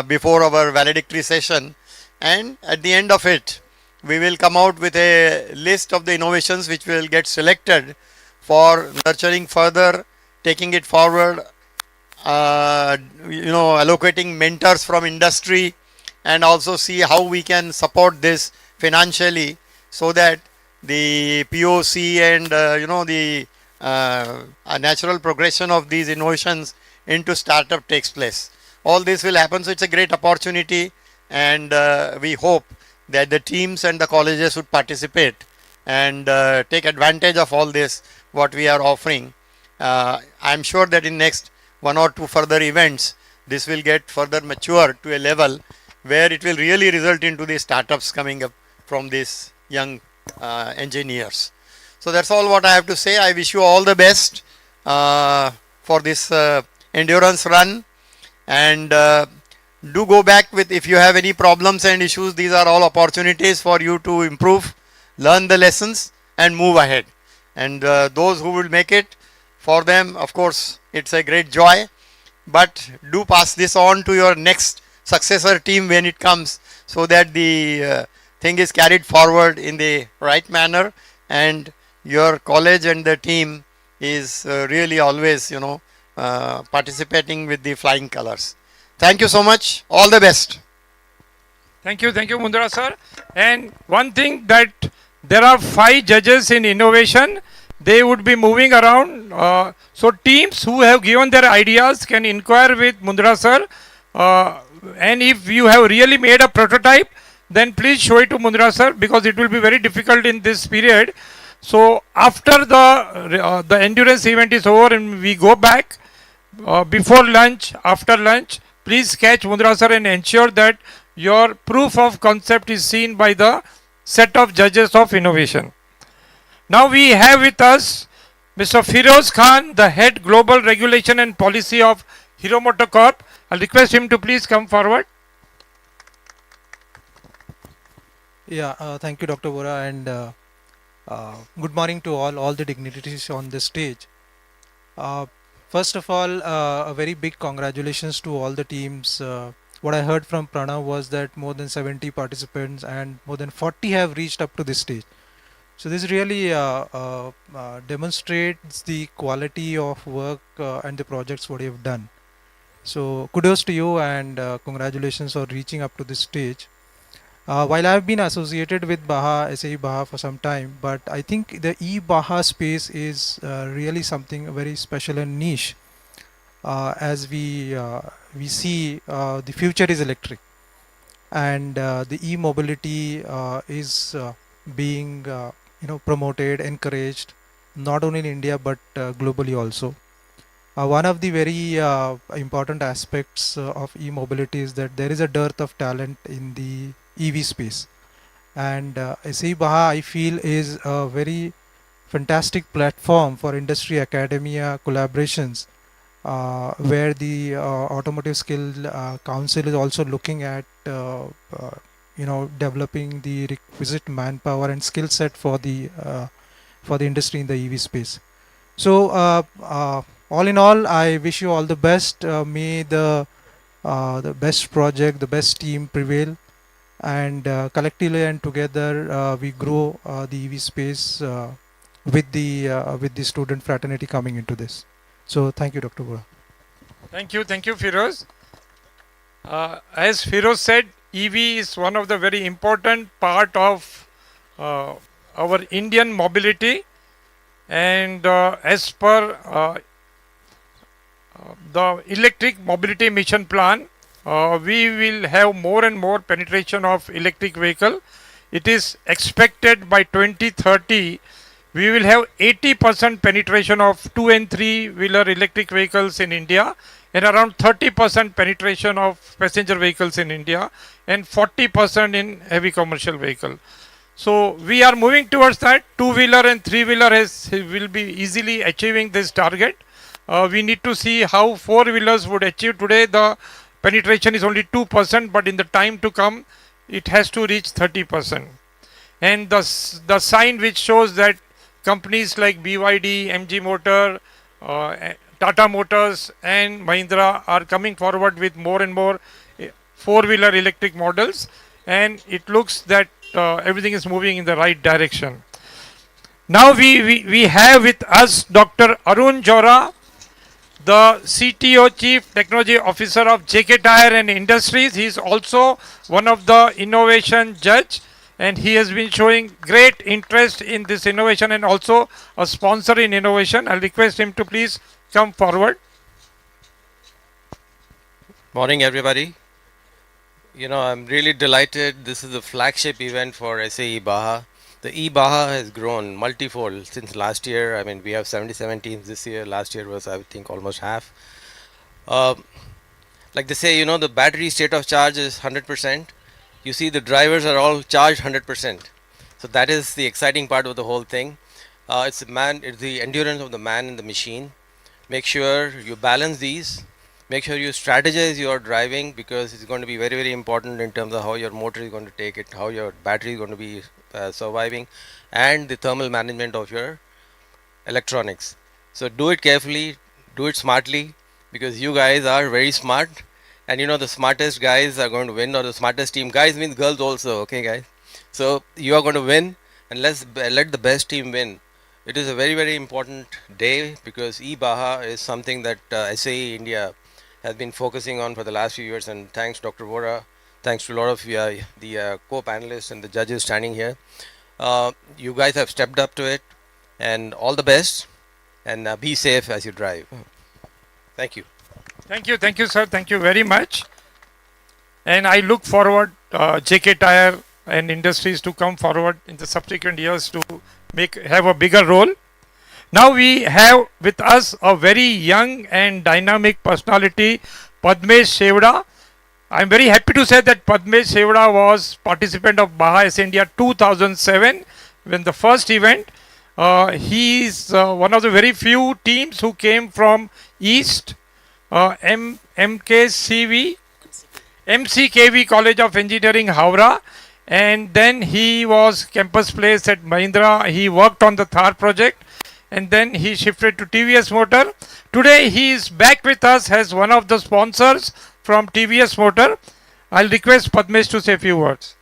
before our valedictory session, and at the end of it we will come out with a list of the innovations which will get selected for nurturing further, taking it forward, allocating mentors from industry, and also see how we can support this financially so that the POC and the natural progression of these innovations into startup takes place. All this will happen, so it's a great opportunity, and we hope that the teams and the colleges would participate and take advantage of all this what we are offering. I'm sure that in next one or two further events this will get further mature to a level where it will really result into the startups coming up from these young engineers. So that's all what I have to say. I wish you all the best for this endurance run, and do go back with, if you have any problems and issues, these are all opportunities for you to improve, learn the lessons and move ahead. And those who will make it, for them of course it's a great joy, but do pass this on to your next successor team when it comes, so that the thing is carried forward in the right manner, and your college and the team is really always participating with the flying colors. Thank you so much. All the best. Thank you, Mundra sir. And one thing, that there are 5 judges in innovation. They would be moving around. So teams who have given their ideas can inquire with Mundra sir. And if you have really made a prototype, then please show it to Mundra sir, because it will be very difficult in this period. So after the endurance event is over and we go back, before lunch, after lunch, please catch Mundra sir and ensure that your proof of concept is seen by the set of judges of innovation. Now we have with us Mr. Firoz Khan, the head global regulation and policy of Hero Motor Corp. I'll request him to please come forward. Yeah, thank you, Dr. Bora, and good morning to all the dignitaries on this stage. First of all, a very big congratulations to all the teams. What I heard from Pranav was that more than 70 participants and more than 40 have reached up to this stage. So this really demonstrates the quality of work and the projects what you have done. So kudos to you and congratulations for reaching up to this stage. While I've been associated with BAHA, SAE BAHA for some time, but I think the e-BAHA space is really something very special and niche. As we see, the future is electric, and the e-mobility is being promoted, encouraged, not only in India but globally also. One of the very important aspects of e-mobility is that there is a dearth of talent in the EV space, and SAE BAHA I feel is a very fantastic platform for industry academia collaborations, where the automotive skill council is also looking at developing the requisite manpower and skill set for the industry in the EV space. So all in all, I wish you all the best. May the best project, the best team prevail, and collectively and together we grow the EV space with the student fraternity coming into this. So thank you, Dr. Bora. Thank you, Firoz. As Firoz said, EV is one of the very important part of our Indian mobility, and as per the electric mobility mission plan, we will have more and more penetration of electric vehicle. It is expected by 2030 we will have 80% penetration of 2 and 3 wheeler electric vehicles in India, and around 30% penetration of passenger vehicles in India, and 40% in heavy commercial vehicle. So we are moving towards that. 2-wheeler and 3-wheeler will be easily achieving this target. We need to see how 4-wheelers would achieve. Today the penetration is only 2%, but in the time to come it has to reach 30%. And the sign which shows that companies like BYD, MG Motor, Tata Motors and Mahindra are coming forward with more and more 4-wheeler electric models, and it looks that everything is moving in the right direction. Now we have with us Dr. Arun Jora, the CTO, Chief Technology Officer of Checkered and Industries. He is also one of the innovation judge, and he has been showing great interest in this innovation and also a sponsor in innovation. I'll request him to please come forward. Morning, everybody. You know, I'm really delighted. This is the flagship event for SAE BAHA. The e-BAHA has grown multifold since last year. I mean, we have 77 teams this year. Last year was, I think, almost half. Like they say, you know, the battery state of charge is 100%. You see, the drivers are all charged 100%. So that is the exciting part of the whole thing. It's the endurance of the man and the machine. Make sure you balance these. Make sure you strategize your driving, because it's going to be very, very important in terms of how your motor is going to take it, how your battery is going to be surviving, and the thermal management of your electronics. So do it carefully, do it smartly, because you guys are very smart, and you know the smartest guys are going to win, or the smartest team. Guys means girls also, okay guys? So you are going to win, and let the best team win. It is a very, very important day, because e-BAHA is something that SAE India has been focusing on for the last few years, and thanks Dr. Vora, thanks to a lot of the co-panelists and the judges standing here. You guys have stepped up to it, and all the best, and be safe as you drive. Thank you. Thank you sir, thank you very much. And I look forward JK Tyre and Industries to come forward in the subsequent years to have a bigger role. Now we have with us a very young and dynamic personality, Padmesh Sevda. I am very happy to say that Padmesh Sevda was participant of BAHA SAEINDIA 2007 when the first event. He is one of the very few teams who came from East, MCKV College of Engineering, Howrah. And then he was campus placed at Mahindra. He worked on the Thar project, and then he shifted to TVS Motor. Today he is back with us as one of the sponsors from TVS Motor. I'll request Padmesh to say a few words.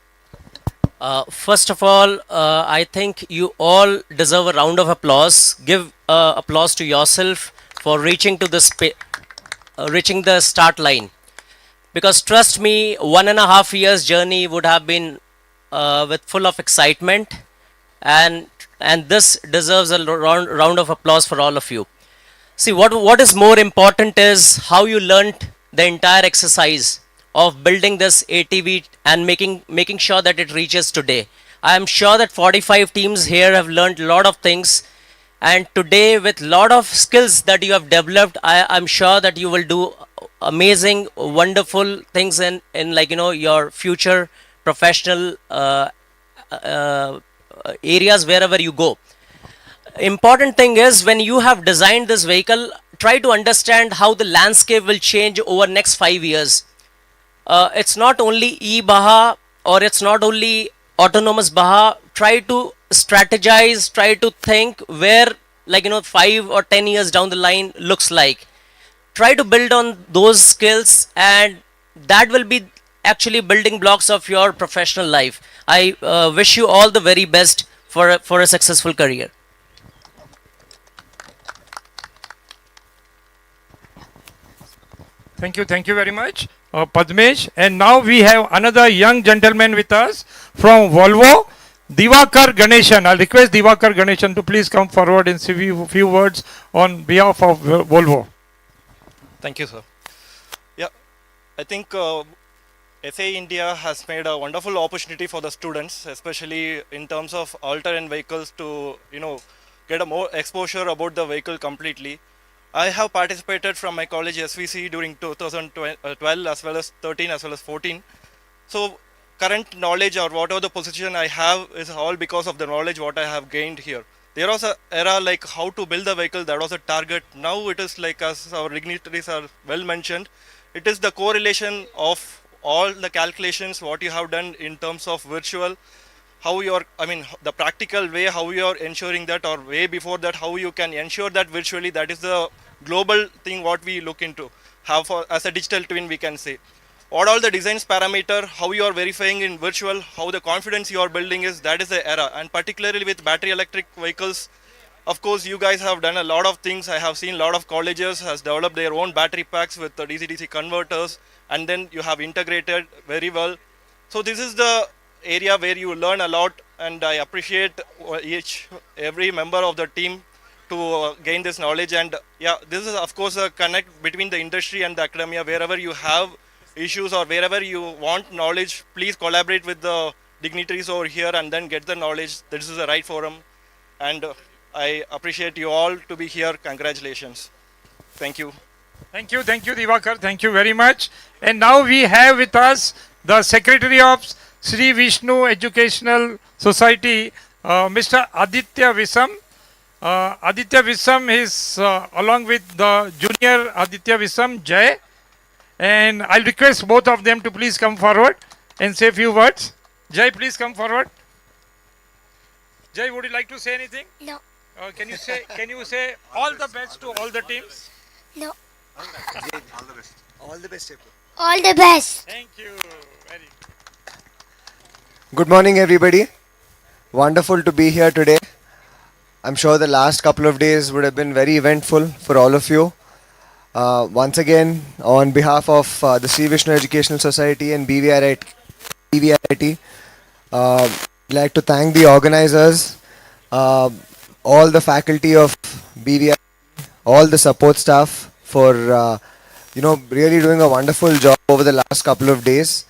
First of all, I think you all deserve a round of applause. Give applause to yourself for reaching to this reaching the start line. Because trust me, 1.5 years journey would have been with full of excitement, and this deserves a round of applause for all of you. See, what is more important is how you learnt the entire exercise of building this ATV and making sure that it reaches today. I am sure that 45 teams here have learned a lot of things, and today with lot of skills that you have developed, I'm sure that you will do amazing, wonderful things in like your future professional areas wherever you go. Important thing is, when you have designed this vehicle, try to understand how the landscape will change over next 5 years. It's not only e-Baha or it's not only autonomous Baha. Try to strategize, try to think where 5 or 10 years down the line looks like. Try to build on those skills, and that will be actually building blocks of your professional life. I wish you all the very best for a successful career. Thank you very much, Padmesh. And now we have another young gentleman with us from Volvo, Divakar Ganeshan. I'll request Divakar Ganeshan to please come forward and say a few words on behalf of Volvo. Thank you, sir. Yeah, I think SAE India has made a wonderful opportunity for the students, especially in terms of all-terrain vehicles, to get a more exposure about the vehicle completely. I have participated from my college SVC during 2012 as well as 13 as well as 14. So current knowledge or whatever the position I have is all because of the knowledge what I have gained here. There was an era like how to build the vehicle, that was a target. Now it is like, as our dignitaries are well mentioned, it is the correlation of all the calculations what you have done in terms of virtual, how you're, the practical way, how you're ensuring that, or way before that, how you can ensure that virtually. That is the global thing what we look into, have for, as a digital twin we can say. What all the designs parameter, how you are verifying in virtual, how the confidence you are building is, that is the era. And particularly with battery electric vehicles, of course you guys have done a lot of things. I have seen a lot of colleges has developed their own battery packs with the DC-DC converters, and then you have integrated very well. So this is the area where you learn a lot, and I appreciate every member of the team to gain this knowledge. And yeah, this is of course a connect between the industry and the academia. Wherever you have issues or wherever you want knowledge, please collaborate with the dignitaries over here and then get the knowledge. This is the right forum, and I appreciate you all to be here. Congratulations. Thank you. Thank you, Divakar. Thank you very much. And now we have with us the Secretary of Sri Vishnu Educational Society, Mr. Aditya Visam. Aditya Visam is along with the junior Aditya Visam, Jay. And I'll request both of them to please come forward and say a few words. Jay, please come forward. Jay, would you like to say anything? No. Can you say all the best to all the teams? No. All the best. All the best. All the best. Thank you. Very Good morning, everybody. Wonderful to be here today. I'm sure the last couple of days would have been very eventful for all of you. Once again, on behalf of the Sri Vishnu Educational Society and BVRIT, I'd like to thank the organizers, all the faculty of BVRIT, all the support staff for really doing a wonderful job over the last couple of days,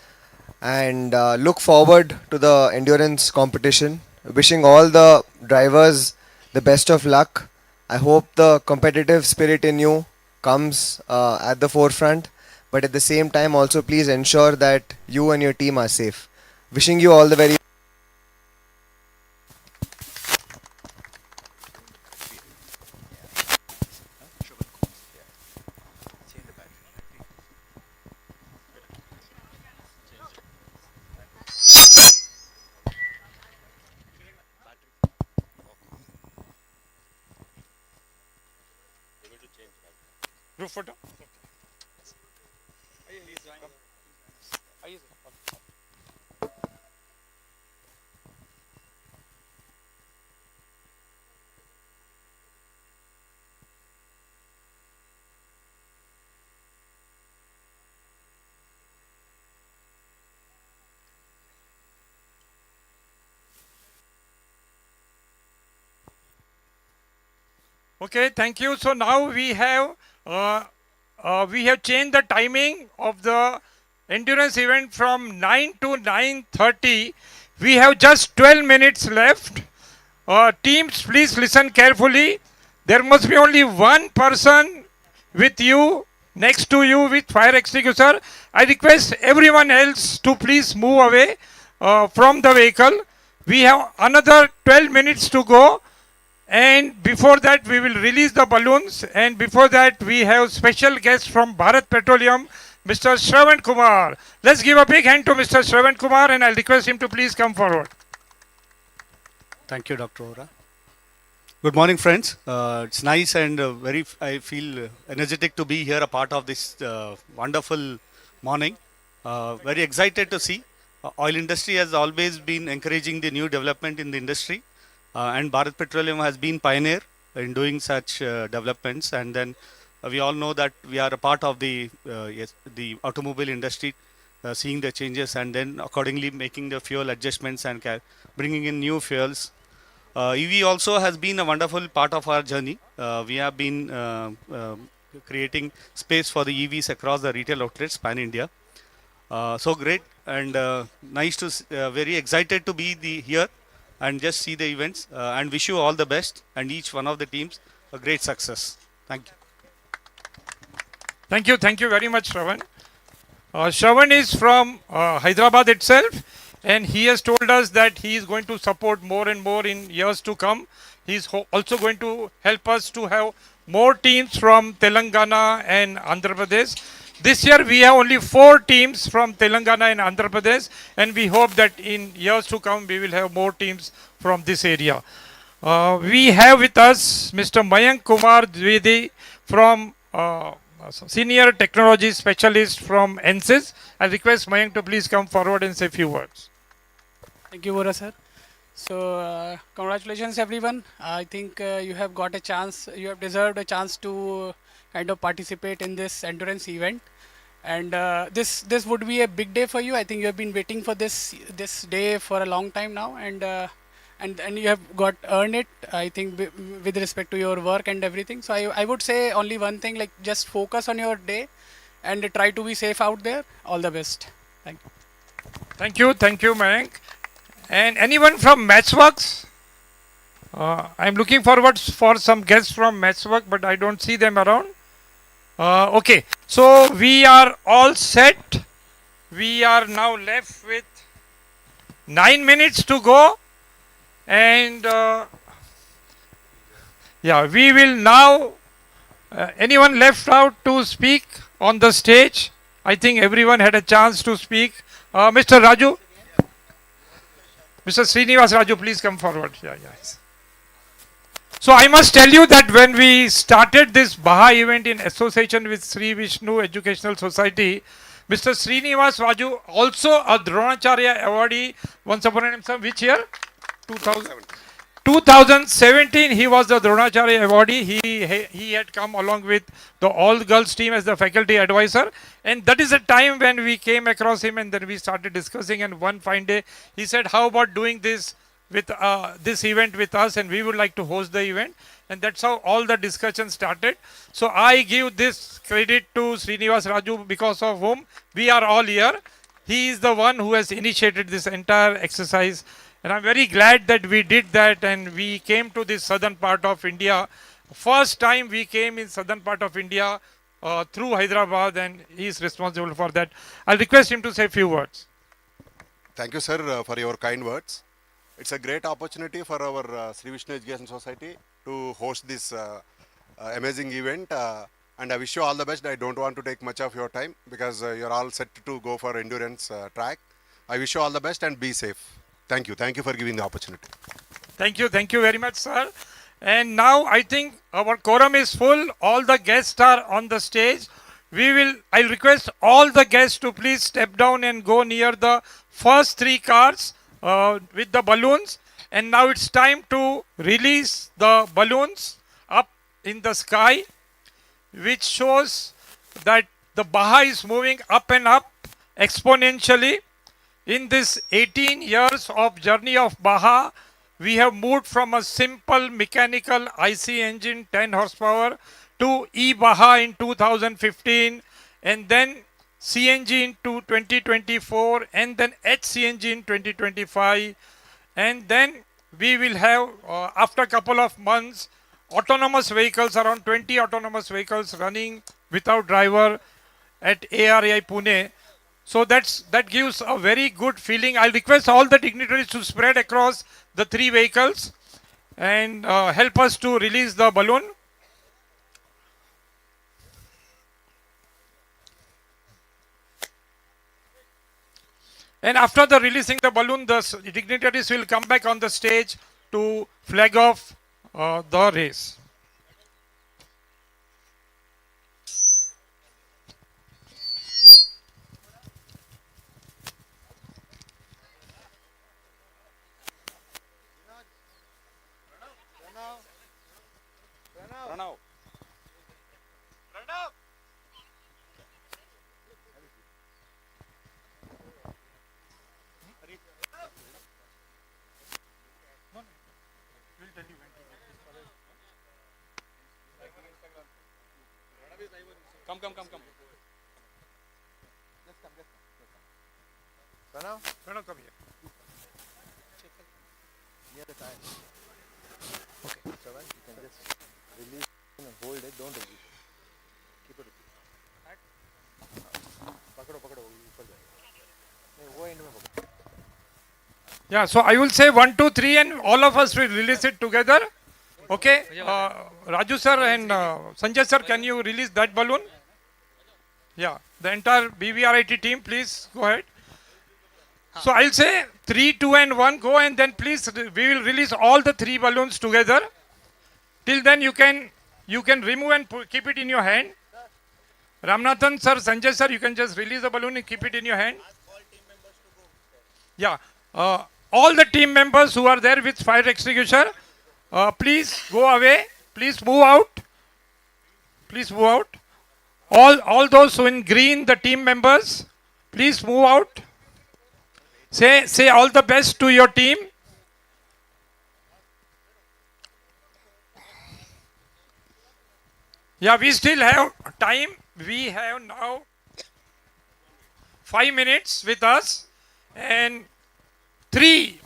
and look forward to the endurance competition. Wishing all the drivers the best of luck. I hope the competitive spirit in you comes at the forefront, but at the same time also please ensure that you and your team are safe. Wishing you all the very group photo. Okay, thank you. So now we have changed the timing of the endurance event from 9 to 9:30. We have just 12 minutes left. Teams, please listen carefully. There must be only one person with you, next to you with fire extinguisher. I request everyone else to please move away from the vehicle. We have another 12 minutes to go. And before that, we will release the balloons. And before that, we have special guest from Bharat Petroleum, Mr. Shravan Kumar. Let's give a big hand to Mr. Shravan Kumar, and I'll request him to please come forward. Thank you, Dr. Ora. Good morning, friends. It's nice and I feel energetic to be here, a part of this wonderful morning. Very excited to see. Oil industry has always been encouraging the new development in the industry, and Bharat Petroleum has been pioneer in doing such developments. And then we all know that we are a part of the the automobile industry, seeing the changes and then accordingly making the fuel adjustments and bringing in new fuels. EV also has been a wonderful part of our journey. We have been creating space for the EVs across the retail outlets pan India. So great and nice to very excited to be here and just see the events and wish you all the best and each one of the teams a great success. Thank you. Thank you very much, Shravan. Shravan is from Hyderabad itself, and he has told us that he is going to support more and more in years to come. He is also going to help us to have more teams from Telangana and Andhra Pradesh. This year we have only 4 teams from Telangana and Andhra Pradesh, and we hope that in years to come we will have more teams from this area. We have with us Mr. Mayank Kumar Dwivedi from Senior Technology Specialist from NSYS. I request Mayank to please come forward and say a few words. Thank you, Bora sir. So, congratulations everyone. I think you have got a chance, you have deserved a chance to kind of participate in this endurance event. And this would be a big day for you. I think you have been waiting for this day for a long time now, and you have earned it, I think, with respect to your work and everything. So I would say only one thing, like just focus on your day and try to be safe out there. All the best. Thank you. Thank you, Mayank. And anyone from Matchworks? I'm looking forward for some guests from Matchwork, but I don't see them around. Okay, so we are all set. We are now left with 9 minutes to go. And yeah, we will now, anyone left out to speak on the stage? I think everyone had a chance to speak. Mr. Raju? Mr. Srinivas Raju, please come forward. Yes. So I must tell you that when we started this BAJA event in association with Sri Vishnu Educational Society, Mr. Srinivas Raju, also a Dronacharya awardee, once upon a time, which year? 2017, he was the Dronacharya awardee. He had come along with the all-girls team as the faculty advisor. And that is the time when we came across him and then we started discussing. And one fine day, he said, how about doing this with this event with us? And we would like to host the event. And that's how all the discussion started. So I give this credit to Srinivas Raju, because of whom we are all here. He is the one who has initiated this entire exercise. And I'm very glad that we did that and we came to this southern part of India. First time we came in southern part of India through Hyderabad, and he is responsible for that. I'll request him to say a few words. Thank you, sir, for your kind words. It's a great opportunity for our Sri Vishnu Education Society to host this amazing event. And I wish you all the best. I don't want to take much of your time because you're all set to go for endurance track. I wish you all the best and be safe. Thank you. Thank you for giving the opportunity. Thank you very much, sir. And now I think our quorum is full. All the guests are on the stage. I'll request all the guests to please step down and go near the first 3 cars with the balloons. And now it's time to release the balloons up in the sky, which shows that the BAJA is moving up and up exponentially. In this 18 years of journey of BAJA, we have moved from a simple mechanical IC engine 10 horsepower to e-Baja in 2015 and then CNG into 2024 and then HCNG in 2025 and then we will have after a couple of months autonomous vehicles, around 20 autonomous vehicles running without driver at ARI Pune. So that gives a very good feeling. I'll request all the dignitaries to spread across the 3 vehicles and help us to release the balloon. And after the releasing the balloon, the dignitaries will come back on the stage to flag off the race. Pranav. Come. Pranav, come here. Near the tire. Okay, Shravan, you can just release and hold it, don't release it. Keep it. पकड़ो ऊपर जाएगा नहीं वो and में पकड़ो. Yeah, so I will say 1, 2, 3 and all of us will release it together. Okay, Raju sir and Sanjay sir, can you release that balloon? Yeah, the entire BVRIT team, please go ahead. So I'll say 3, 2 and 1, go and then please we will release all the 3 balloons together. Till then you can remove and keep it in your hand. Ramnathan sir, Sanjay sir, you can just release the balloon and keep it in your hand. Yeah, all the team members who are there with fire extinguisher, please go away. Please move out. Please move out. All those who in green, the team members, please move out. Say all the best to your team. Yeah, we still have time. We have now 5 minutes with us and 3.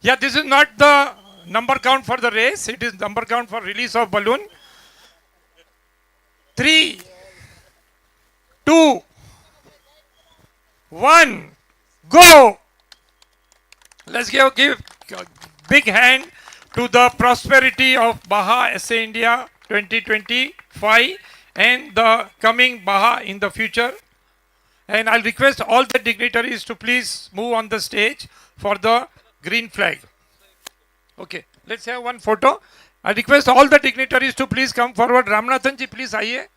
Yeah, this is not the number count for the race. It is number count for release of balloon. 3, 2, 1, go! Let's give a big hand to the prosperity of BAJA SA India 2025 and the coming BAJA in the future. And I'll request all the dignitaries to please move on the stage for the green flag. Okay, let's have one photo. I request all the dignitaries to please come forward. Ramnathan ji, please aaiye.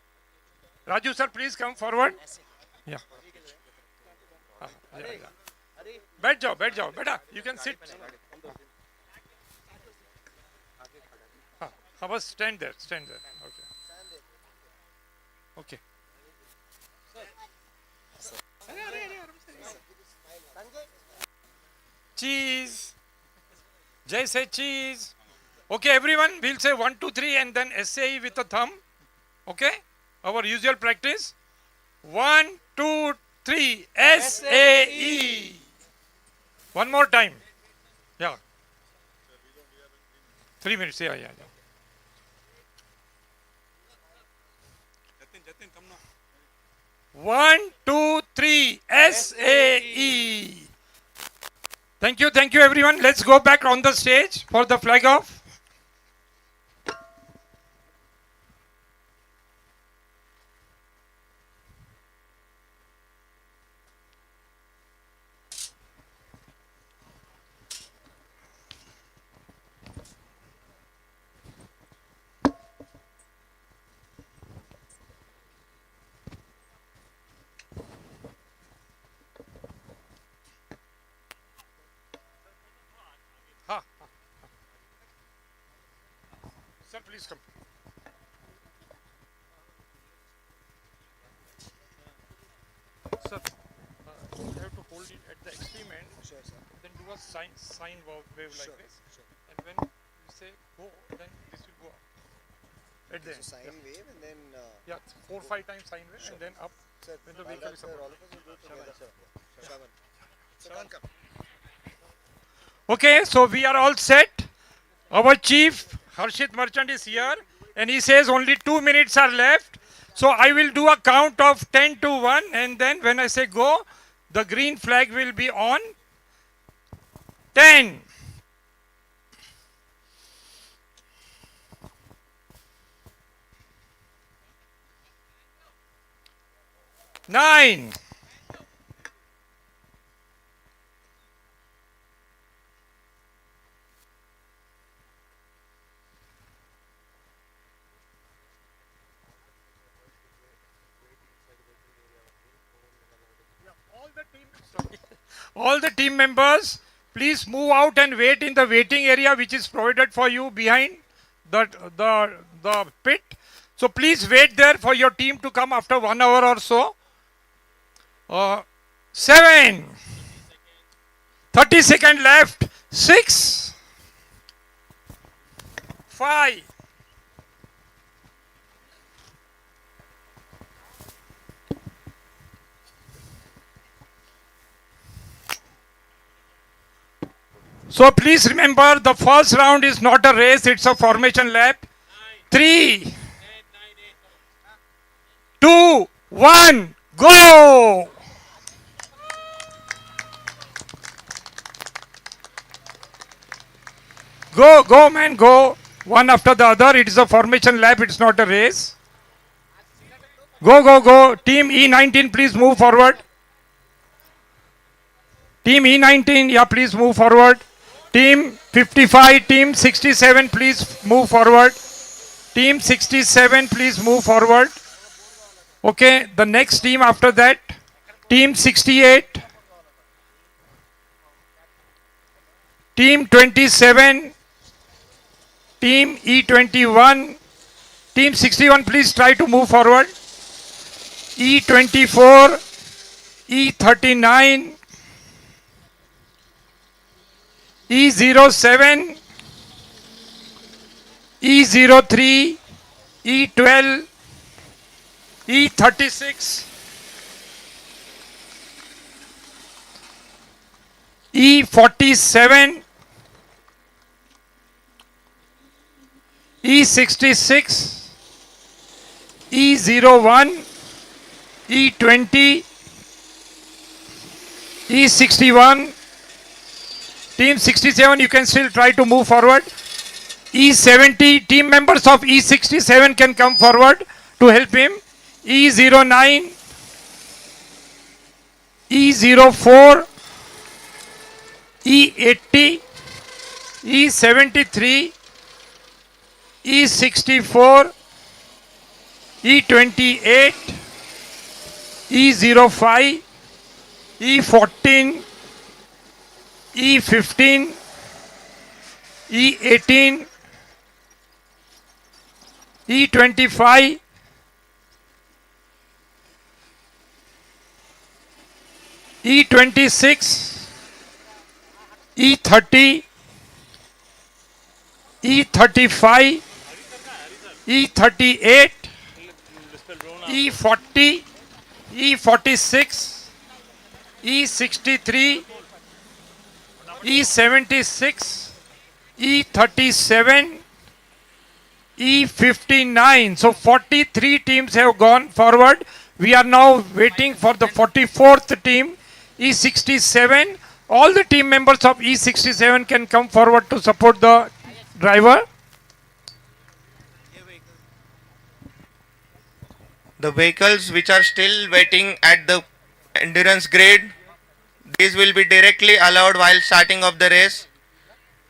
Raju sir, please come forward. Yeah. बैठ जाओ बेटा, you can sit. हाँ बस stand there. Okay. Cheese. Jai say cheese. Okay, everyone, we'll say 1, 2, 3 and then SAE with a thumb. Okay, our usual practice. 1, 2, 3, SAE. One more time. Yeah. 3 minutes. Yeah. Jatin, come now. 1, 2, 3, SAE. Thank you everyone. Let's go back on the stage for the flag off. Sir, please come. Sir, you have to hold it at the extreme end. Sure, sir. Then do do a sine wave like this. And when you say go, then this will go up. At the end. Sine wave and then. Yeah, 4-5 times sine wave and then up when the vehicle is All up. of us will do it together. Shravan. Shravan, come. Okay, so we are all set. Our chief, Harshit Merchant, is here and he says only 2 minutes are left. So I will do a count of 10 to 1 and then when I say go, the green flag will be on. 10. 9. 'All the team members, please move out and wait in the waiting area which is provided for you behind the pit. So please wait there for your team to come after 1 hour or so. 7. 30 seconds left. 6. 5. 'So please remember the first round is not a race, it's a formation lap. 3, 2, 1, go! Go man, go. One after the other. It is a formation lap, it's not a race. Go. Team E19, please move forward. Team E19, yeah, please move forward. Team 55, Team 67, please move forward. Team 67, please move forward. Okay, the next team after that, Team 68. Team 27. Team E21. Team 61, please try to move forward. E24. E39. E07, E03, E12, E36, E47, E66, E01, E20, E61, Team 67, you can still try to move forward. E70, team members of E67 can come forward to help him. E09, E04, E80, E73, E64, E28, E05, E14, E15, E18, E25, E26, E30, E35, E38, E40, E46, E63, E76, E37, E59. So 43 teams have gone forward. We are now waiting for the 44th team, E67. All the team members of E67 can come forward to support the driver. The vehicles which are still waiting at the endurance grade, these will be directly allowed while starting of the race.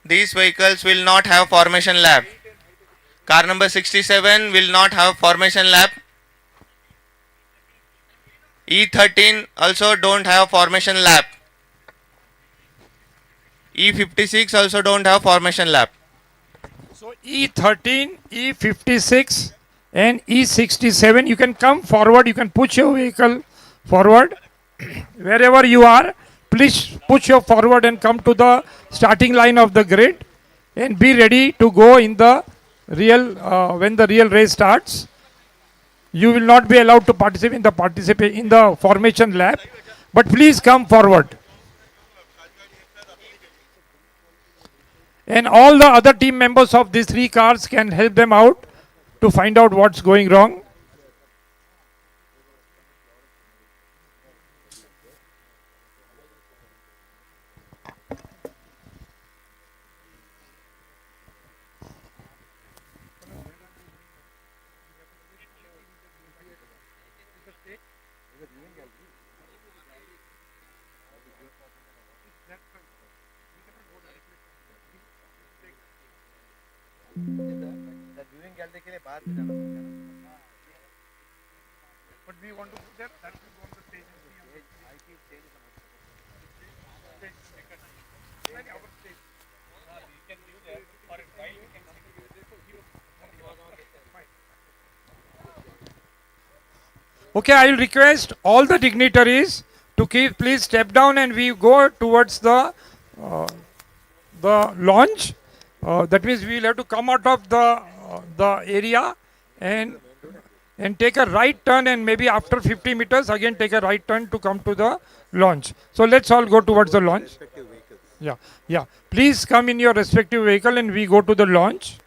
These vehicles will not have formation lap. Car number 67 will not have formation lap. E13 also don't have formation lap. E56 also don't have formation lap. So E13, E56 and E67, you can come forward, you can push your vehicle forward wherever you are. please push your forward and come to the starting line of the grid and be ready to go in the real when the real race starts. You will not be allowed to participate in the formation lap, but please come forward. And all the other team members of these three cars can help them out to find out what's going wrong. But we want to put that will go on the stage and see on the stage. Like our stage. You can do that for a while. You can okay, I will request all the dignitaries to please step down and we go towards uh, the launch. That means we will have to come out of the area and take a right turn, and maybe after 50 meters again take a right turn to come to the launch. So let's all go towards the launch. Yeah. Please come in your respective vehicle and we go to the launch.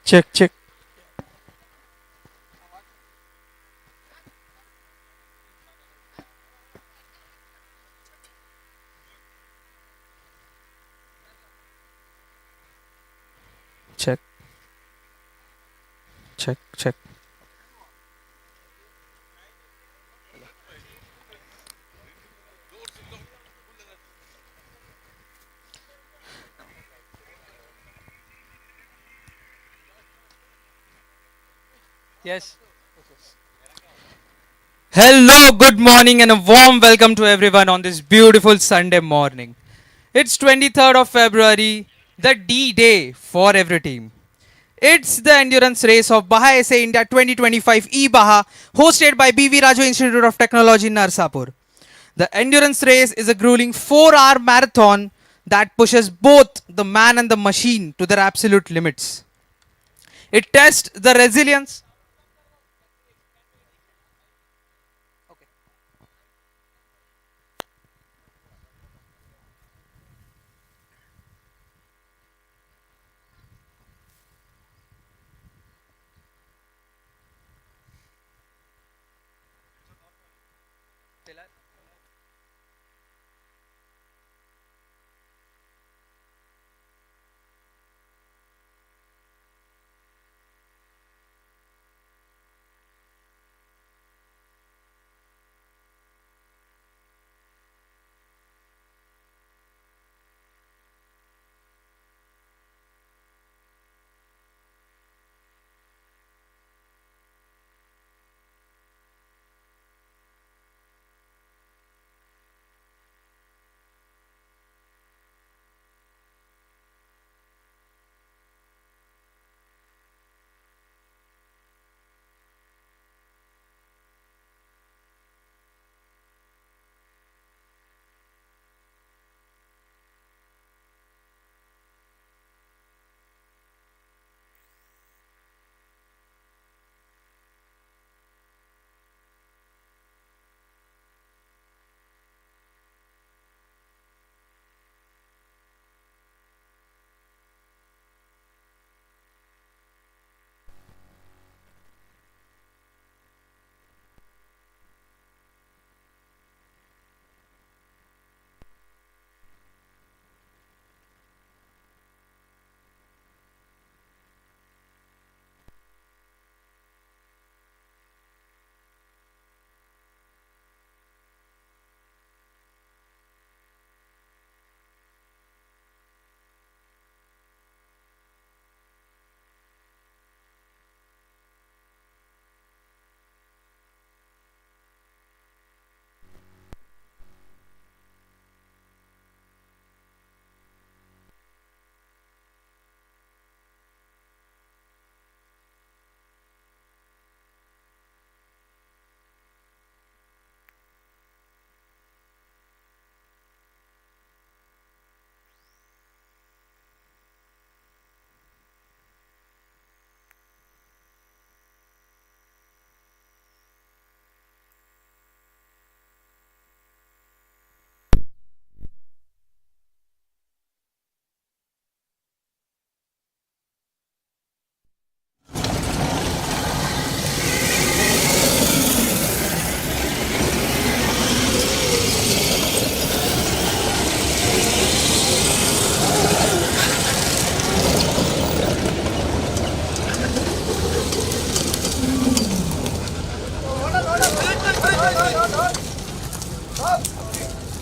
Check. Check. Yes. Hello, good morning, and a warm welcome to everyone on this beautiful Sunday morning. It's 23rd of February, the D-Day for every team. It's the endurance race of BAJA SA India 2025 e-BAJA, hosted by BVRIT Institute of Technology, Narsapur. The endurance race is a grueling 4-hour marathon that pushes both the man and the machine to their absolute limits. It tests the resilience.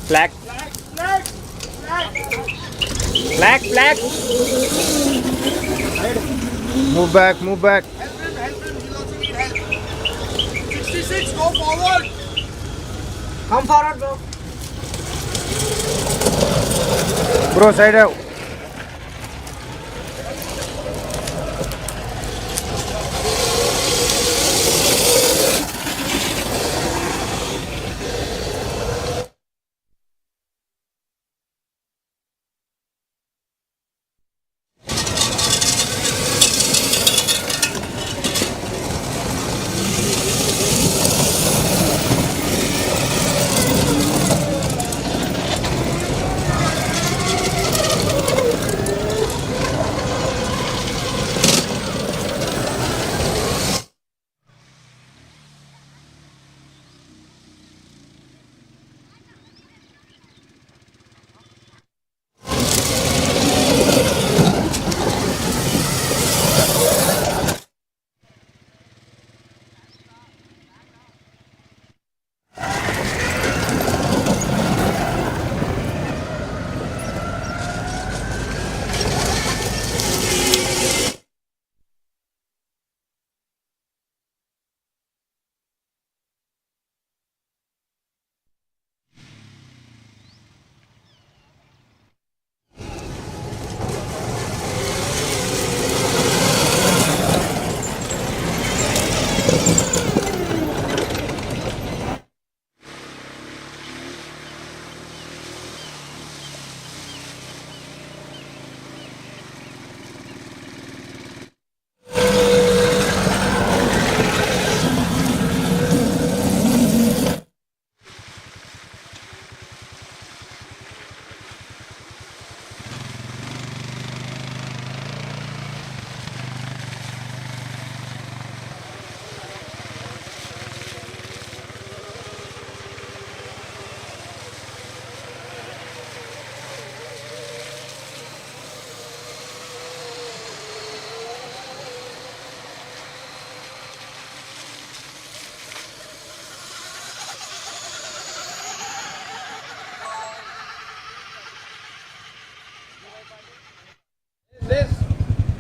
Flag. Flag, flag. Move back, move back. 66, go forward. Come forward, bro. Bro, side out.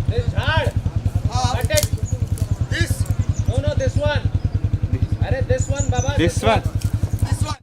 This hard. Cut it. This. No, this one. Arey, this one, Baba. This one. This one.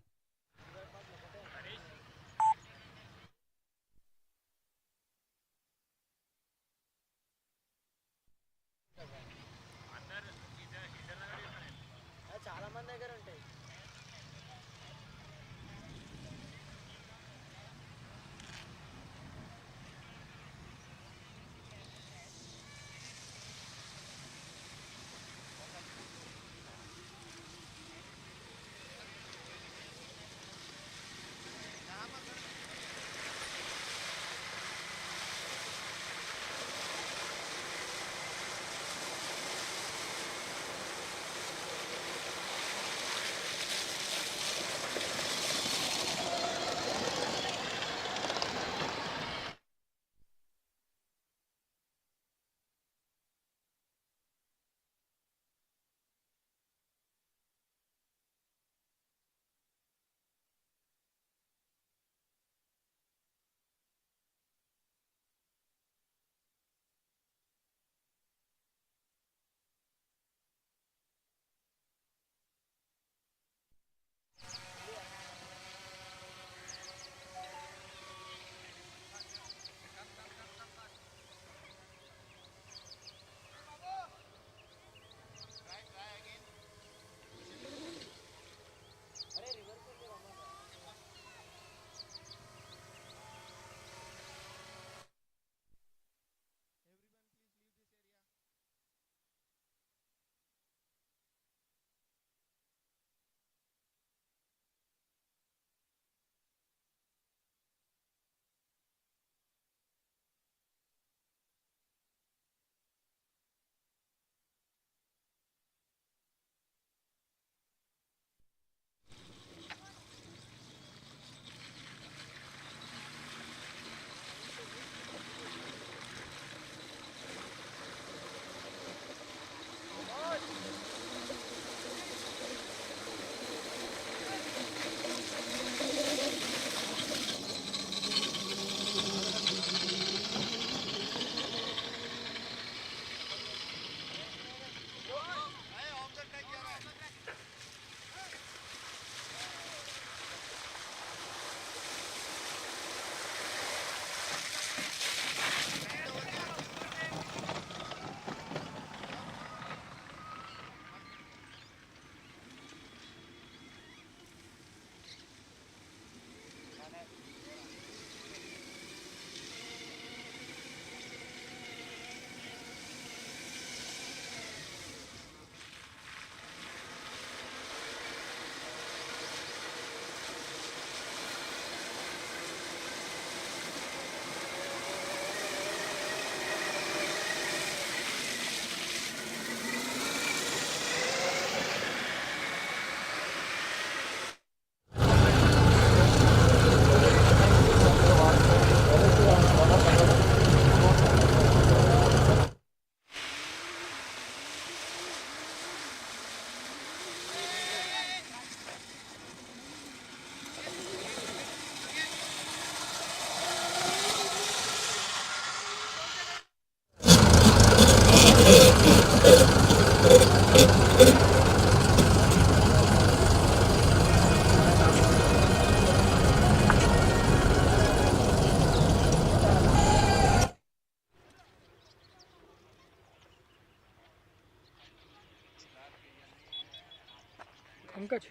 Pankaj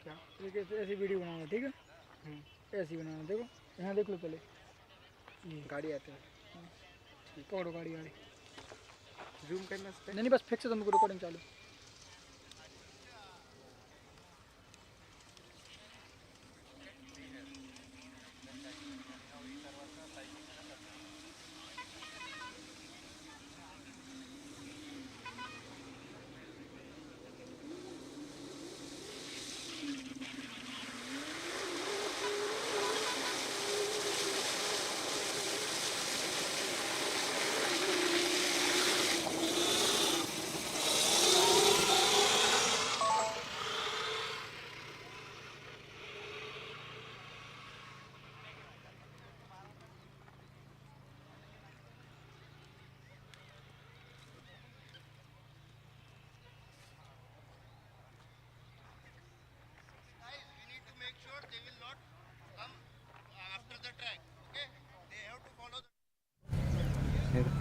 क्या ऐसी video बनाना, ठीक है? ऐसी बनाना, देखो यहाँ देख लो पहले, ये गाड़ी आते हैं, ठीक, पकड़ो गाड़ी जूम करना नहीं नहीं, बस फिक्स है, तुमको रिकॉर्डिंग चालू।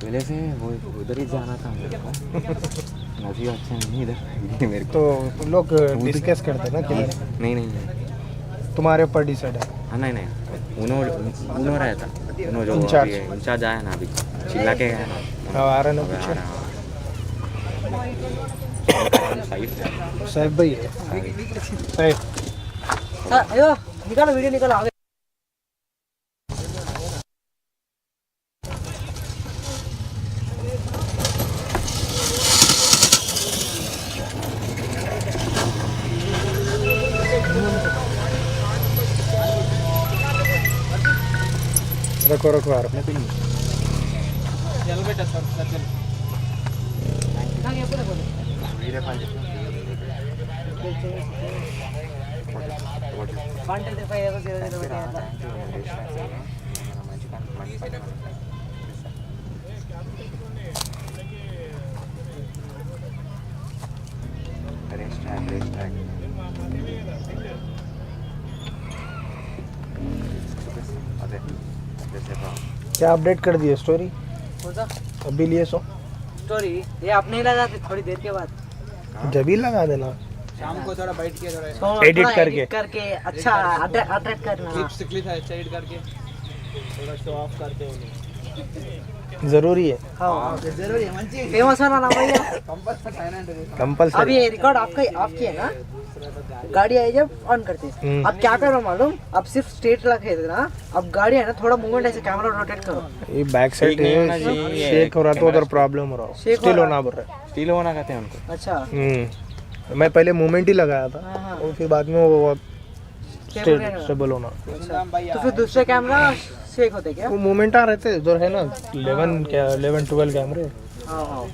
पहले से वो उधर ही जाना था मेरे को। नदी अच्छा नहीं इधर मेरे को। तो तुम लोग डिस्कस करते ना किधर? नहीं तुम्हारे ऊपर डिसाइड है? हाँ नहीं उन्हों रहता उन्हों जो इंचार्ज आया ना अभी चिल्ला के गया ना। हाँ आ रहा ना पीछे साहिब भाई है। साहिब अयो निकालो वीडियो निकालो आगे। रखो रखो यार अपने पे चल बेटा सर चल क्या अपडेट कर दिए स्टोरी? अभी लिए सो स्टोरी ये आप नहीं लगाते थोड़ी देर के बाद, जब ही लगा देना शाम को थोड़ा बैठ के थोड़ा एडिट करके अच्छा अट्रैक्ट करना। क्लिप था अच्छा एडिट करके थोड़ा शो ऑफ करते हो। जरूरी है। हाँ जरूरी है, मंची फेमस होना ना भैया, कंपल्सरी। अब ये रिकॉर्ड आपकी है ना, गाड़ी आई जब ऑन करते हैं। अब क्या करो मालूम, अब सिर्फ स्ट्रेट लगे देना, अब गाड़ी है ना थोड़ा मूवमेंट ऐसे कैमरा रोटेट करो। ये बैक साइड शेक हो रहा तो उधर प्रॉब्लम हो रहा, स्टिल होना बोल रहा, स्टिल होना कहते हैं उनको। अच्छा मैं पहले मूवमेंट ही लगाया था और फिर बाद में वो स्टेबल होना। तो फिर दूसरे कैमरा शेक होते क्या? वो मूवमेंट आ रहे थे उधर है ना 11-12 कैमरे। हाँ हाँ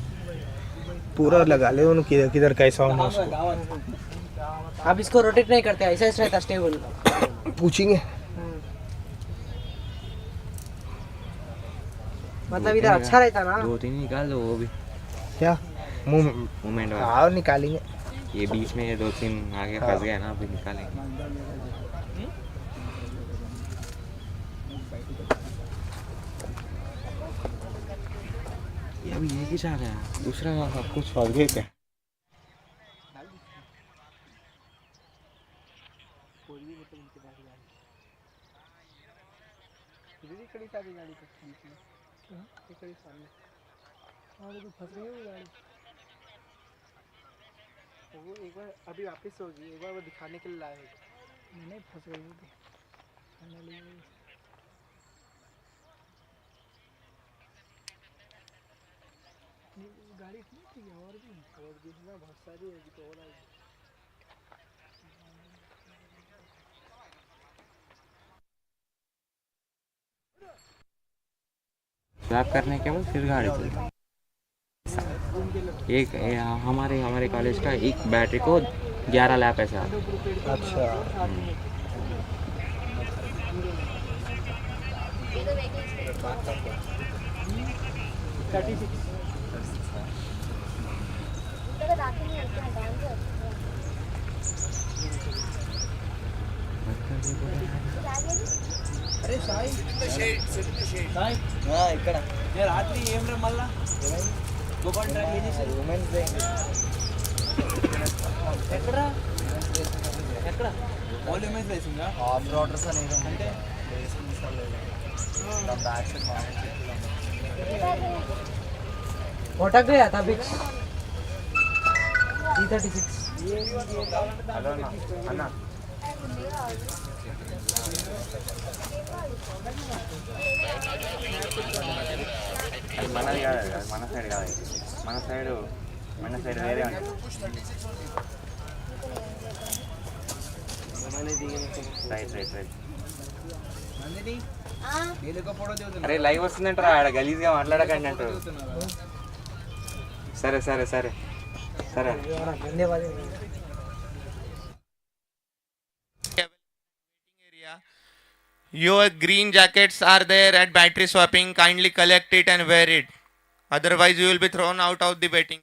पूरा लगा ले उन्होंने किधर किधर कैसा होना उसको। अब इसको रोटेट नहीं करते, ऐसा ही रहता स्टेबल। पूछेंगे मतलब इधर अच्छा रहता ना। 2-3 निकाल दो वो भी। क्या मूवमेंट हाँ निकालेंगे। ये बीच में 2-3 आगे फंस गया ना, अभी निकालेंगे। ये अभी एक ही चाह गया, दूसरा सब कुछ फंस गए क्या? वो एक बार अभी वापस होगी, एक बार वो दिखाने के लिए लाए नहीं फंस गई होगी। गाड़ी ठीक है और भी ना बहुत सारी है तो और आएगी। स्वैप करने के बाद फिर गाड़ी चलती है। एक हमारे कॉलेज का एक बैटरी को 11 लैप ऐसा। अच्छा అరే సాయి సాయి ఇక్కడ రాత్రి ఏం రా మళ్ళా గోపాల్ ట్రాక్ ఏం చేశారు? ఎక్కడ వాల్యూమ్ రేసింగ్ ఆఫ్ రోడర్స్ అనేది అంటే రేసింగ్ తీసుకోలేదు బ్యాక్ సైడ్ भटक गया था बिच E36 హలో అన్న అది మనది కాదు అది మన సైడ్ కాదు మన సైడ్ వేరే ఉంది రైట్ రైట్ రైట్ అరే లైవ్ వస్తుందంటారా ఆడ గలీజ్గా మాట్లాడకండి అంటారు సరే సరే సరే సరే Your green jackets are there at battery swapping. Kindly collect it and wear it. Otherwise, you will be thrown out of the waiting.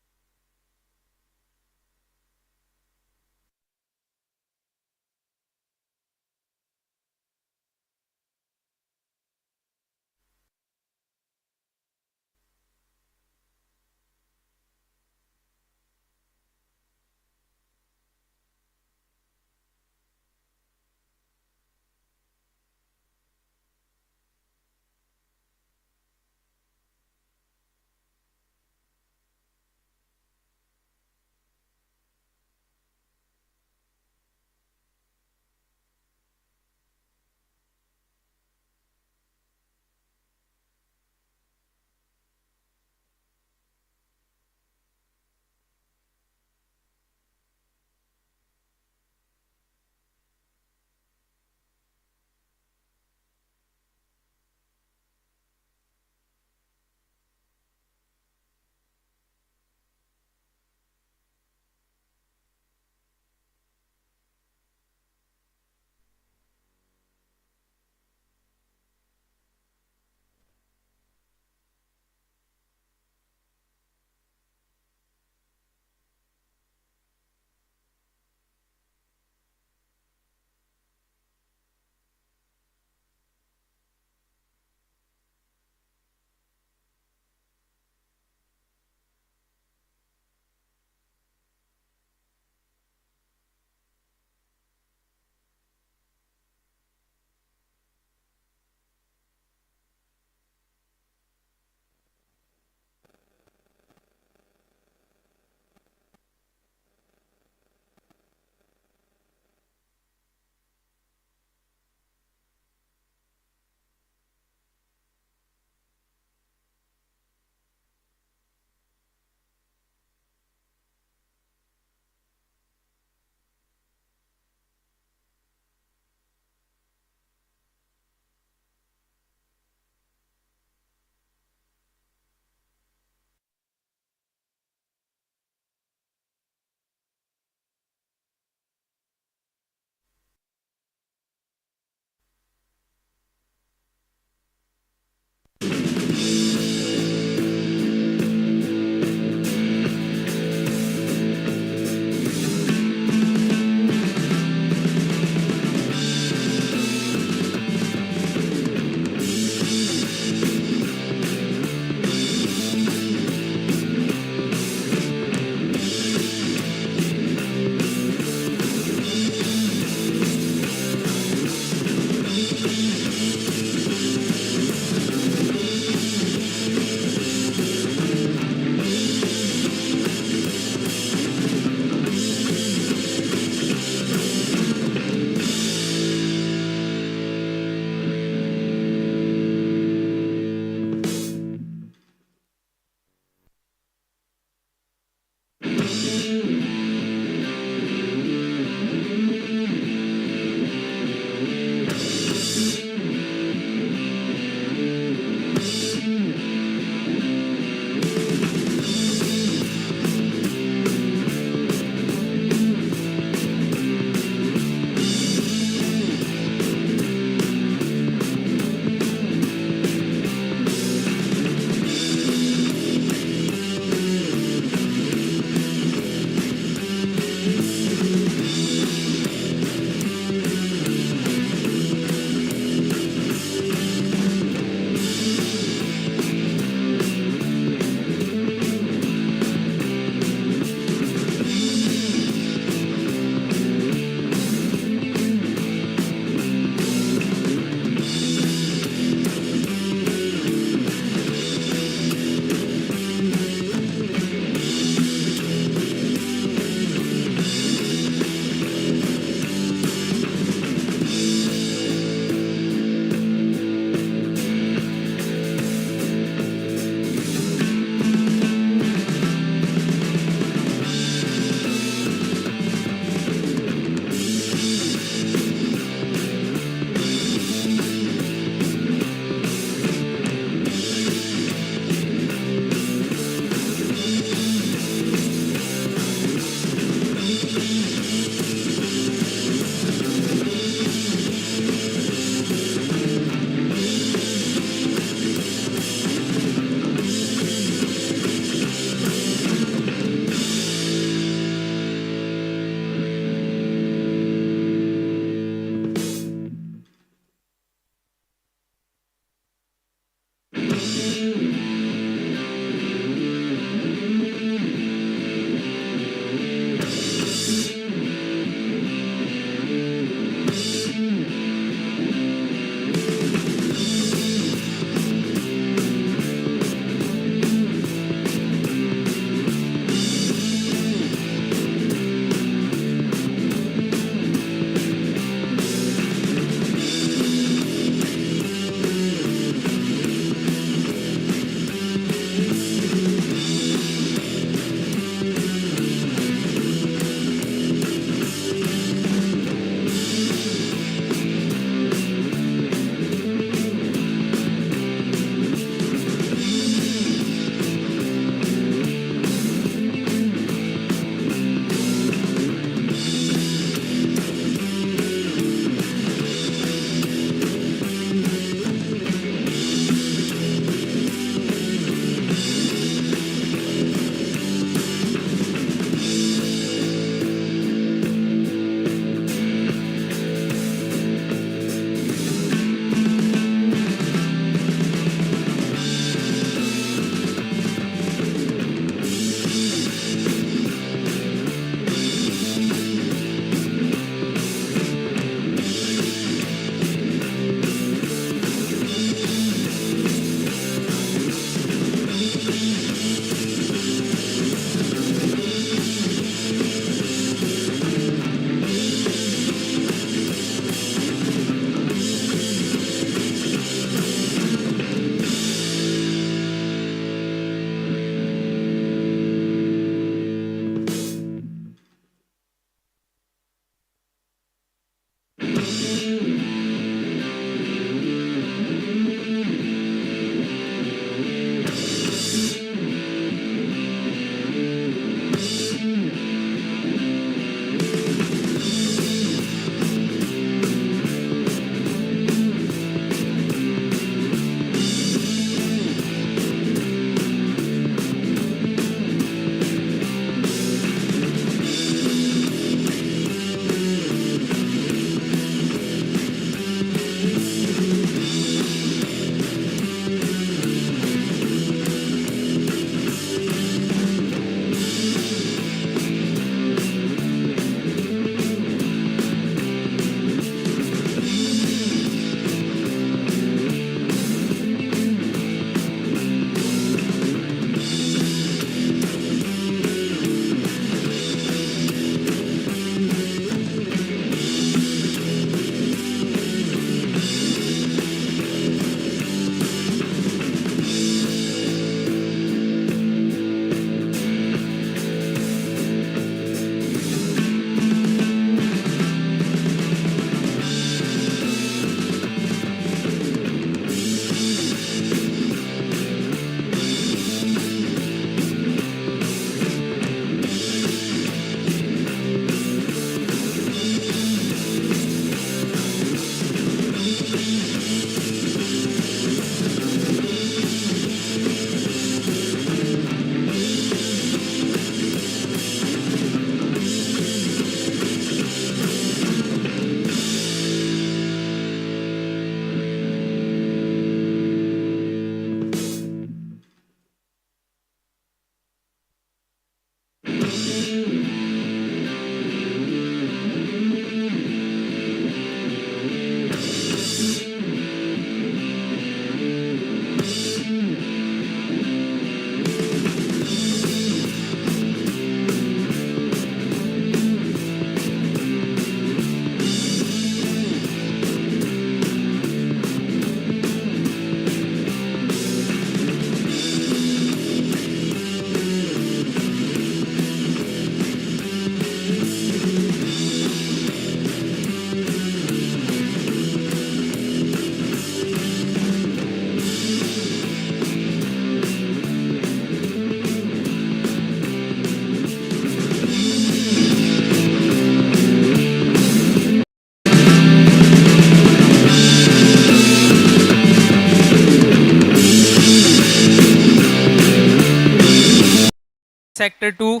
Sector 2.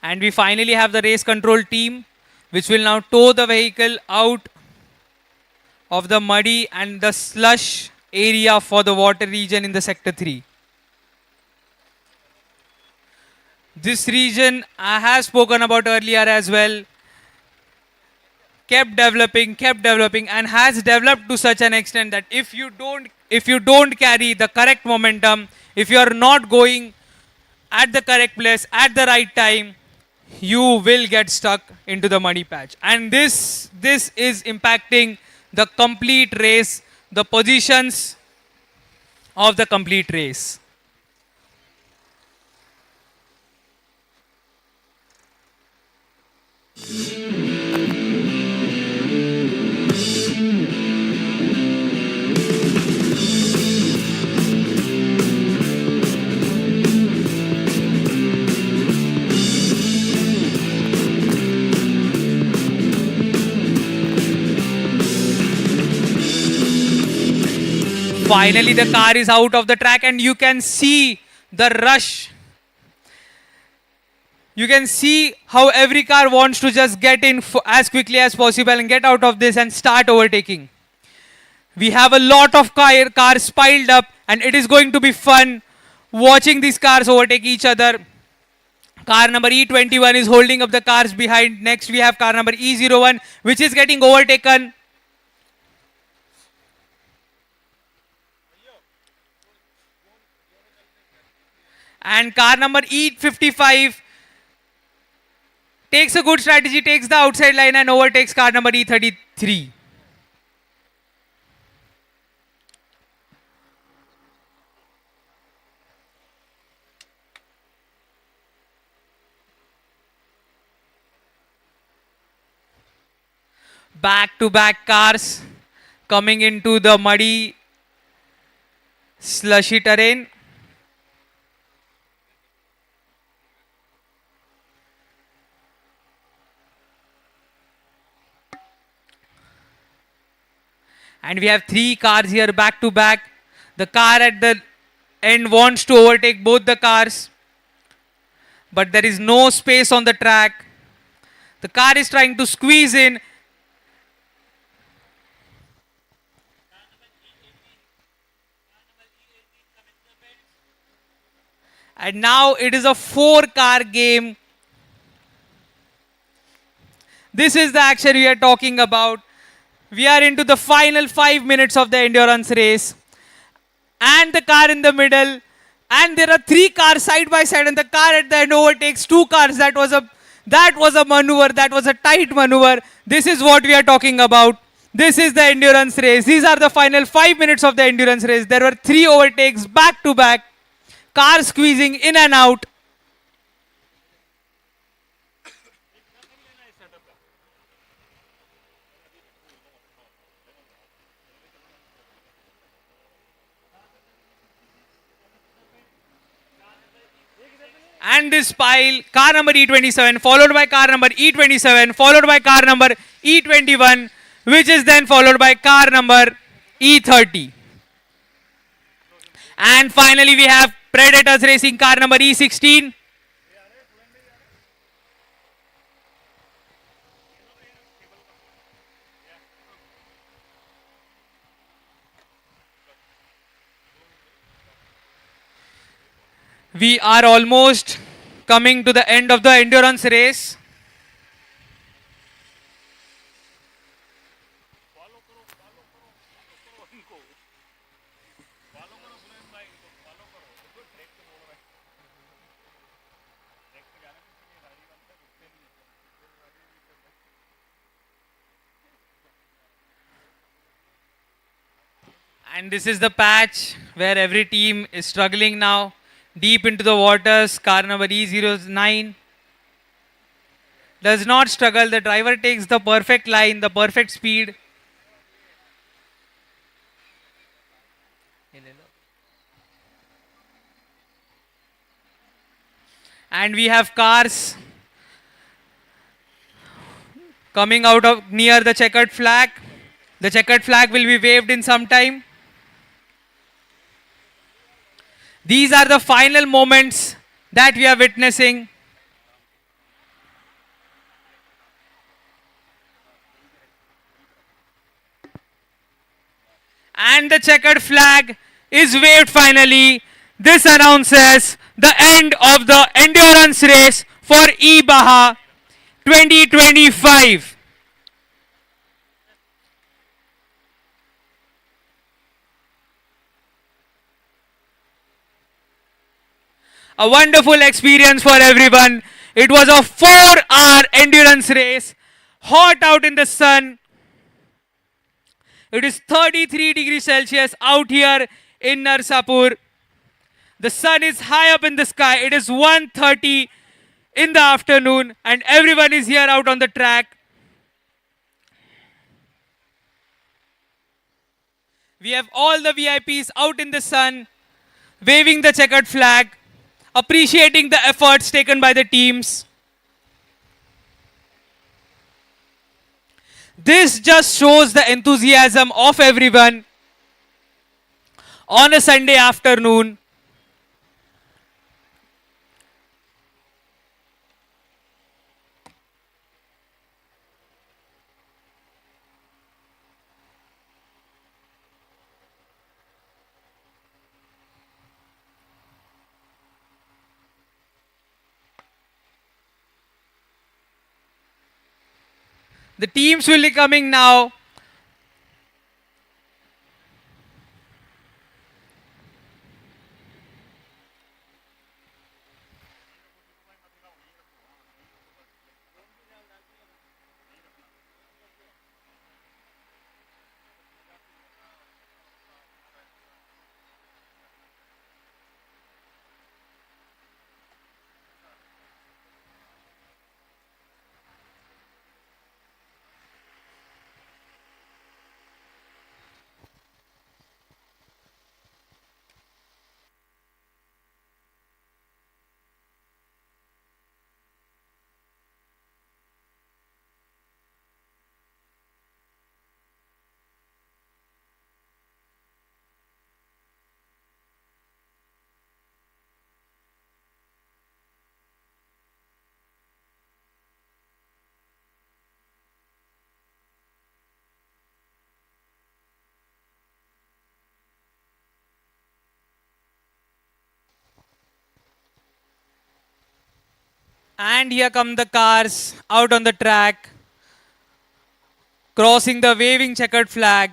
And we finally have the race control team, which will now tow the vehicle out of the muddy and the slush area for the water region in the Sector 3. This region I have spoken about earlier as well, kept developing and has developed to such an extent that if you don't carry the correct momentum, if you are not going at the correct place at the right time, you will get stuck into the muddy patch. And this is impacting the complete race, the positions of the complete race. Finally, the car is out of the track and you can see the rush. You can see how every car wants to just get in as quickly as possible and get out of this and start overtaking. We have a lot of cars piled up and it is going to be fun watching these cars overtake each other. Car number E21 is holding up the cars behind. Next we have car number E01, which is getting overtaken. And car number E55 takes a good strategy, takes the outside line and overtakes car number E33. Back-to-back cars coming into the muddy, slushy terrain. And we have 3 cars here back to back. The car at the end wants to overtake both the cars, but there is no space on the track. The car is trying to squeeze in. And now it is a 4-car game. This is the action we are talking about. We are into the final 5 minutes of the endurance race. And the car in the middle. And there are 3 cars side by side. And the car at the end overtakes 2 cars. That was a maneuver. That was a tight maneuver. This is what we are talking about. This is the endurance race. These are the final 5 minutes of the endurance race. There were 3 overtakes back to back. Cars squeezing in and out. And this pile, car number E27, followed by car number E27, followed by car number E21, which is then followed by car number E30. And finally we have Predators Racing car number E16. We are almost coming to the end of the endurance race. And this is the patch where every team is struggling now. Deep into the waters, car number E09 does not struggle. The driver takes the perfect line, the perfect speed. And we have cars coming out of near the checkered flag. The checkered flag will be waved in some time. These are the final moments that we are witnessing. And the checkered flag is waved finally. This announces the end of the endurance race for eBaha 2025. A wonderful experience for everyone. It was a 4-hour endurance race, hot out in the sun. It is 33 degrees Celsius out here in Narsapur. The sun is high up in the sky. It is 1:30 in the afternoon and everyone is here out on the track. We have all the VIPs out in the sun, waving the checkered flag, appreciating the efforts taken by the teams. This just shows the enthusiasm of everyone on a Sunday afternoon. The teams will be coming now. And here come the cars out on the track, crossing the waving checkered flag.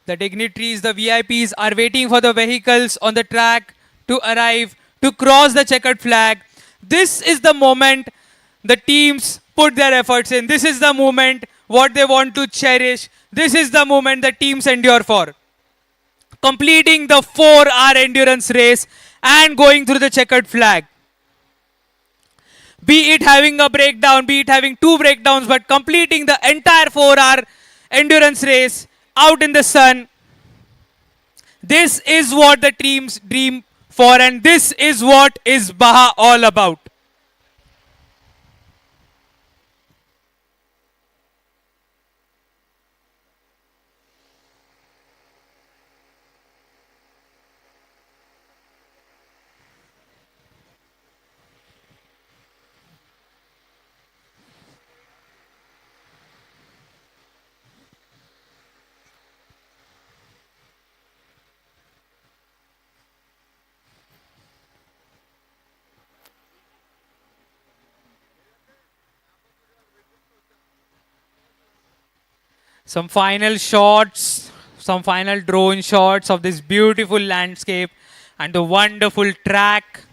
The dignitaries, the VIPs are waiting for the vehicles on the track to arrive, to cross the checkered flag. This is the moment the teams put their efforts in. This is the moment what they want to cherish. This is the moment the teams endure for. Completing the 4-hour endurance race and going through the checkered flag. Be it having a breakdown, be it having 2 breakdowns, but completing the entire 4-hour endurance race out in the sun. This is what the teams dream for, and this is what is Baha all about. Some final shots, some final drone shots of this beautiful landscape and the wonderful track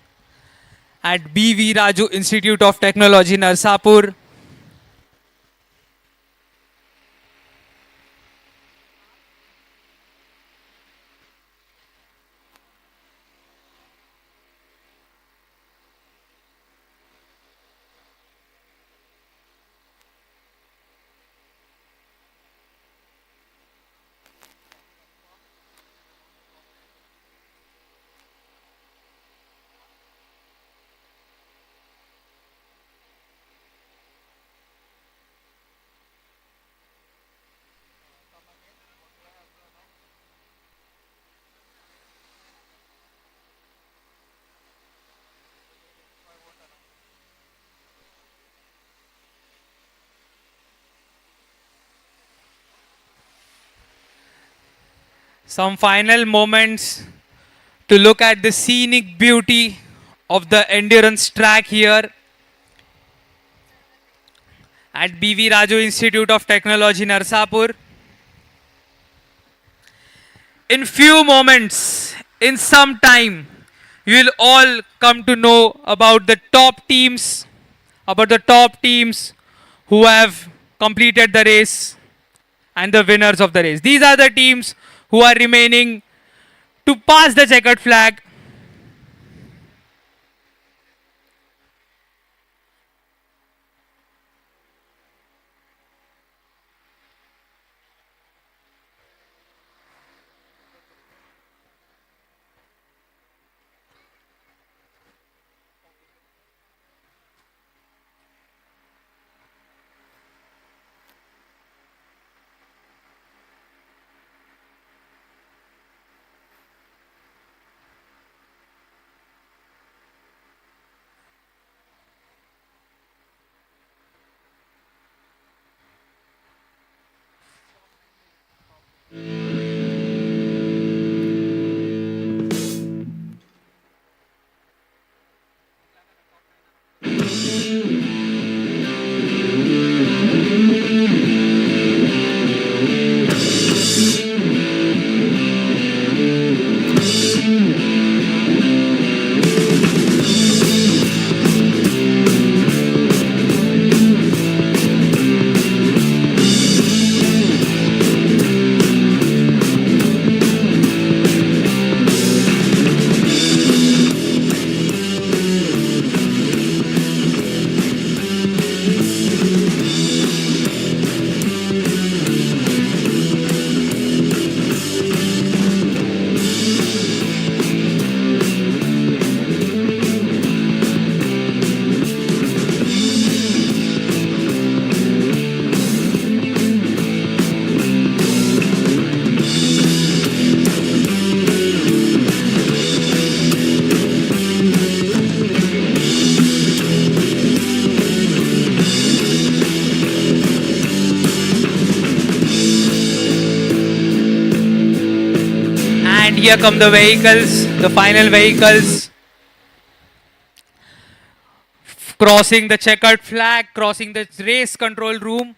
at BV Raju Institute of Technology, Narsapur. Some final moments to look at the scenic beauty of the endurance track here at BV Raju Institute of Technology, Narsapur. In few moments, in some time, you will all come to know about the top teams who have completed the race and the winners of the race. These are the teams who are remaining to pass the checkered flag. And here come the vehicles, the final vehicles, crossing the checkered flag, crossing the race control room.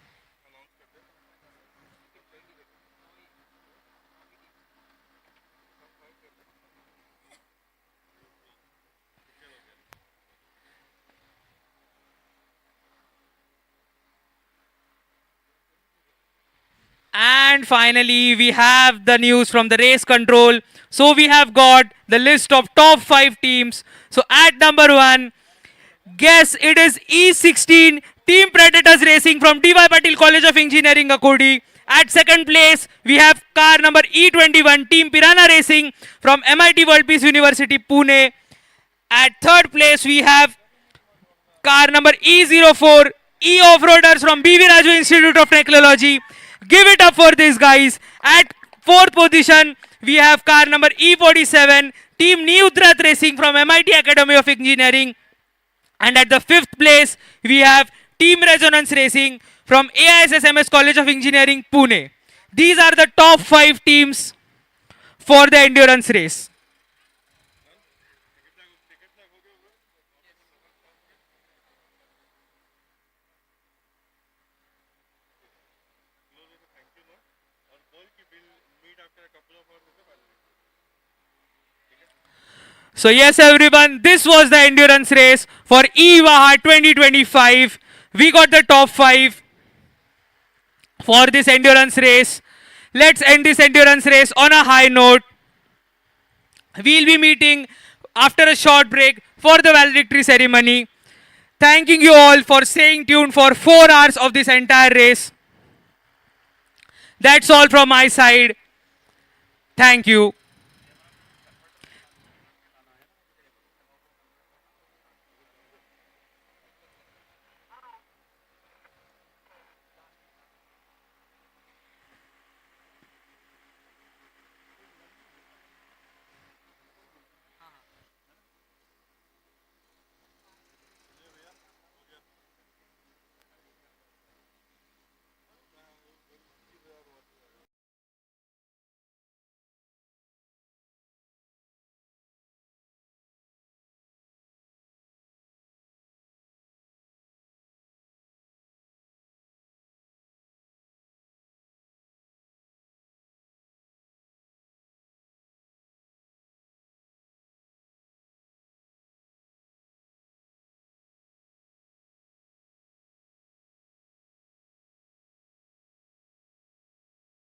And finally, we have the news from the race control. So we have got the list of top 5 teams. So at number 1, guess it is E16 Team Predators Racing from D.Y. Patil College of Engineering, Akodi. At second place, we have car number E21 Team Piranha Racing from MIT World Peace University, Pune. At third place, we have car number E04 E Off-Roaders from BV Raju Institute of Technology. Give it up for these guys. At fourth position, we have car number E47 Team Neutrat Racing from MIT Academy of Engineering. And at the fifth place, we have Team Resonance Racing from AISSMS College of Engineering, Pune. These are the top 5 teams for the endurance race. So yes, everyone, this was the endurance race for EVAHA 2025. We got the top 5 for this endurance race. Let's end this endurance race on a high note. We'll be meeting after a short break for the valedictory ceremony. Thanking you all for staying tuned for 4 hours of this entire race. That's all from my side. Thank you.